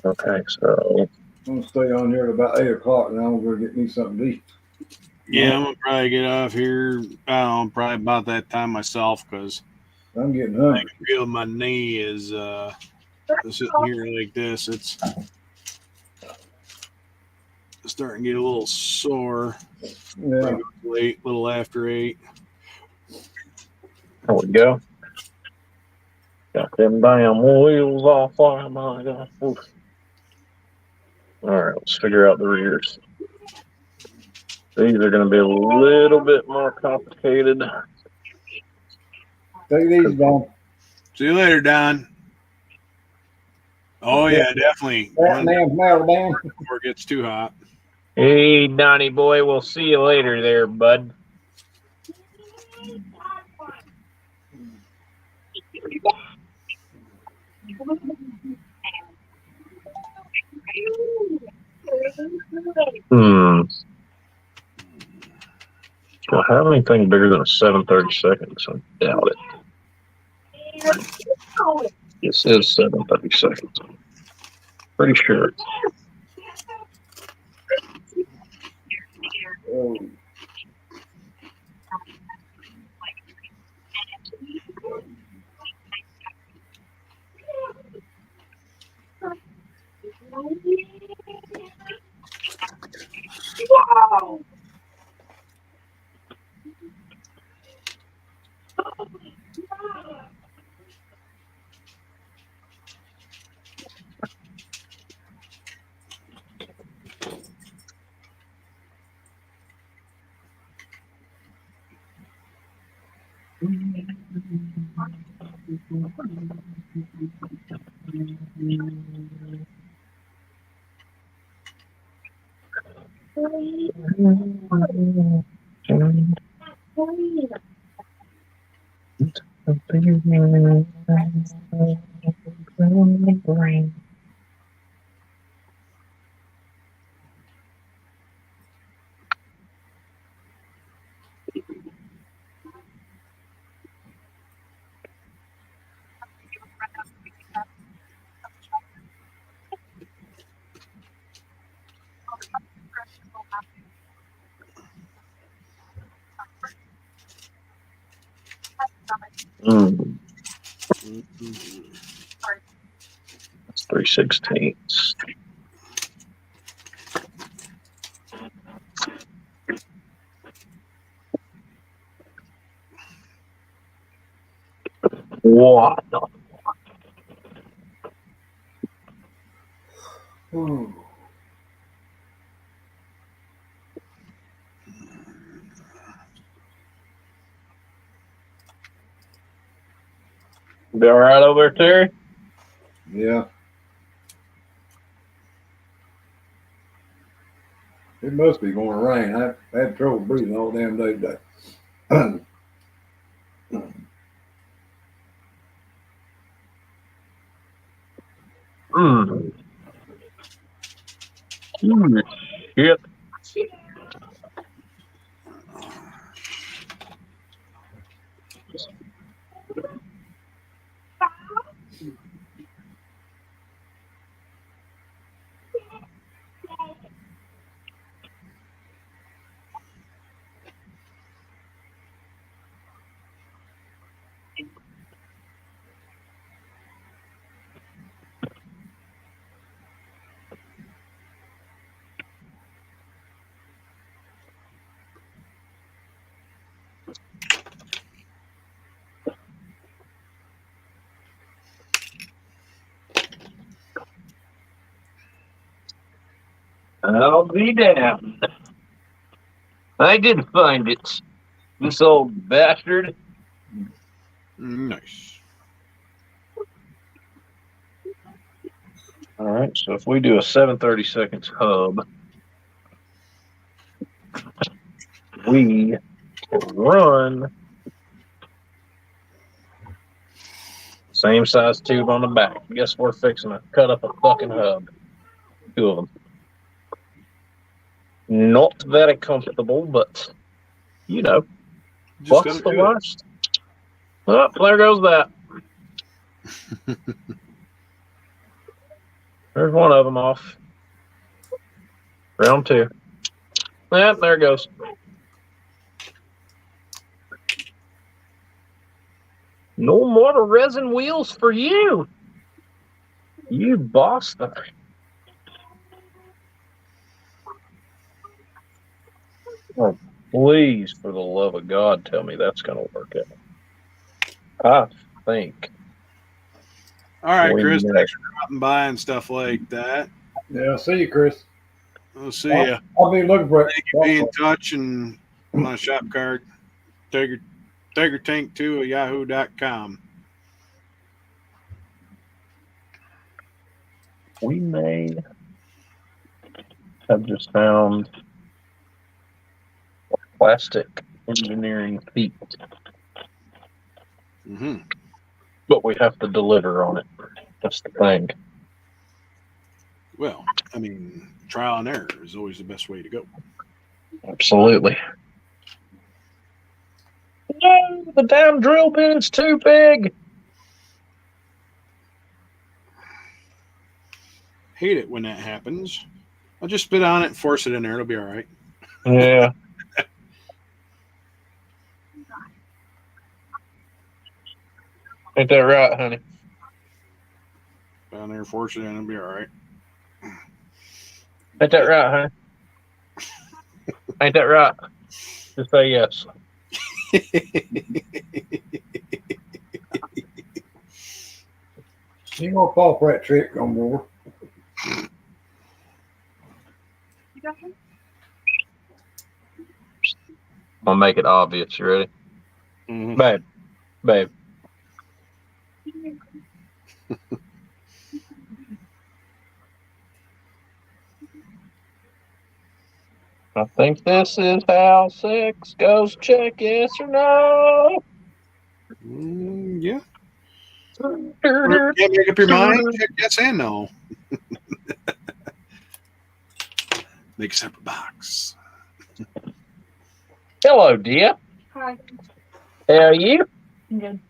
Okay, so I'm gonna stay on here at about 8 o'clock, and I'm gonna get me something to eat. Yeah, I'm gonna probably get off here. I don't know, probably about that time myself, because I'm getting I hungry. can feel my knee is sitting here like this. It's starting to get a little sore. Yeah. Late, little after 8. there we go. Got them damn wheels off. Oh my God. Oof. All right, let's figure out the rears. These are going to be a little bit more complicated. Take it easy, Don. See you later, Don. Oh yeah, definitely. That man from Alabama. Before it gets too hot. Hey, Donnie boy, we'll see you later there, bud. Do I have anything bigger than a 7/32? I doubt it. It says 7/32. Pretty sure. Oh. Wow. That's 3/16. What the? Ooh. Be all right over there, Terry? Yeah. It must be going to rain. I had trouble breathing all damn day today. Shit. I'll be damned. I did find it. This old bastard. Nice. All right, so if we do a 7:30 seconds hub, we can run same size tube on the back. Guess we're fixing to cut up a fucking hub. 2 of them. Not very comfortable, but you know, Just what's gotta the do it. worst? Oh, there goes that. There's one of them off. Round 2. Yeah, there it goes. No more resin wheels for you. You bastard. Oh, please, for the love of God, tell me that's going to work out. I think. All right, we Chris. know. Thanks for dropping by and stuff like that. Yeah, see you, Chris. We'll see ya. I'll be looking for it. Thank you. Be in touch and my shop card. Tiger Tank 2 at yahoo.com. We may have just found plastic engineering feat, Mm-hmm. but we have to deliver on it. That's the thing. Well, I mean, trial and error is always the best way to go. Absolutely. No, the damn drill bit's too big. Hate it when that happens. I'll just spit on it and force it in there. It'll be all right. Yeah. Ain't that right, honey? Down there, force it in. It'll be all right. Ain't that right, honey? Ain't that right? Just say yes. You ain't gonna fall for that trick no more. I'll make it obvious. You ready? Mm-hmm. Babe. I think this is how sex goes. Check yes or no. Yeah. Can't make up your mind? Check yes and no. Make a separate box. Hello, dear. Hi. How are you? I'm good.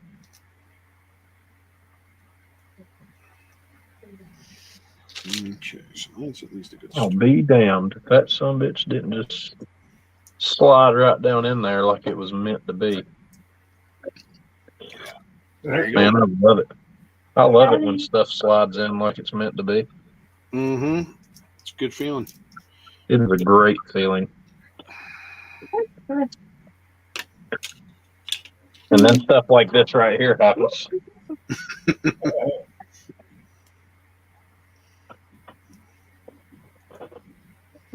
Okay, so that's at least a good I'll start. be damned if that sumbitch didn't just slide right down in there like it was meant to be. There you Man, go. I love it. I love it when stuff slides in like it's meant to be. Mm-hmm. It's a good feeling. It is a great feeling. And then stuff like this right here happens.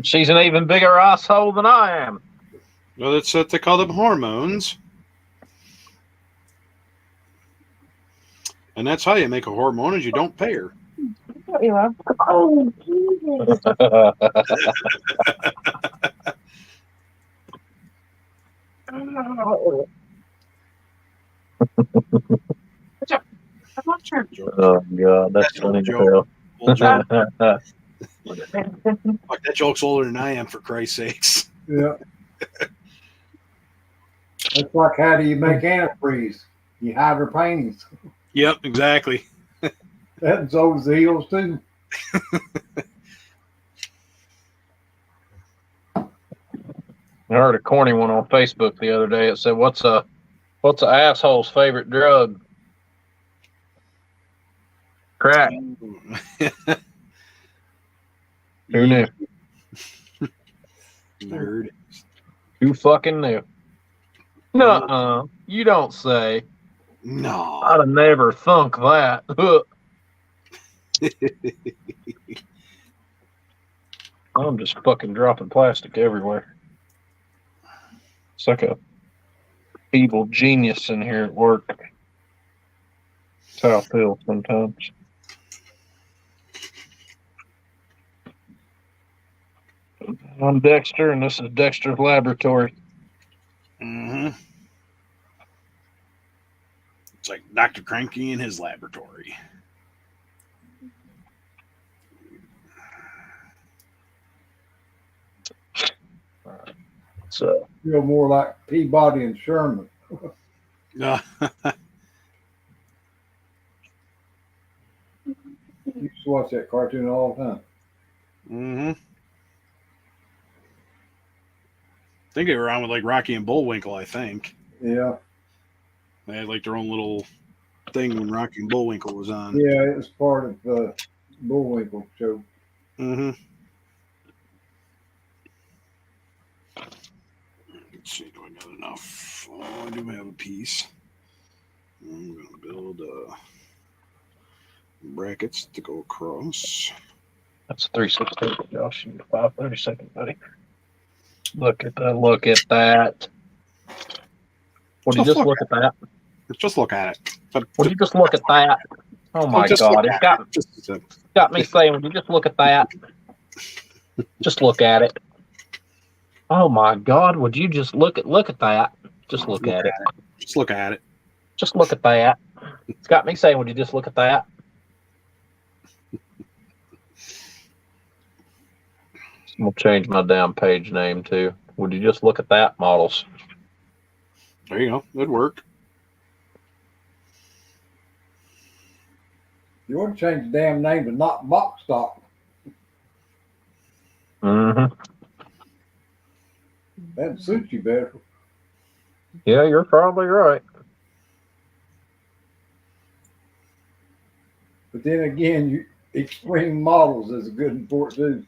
She's an even bigger asshole than I am. Well, that's what they call them, hormones. And that's how you make a hormone is you don't pay her. You are. Oh, Jesus. I'm not sure. Oh God, that's funny as hell. Old joke. Fuck, that joke's older than I am, for Christ's sakes. Yeah. That's like, how do you make antifreeze? You hide her paintings. Yep, exactly. That's old Zeals too. I heard a corny one on Facebook the other day. It said, "What's a asshole's favorite drug?" Crack. Who knew? Nerd. Who fucking knew? Nuh-uh. You don't say. No. I'd have never thunk that. I'm just fucking dropping plastic everywhere. It's like a evil genius in here at work. That's how I feel sometimes. I'm Dexter, and this is Dexter's Laboratory. Mm-hmm. It's like Dr. Cranky in his laboratory. So Feel more like Peabody and Sherman. Uh, You used to watch that cartoon all the time. mm-hmm. I think they were on with like Rocky and Bullwinkle, I think. Yeah. They had like their own little thing when Rocky and Bullwinkle was on. Yeah, it was part of the Bullwinkle show. Mm-hmm. Let's see, do I got enough? Oh, I do have a piece. I'm going to build brackets to go across. that's 316, Josh. You need 530 seconds, buddy. Look at that. Look at that. Would you just look at that? Just look at it. Would you just look at that? Oh my Just God. look It's at it. got me saying, would you just look at that? Just look at it. Oh my God. Would you just look at that? Just look at it. Just look at it. Just look at that. It's got me saying, would you just look at that? I'm going to change my damn page name too. Would you just look at that, models? There you go. Good work. You want to change the damn name to not box stock. Mm-hmm. That suits you better. Yeah, you're probably right. But then again, extreme models is a good for it too.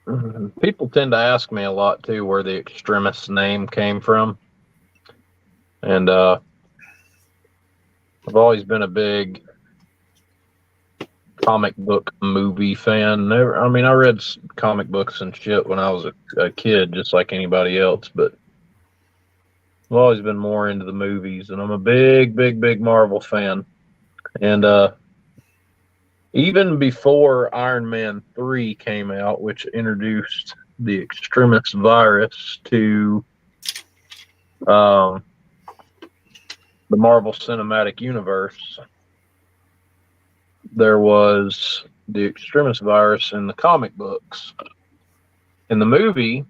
Mhm. People tend to ask me a lot too where the extremist name came from, and I've always been a big comic book movie fan. I read comic books and shit when I was a kid, just like anybody else, but I've always been more into the movies, and I'm a big Marvel fan. And even before Iron Man 3 came out, which introduced the extremist virus to the Marvel Cinematic Universe, there was the extremis virus in the comic books. In the movie,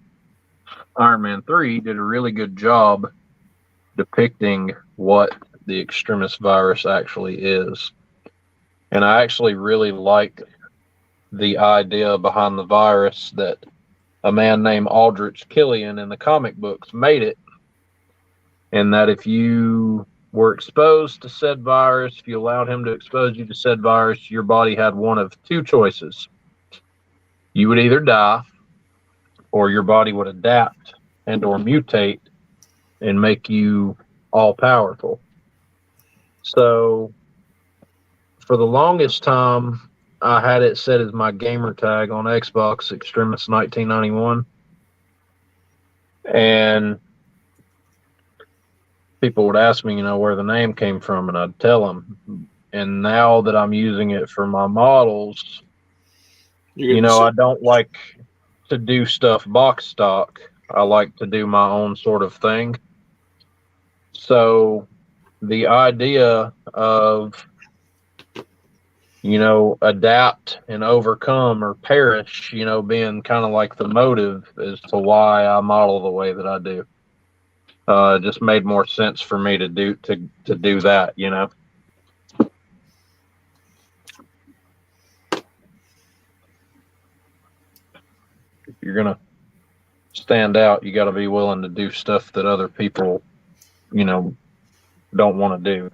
Iron Man 3 did a really good job depicting what the extremis virus actually is. And I actually really like the idea behind the virus that a man named Aldrich Killian in the comic books made it, and that if you were exposed to said virus, if you allowed him to expose you to said virus, your body had one of two choices. You would either die, or your body would adapt and or mutate and make you all powerful. So for the longest time, I had it set as my gamer tag on Xbox, Extremis 1991. And people would ask me, where the name came from, and I'd tell them. And now that I'm using it for my models, I don't like to do stuff box stock. I like to do my own sort of thing. So the idea of, adapt and overcome or perish, being kind of like the motive as to why I model the way that I do. It just made more sense for me to do that, If you're gonna stand out, you got to be willing to do stuff that other people, don't want to do.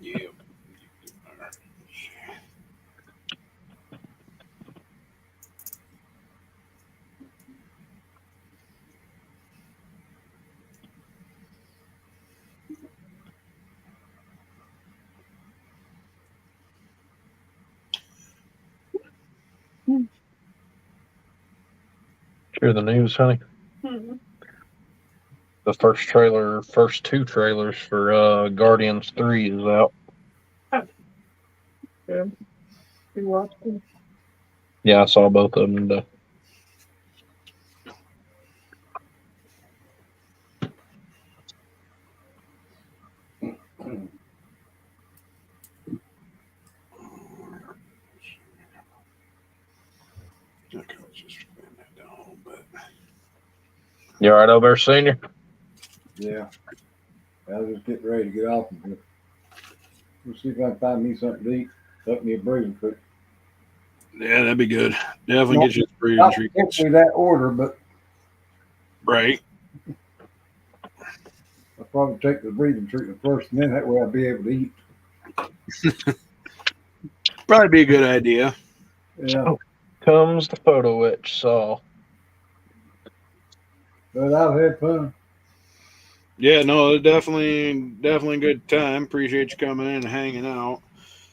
Yeah. Hear the news, honey? Hmm. The first two trailers for Guardians 3 is out. Yeah. You watched it? Yeah, I saw both of them today. Okay, let's just bend that down a little bit. You all right over there, Senior? Yeah. I'll just get ready to get off of here. We'll see if I can find me something to eat. Up me a breathing quick. Yeah, that'd be good. Definitely get you a breathing Not treatment. particularly that order, but Right. I'll probably take the breathing treatment first, and then that way I'll be able to eat. Probably be a good idea. Yeah. Oh. Comes the photo etch saw. But I've had fun. Yeah, no, definitely a good time. Appreciate you coming in and hanging out.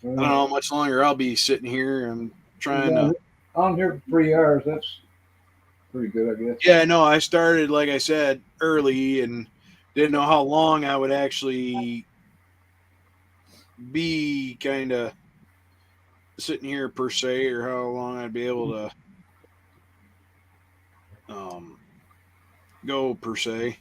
I don't know how much longer I'll be sitting here and trying to. On here for 3 hours. That's pretty good, I guess. Yeah, no, I started, like I said, early and didn't know how long I would actually be kind of sitting here per se, or how long I'd be able to go per se.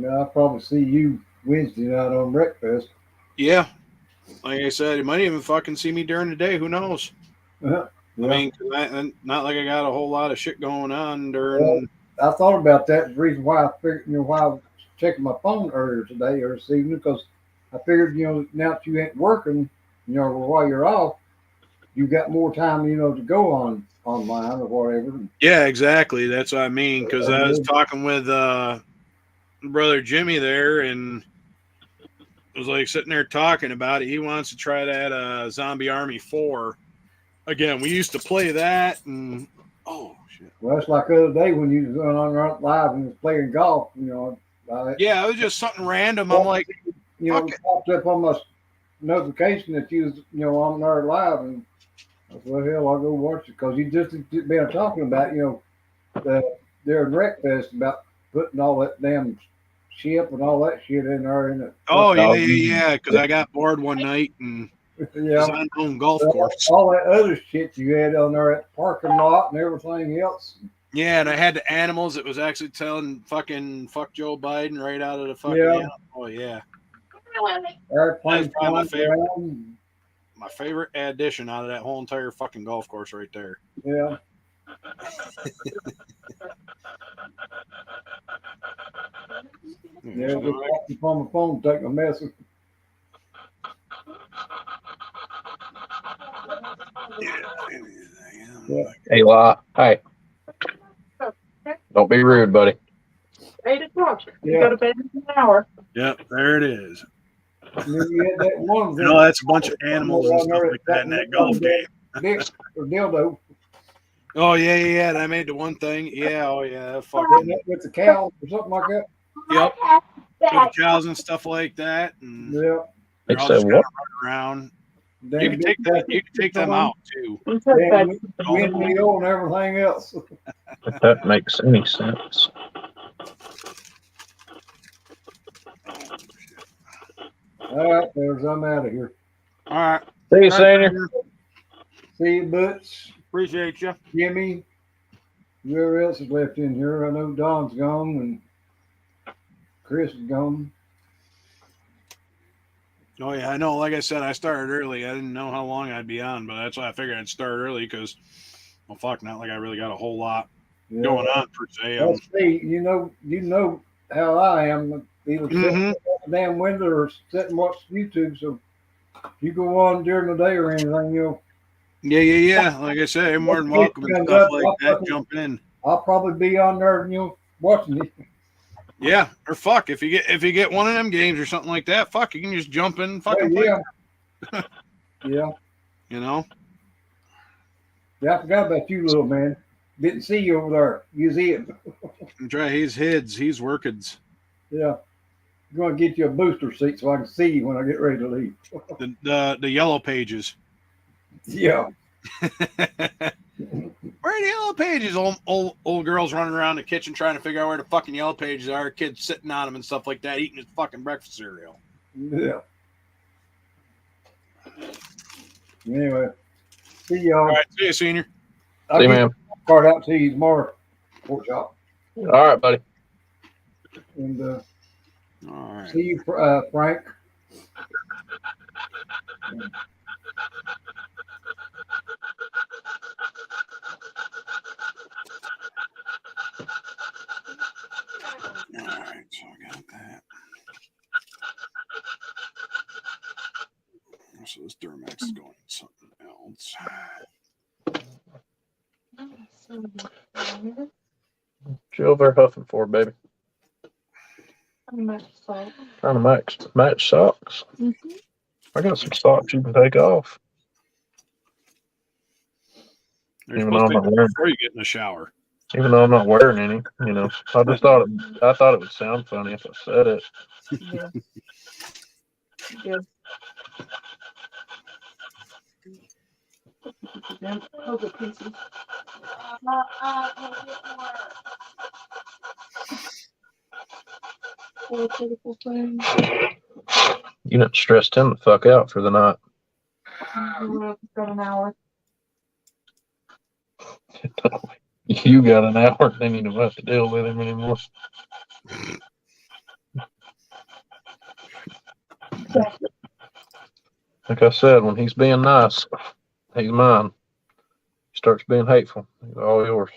I'll probably see you Wednesday night on Breakfast. Yeah, like I said, you might even fucking see me during the day. Who knows? Yeah. I mean, not like I got a whole lot of shit going on during. Well, I thought about that. The reason why I figured, why I was checking my phone earlier today or this evening, because I figured, now that you ain't working, while you're off, you got more time, to go online or whatever. Yeah, exactly. That's what I mean. Because I was talking with brother Jimmy there, and it was like sitting there talking about it. He wants to try that Zombie Army 4 again. We used to play that, and oh shit. Well, it's like the other day when you was going on live and was playing golf. Yeah, it was just something random. I'm like, it popped up on my notification that you was, on there live, and I said, well, hell, I'll go watch it, because you just been talking about, they're in Wreckfest about putting all that damn ship and all that shit in there, in it. Oh yeah. Because I got bored one night and Yeah. designed my own golf course. All that other shit you had on there at the parking lot and everything else. Yeah, and I had the animals. It was actually telling fucking fuck Joe Biden right out of the fucking Yeah. animal. Oh yeah. Airplanes That's probably my flying favorite. around. My favorite addition out of that whole entire fucking golf course right there. Yeah. Yeah, just walking on the phone, taking a message. Yeah. Hey, La. Hey. Don't be rude, buddy. 8 o'clock. You Yeah. go to bed in an hour. Yep, there it is. And then you had that one. You know, that's a bunch of animals and stuff like that in that golf game. Dick or dildo. Oh yeah. And I made the one thing. Yeah, oh yeah, With fucking the cow or something like that. yep. With the cows and stuff like that, and Yeah. they're all Except just kind what? of running around. Damn You can take that. You can take them out too. Damn windmill and everything else. If that makes any sense. All right, fellas, I'm out of here. All right. See you, Senior. See you, Butch, Appreciate you. Jimmy, whoever else is left in here. I know Don's gone and Chris is gone. Oh yeah, I know. Like I said, I started early. I didn't know how long I'd be on, but that's why I figured I'd start early because, well, fuck, not like I really got a whole lot Yeah. going on per se. Let's see, you know how I am. Either sitting at the damn window or sit and watch YouTube. So if you go on during the day or anything, Yeah. Like I said, you're more than welcome and stuff like that. Jump in. I'll probably be on there, watching it. Yeah, or fuck if you get one of them games or something like that. Fuck, you can just jump in and fucking play. Yeah. You know. Yeah, I forgot about you, little man. Didn't see you over there. You see it. Try. He's hids. He's workings. Yeah. I'm going to get you a booster seat so I can see you when I get ready to leave. The yellow pages. Yeah. Where are the yellow pages? Old girls running around the kitchen trying to figure out where the fucking yellow pages are. Kids sitting on them and stuff like that, eating his fucking breakfast cereal. Yeah. Anyway, see y'all. All right, see you, Senior. I'll See you, get man. the card out to you tomorrow. Pork chop. All right, buddy. And All right. see you, Frank. All right, so I got that. So this Duramax is going to something else. What you over there huffing for, baby? Trying to match socks. I got some socks you can take off. You're Even supposed though to I'm take not that wearing, before you get in the shower. even though I'm not wearing any, I just thought it would sound funny if I said it. Yeah. Yeah. You done stressed him the fuck out for the night. Got an hour. You got an hour, then you don't have to deal with him anymore. Like I said, when he's being nice, he's mine. He starts being hateful, he's all yours.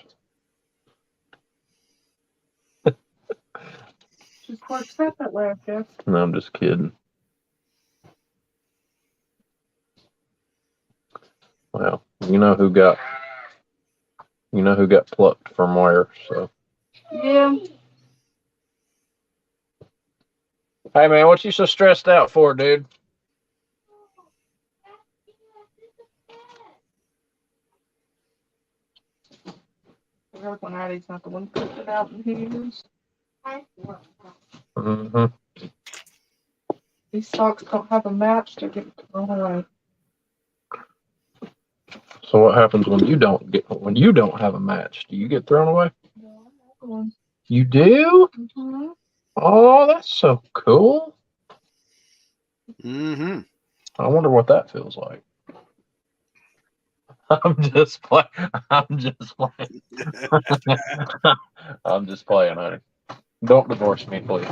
Just works out that way, I guess. No, I'm just kidding. Well, you know who got plucked from where, so. Yeah. Hey man, what you so stressed out for, dude? When Addie's not the one who puts it out and he uses. Mm-hmm. These socks don't have a match to get thrown away. So what happens when you don't have a match? Do you get thrown away? No, I'm not the one. You do? Mm-hmm. Oh, that's so cool. Mm-hmm. I wonder what that feels like. I'm just playing. I'm just playing. I'm just playing, honey. Don't divorce me, please.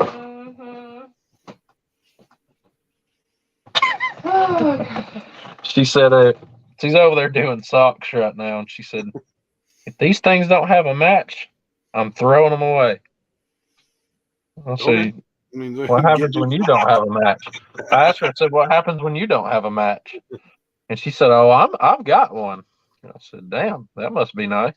She said she's over there doing socks right now, and she said, if these things don't have a match, I'm throwing them away. I said, Okay. I mean, what happens when you don't have a match? I asked her, I said, what happens when you don't have a match? And she said, oh, I've got one. I said, damn, that must be nice.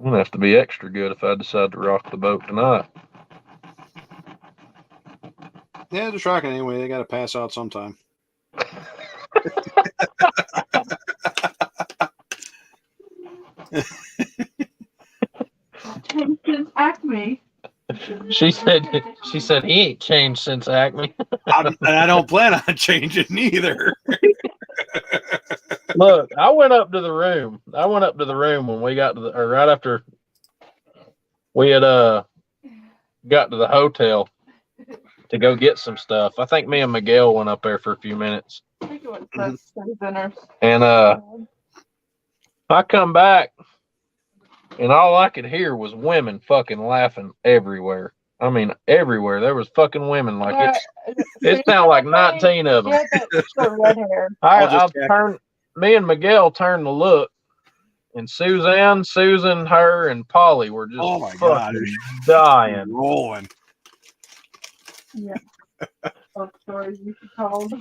I'm gonna have to be extra good if I decide to rock the boat tonight. Yeah, just rock it anyway. They got to pass out sometime. Changed since Acme. She said he ain't changed since Acme. And I don't plan on changing either. Look, I went up to the room when we got to the, or right after we had got to the hotel to go get some stuff. I think me and Miguel went up there for a few minutes. I think it was dinners. And I come back and all I could hear was women fucking laughing everywhere. I mean, everywhere. There was fucking women. Like it sounded like 19 of them. Red hair. Me and Miguel turned to look, and Susan, her, and Polly were just fucking dying. Rolling. Yeah. Both stories you told.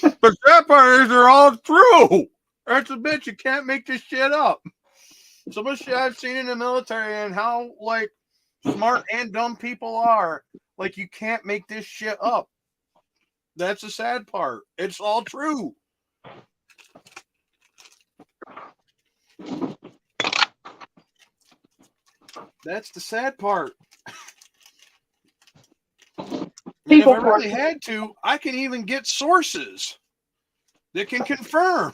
But that part is they're all true. That's a bitch. You can't make this shit up. So much shit I've seen in the military and how like smart and dumb people are. Like you can't make this shit up. That's the sad part. It's all true. That's the sad part. If I really had to, I can even get sources that can confirm.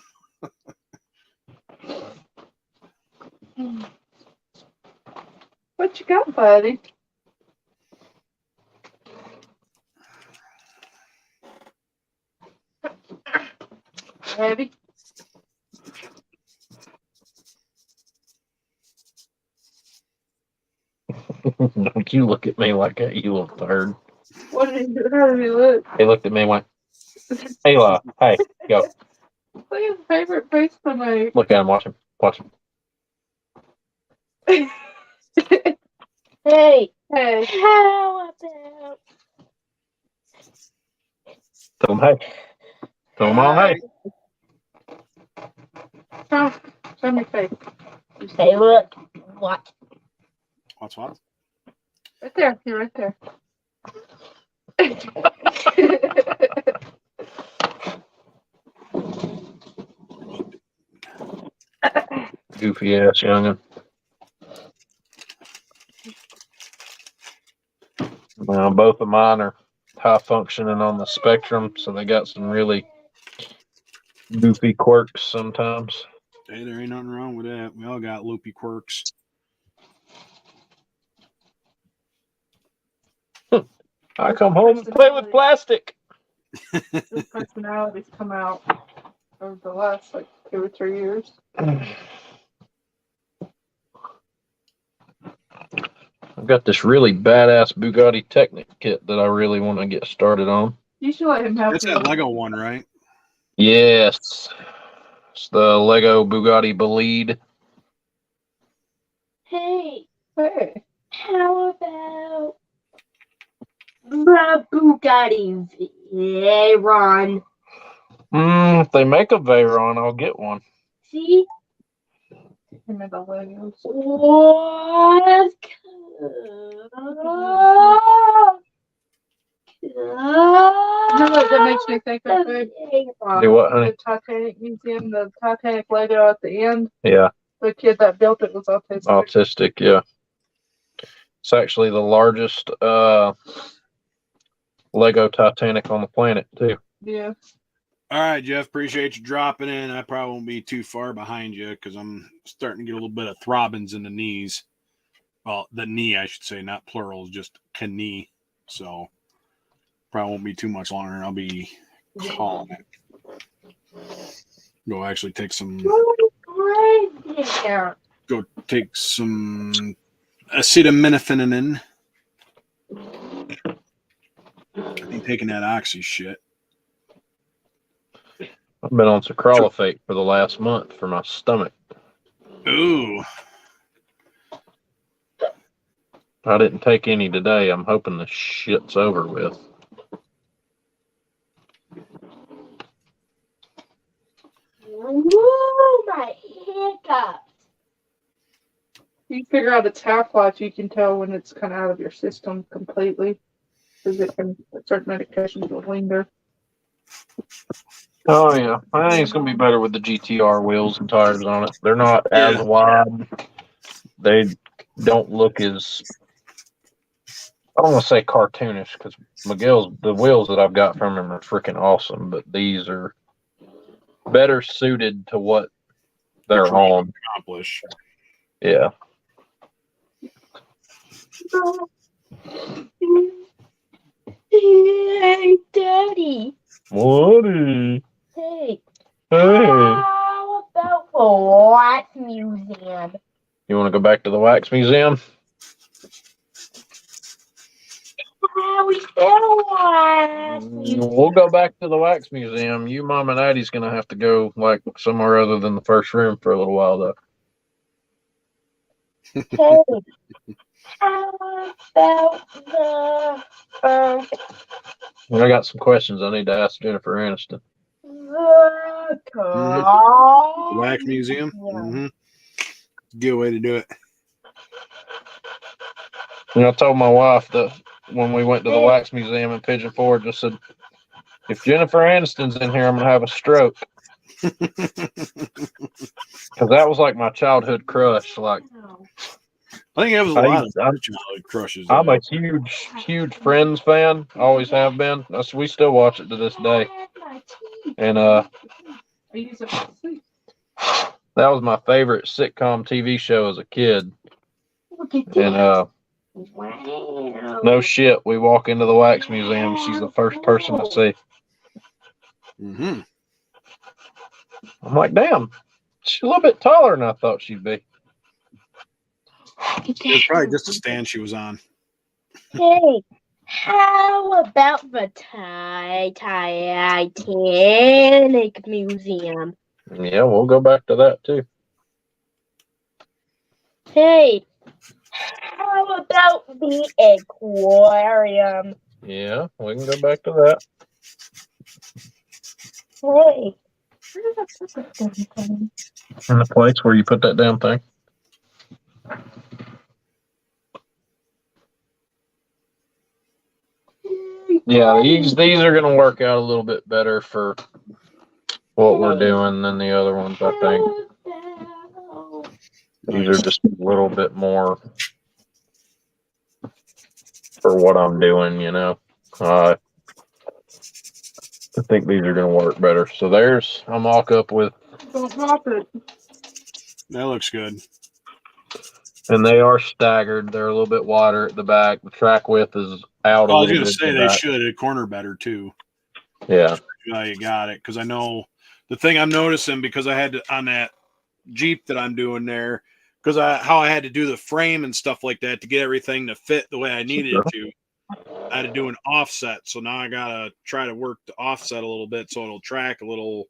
What you got, buddy? Heavy? Don't you look at me like that, you little third. What did he do? How did he look? He looked at me and went, hey, La, hey, go. Look at his favorite face to make. Look at him, watch him. Hey. How about? Tell him, hey. Tell him, hey. Show me face. Hey, look. What? What's what? Right there. You're right there. Goofy ass youngin'. Well, both of mine are high functioning on the spectrum, so they got some really goofy quirks sometimes. Hey, there ain't nothing wrong with that. We all got loopy quirks. I come home and play with plastic. His personalities come out over the last 2 or 3 years. I've got this really badass Bugatti Technic kit that I really want to get started on. You should let him help It's you. that Lego one, right? Yes. It's the Lego Bugatti Bolide. Hey, Hey. how about the Bugatti Veyron? If they make a Veyron, I'll get one. See? Him and the Legos. What? You know what that makes me think of? Babe? Do what, honey? The Titanic Museum, the Titanic Lego at the end. Yeah. The kid that built it was autistic. Autistic, yeah. It's actually the largest Lego Titanic on the planet, too. Yeah. All right, Jeff. Appreciate you dropping in. I probably won't be too far behind you because I'm starting to get a little bit of throbbings in the knees. Well, the knee, I should say, not plural, just knee. So probably won't be too much longer. And I'll be calling it. Go actually take some. Go take some acetaminophen. I think taking that oxy shit. I've been on Sucralfate for the last month for my stomach. Ooh. I didn't take any today. I'm hoping the shit's over with. Ooh, my hiccups. You figure out its half-life, you can tell when it's kind of out of your system completely. Because it can, certain medications will linger. Oh, yeah. I think it's going to be better with the GTR wheels and tires on it. They're not as wide. They don't look as, I don't want to say cartoonish, because the wheels that I've got from him are freaking awesome, but these are better suited to what they're on. Accomplish. Yeah. Hey, Daddy. Woody. Hey. Hey. How about the wax museum? You want to go back to the wax museum? We still wax museum. We'll go back to the wax museum. You, Mom, and Daddy's going to have to go like somewhere other than the first room for a little while, though. Hey. How about the I got some questions I need to ask Jennifer Aniston. The Wax Museum. Mm-hmm. Good way to do it. You know, I told my wife that when we went to the wax museum in Pigeon Forge, I said, if Jennifer Aniston's in here, I'm going to have a stroke. Because that was like my childhood crush. Like, I think it was a lot of childhood crushes. I'm a huge Friends fan. Always have been. We still watch it to this day. And that was my favorite sitcom TV show as a kid. And no shit, we walk into the wax museum. She's the first person I see. Mm-hmm. I'm like, damn, she's a little bit taller than I thought she'd be. It was probably just a stand she was on. Hey, how about the Titanic Museum? Yeah, we'll go back to that too. Hey, how about the aquarium? Yeah, we can go back to that. Hey, In the place where you put that damn thing. Yeah, these are going to work out a little bit better for what we're doing than the other ones, I think. These are just a little bit more for what I'm doing, you know. I think these are going to work better. So there's a mock-up with... Don't drop it. That looks good. And they are staggered. They're a little bit wider at the back. The track width is out a little bit. I was going to say they should at corner better too. Yeah. How you got it. Because I know the thing I'm noticing, because I had to, on that Jeep that I'm doing there, because how I had to do the frame and stuff like that to get everything to fit the way I needed it to. I had to do an offset. So now I got to try to work the offset a little bit so it'll track a little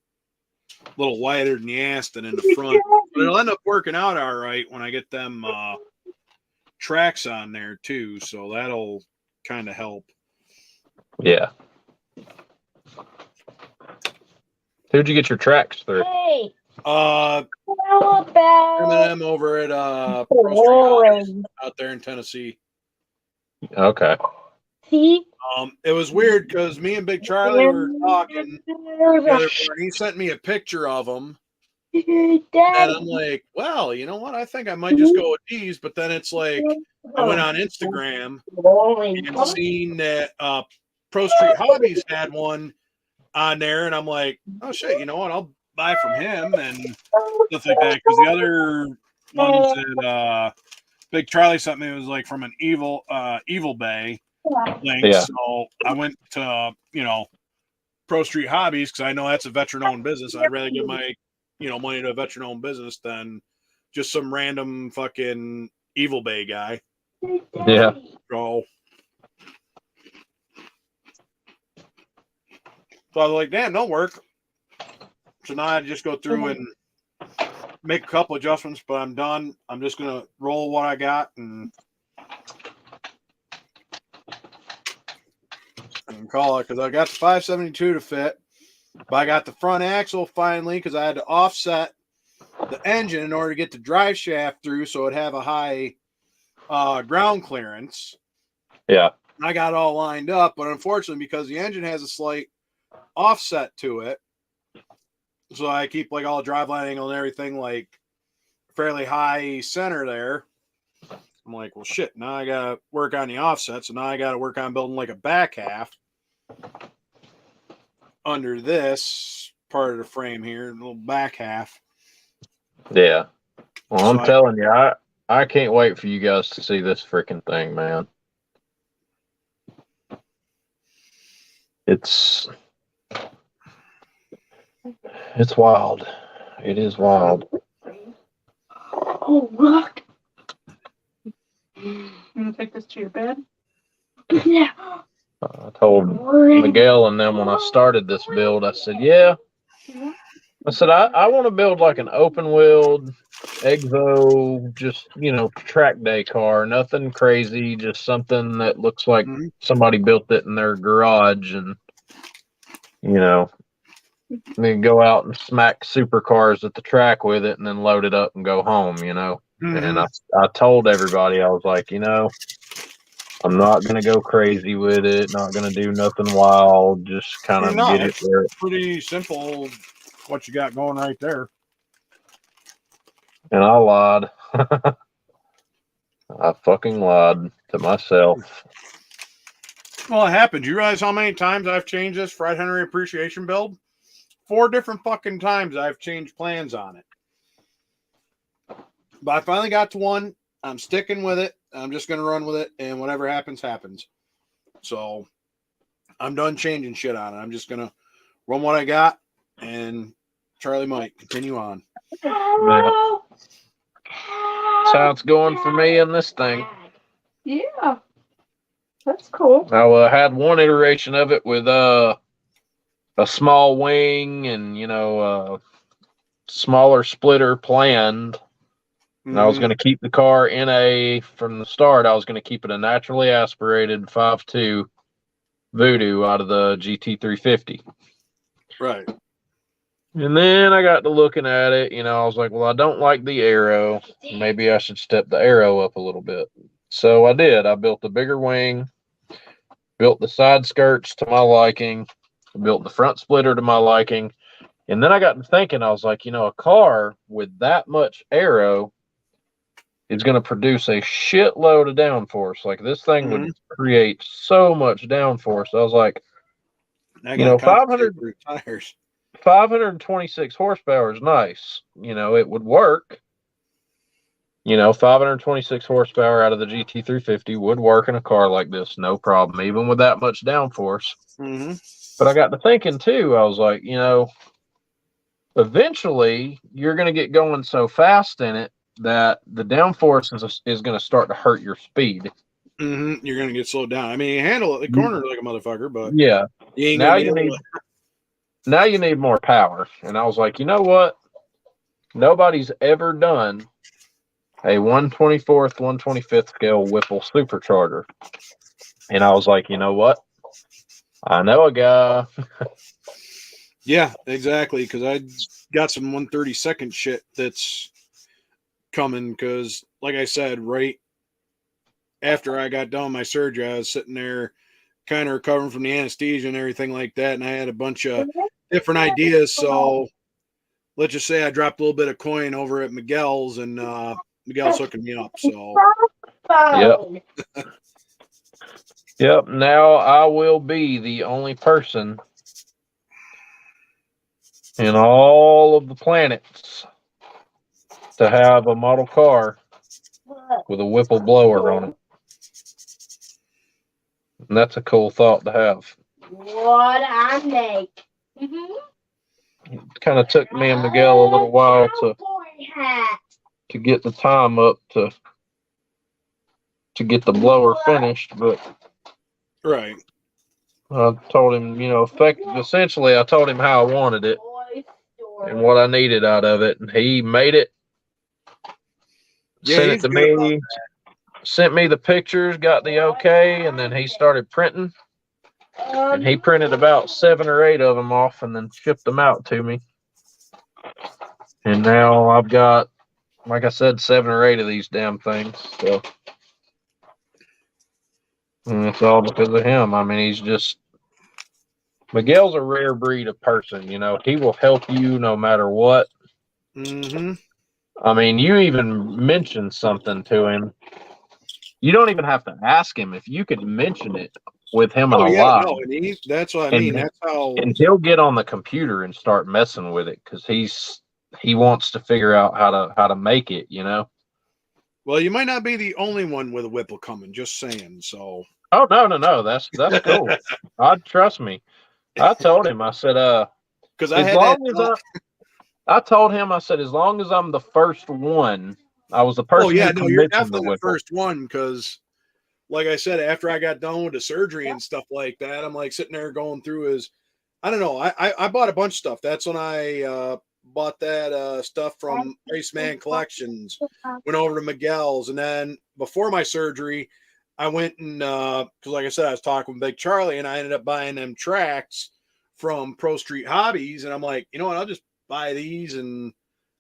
wider than the Aston in the front. But it'll end up working out all right when I get them tracks on there too. So that'll kind of help. Yeah. Who'd you get your tracks through? hey, How about M&M over at out there in Tennessee. Okay. see? It was weird because me and Big Charlie were talking together, and he sent me a picture of them. And I'm like, well, you know what? I think I might just go with these. But then it's like, I went on Instagram and seen that Pro Street Hobbies had one on there, and I'm like, oh shit, you know what? I'll buy from him and stuff like that. Because the other ones that Big Charlie sent me was like from an Evil Bay link. Yeah. So I went to Pro Street Hobbies because I know that's a veteran-owned business. I'd rather give my money to a veteran-owned business than just some random fucking Evil Bay guy. Yeah. So I was like, damn, don't work. So now I just go through and make a couple adjustments, but I'm done. I'm just gonna roll what I got and call it, because I got the 572 to fit, but I got the front axle finally because I had to offset the engine in order to get the drive shaft through so it'd have a high ground clearance. Yeah. I got it all lined up, but unfortunately, because the engine has a slight offset to it, so I keep like all the driveline angle and everything like fairly high center there. I'm like, well, shit, now I got to work on the offset. So now I got to work on building like a back half under this part of the frame here, a little back half. Yeah. Well, So I'm telling you, I can't wait for you guys to see this freaking thing, man. It's wild. It is wild. Oh, look. You gonna take this to your bed? Yeah. I told Miguel and them when I started this build, I said, yeah. I said, I want to build like an open wheeled exo, just, track day car. Nothing crazy, just something that looks like somebody built it in their garage and, then go out and smack supercars at the track with it and then load it up and go home, And I told everybody, I was like, I'm not going to go crazy with it, not going to do nothing wild, just kind of get it there. Pretty simple what you got going right there. And I lied. I fucking lied to myself. Well, it happened. You realize how many times I've changed this Fred Henry appreciation build? 4 different fucking times I've changed plans on it. But I finally got to one. I'm sticking with it. I'm just going to run with it, and whatever happens, happens. So I'm done changing shit on it. I'm just going to run what I got, and Charlie might continue on. Yeah. That's how it's going for me in this thing. Yeah. That's cool. I had one iteration of it with a small wing and, smaller splitter planned. And I was going to keep the car from the start, I was going to keep it a naturally aspirated 5.2 Voodoo out of the GT350. Right. And then I got to looking at it, I was like, well, I don't like the aero. Maybe I should step the aero up a little bit. So I did. I built a bigger wing, built the side skirts to my liking, built the front splitter to my liking. And then I got to thinking, I was like, a car with that much aero is going to produce a shitload of downforce. Like this thing would create so much downforce. I was like, 526 horsepower is nice. It would work. 526 horsepower out of the GT350 would work in a car like this, no problem, even with that much downforce. But I got to thinking too, I was like, eventually you're going to get going so fast in it that the downforce is going to start to hurt your speed. You're going to get slowed down. I mean, you handle it the corner like a motherfucker, but yeah. You ain't now you need more power. And I was like, you know what? Nobody's ever done a 1/24th, 1/25th scale Whipple supercharger. And I was like, you know what? I know a guy. Yeah, exactly. Because I got some 1/32 shit that's coming. Because, like I said, right after I got done with my surgery, I was sitting there kind of recovering from the anesthesia and everything like that. And I had a bunch of different ideas. So let's just say I dropped a little bit of coin over at Miguel's, and Miguel's hooking me up. So, yep. Yep. Now I will be the only person in all of the planets to have a model car with a Whipple blower on it. And that's a cool thought to have. What I make. It kind of took me and Miguel a little while to get the time up to get the blower finished, but Right. I told him, essentially I told him how I wanted it and what I needed out of it, and he made it, Yeah, sent it he's to good about me, sent me the pictures, got the okay, and then he started printing, and he printed about 7 or 8 of them off and then shipped them out to me. And now I've got, like I said, 7 or 8 of these damn things. So, and it's all because of him. I mean, Miguel's a rare breed of person. He will help you no matter what. Mm-hmm. I mean, you even mention something to him. You don't even have to ask him. If you could mention it with him and and that's what I mean. That's how. And he'll get on the computer and start messing with it because he wants to figure out how to make it. Well, you might not be the only one with a Whipple coming. Just saying. So. Oh no, that's cool. Trust me. I told him. I said, because I told him, I said, as long as I'm the first one, I was the person. Oh yeah, no, you're definitely the first one because, like I said, after I got done with the surgery and stuff like that, I'm like sitting there going through his. I don't know. I bought a bunch of stuff. That's when I bought that stuff from Iceman Collections. Went over to Miguel's, and then before my surgery, I went and because, like I said, I was talking with Big Charlie, and I ended up buying them tracks from Pro Street Hobbies, and I'm like, you know what? I'll just buy these, and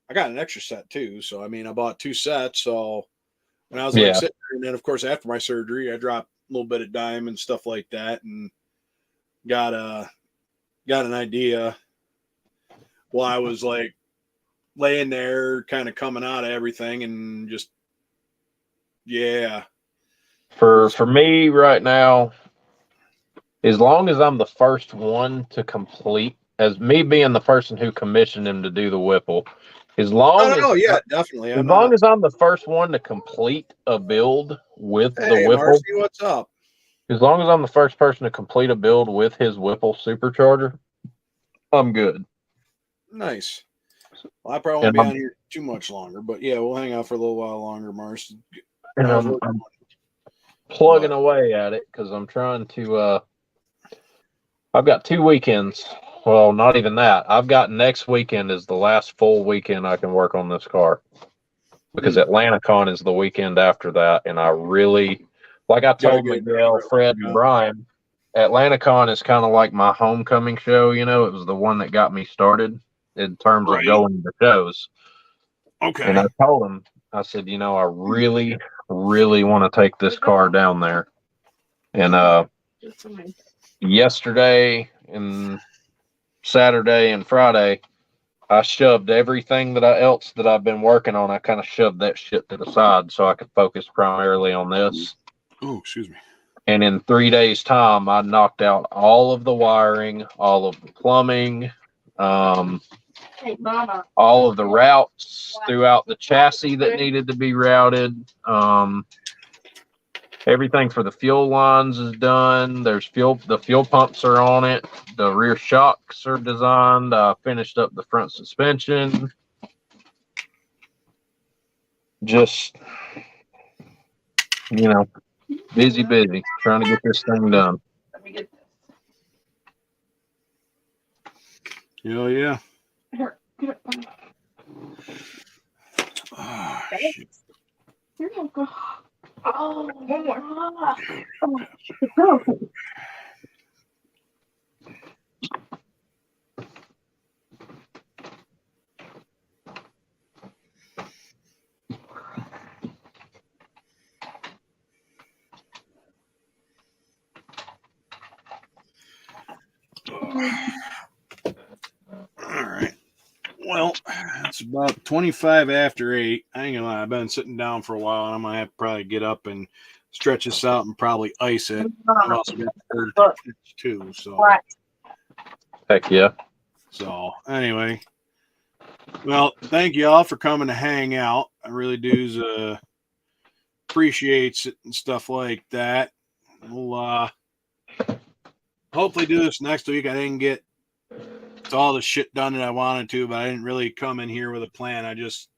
I got an extra set too. So I mean, I bought 2 sets. So when I was like sitting there, and then of course after my surgery, I dropped a little bit of dime and stuff like that, and got an idea while I was like laying there, kind of coming out of everything, and just For me right now, as long as I'm the first one to complete, as me being the person who commissioned him to do the Whipple, definitely. As long as I'm the first one to complete a build with the Whipple, Marcy, what's up? As long as I'm the first person to complete a build with his Whipple supercharger, I'm good. Nice. Well, I probably won't be on here too much longer, but yeah, we'll hang out for a little while longer, Mars. And I'm plugging away at it because I'm trying to. I've got 2 weekends. Well, not even that. I've got next weekend is the last full weekend I can work on this car because AtlantaCon is the weekend after that, and I really, like I told Miguel, Fred, and Brian, AtlantaCon is kind of like my homecoming show. It was the one that got me started in terms of going to shows. Okay. And I told him, I said, I really, really want to take this car down there. And yesterday and Saturday and Friday, I shoved everything that I've been working on. I kind of shoved that shit to the side so I could focus primarily on this. Oh, excuse me. And in 3 days' time, I knocked out all of the wiring, all of the plumbing, all of the routes throughout the chassis that needed to be routed. Everything for the fuel lines is done. The fuel pumps are on it. The rear shocks are designed. I finished up the front suspension. Just, busy, trying to get this thing done. Let me get this. Hell yeah. Here, get it. Oh, shit. Here you go. Oh, one more. All right. Well, it's about 25 after 8. I ain't gonna lie, I've been sitting down for a while, and I'm gonna have to probably get up and stretch this out and probably ice it. I've also got the too, so heck yeah. So anyway, well, thank you all for coming to hang out. I really do appreciates it and stuff like that. We'll hopefully do this next week. I didn't get to all the shit done that I wanted to, but I didn't really come in here with a plan. I just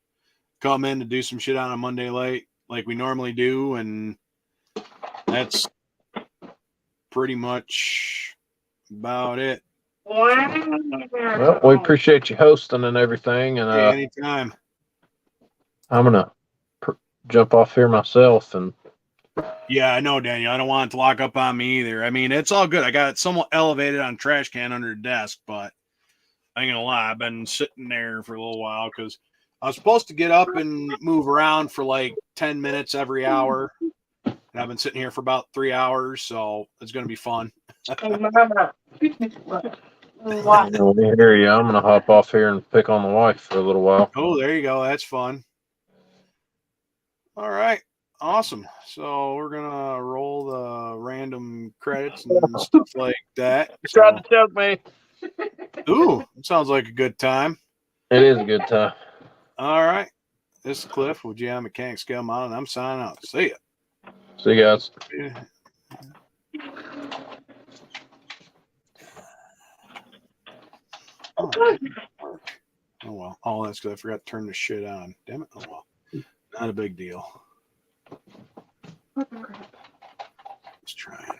come in to do some shit on a Monday late like we normally do, and that's pretty much about it. Well, we appreciate you hosting and everything, and Hey, anytime. I'm gonna jump off here myself. And Yeah, I know, Daniel. I don't want it to lock up on me either. I mean, it's all good. I got it somewhat elevated on a trash can under the desk, but I ain't gonna lie, I've been sitting there for a little while because I was supposed to get up and move around for like 10 minutes every hour. And I've been sitting here for about 3 hours, so it's gonna be fun. What? we hear you. I'm gonna hop off here and pick on the wife for a little while. Oh, there you go. That's fun. All right. Awesome. So we're gonna roll the random credits and stuff like that. You tried to choke me. Ooh, it sounds like a good time. It is a good time. All right. This is Cliff with GI Mechanic Scale Model, and I'm signing out. See ya. See you guys. Yeah. Oh, oh well. Oh, that's because I forgot to turn the shit on. Damn it. Oh well. Not a big deal. Let's try it.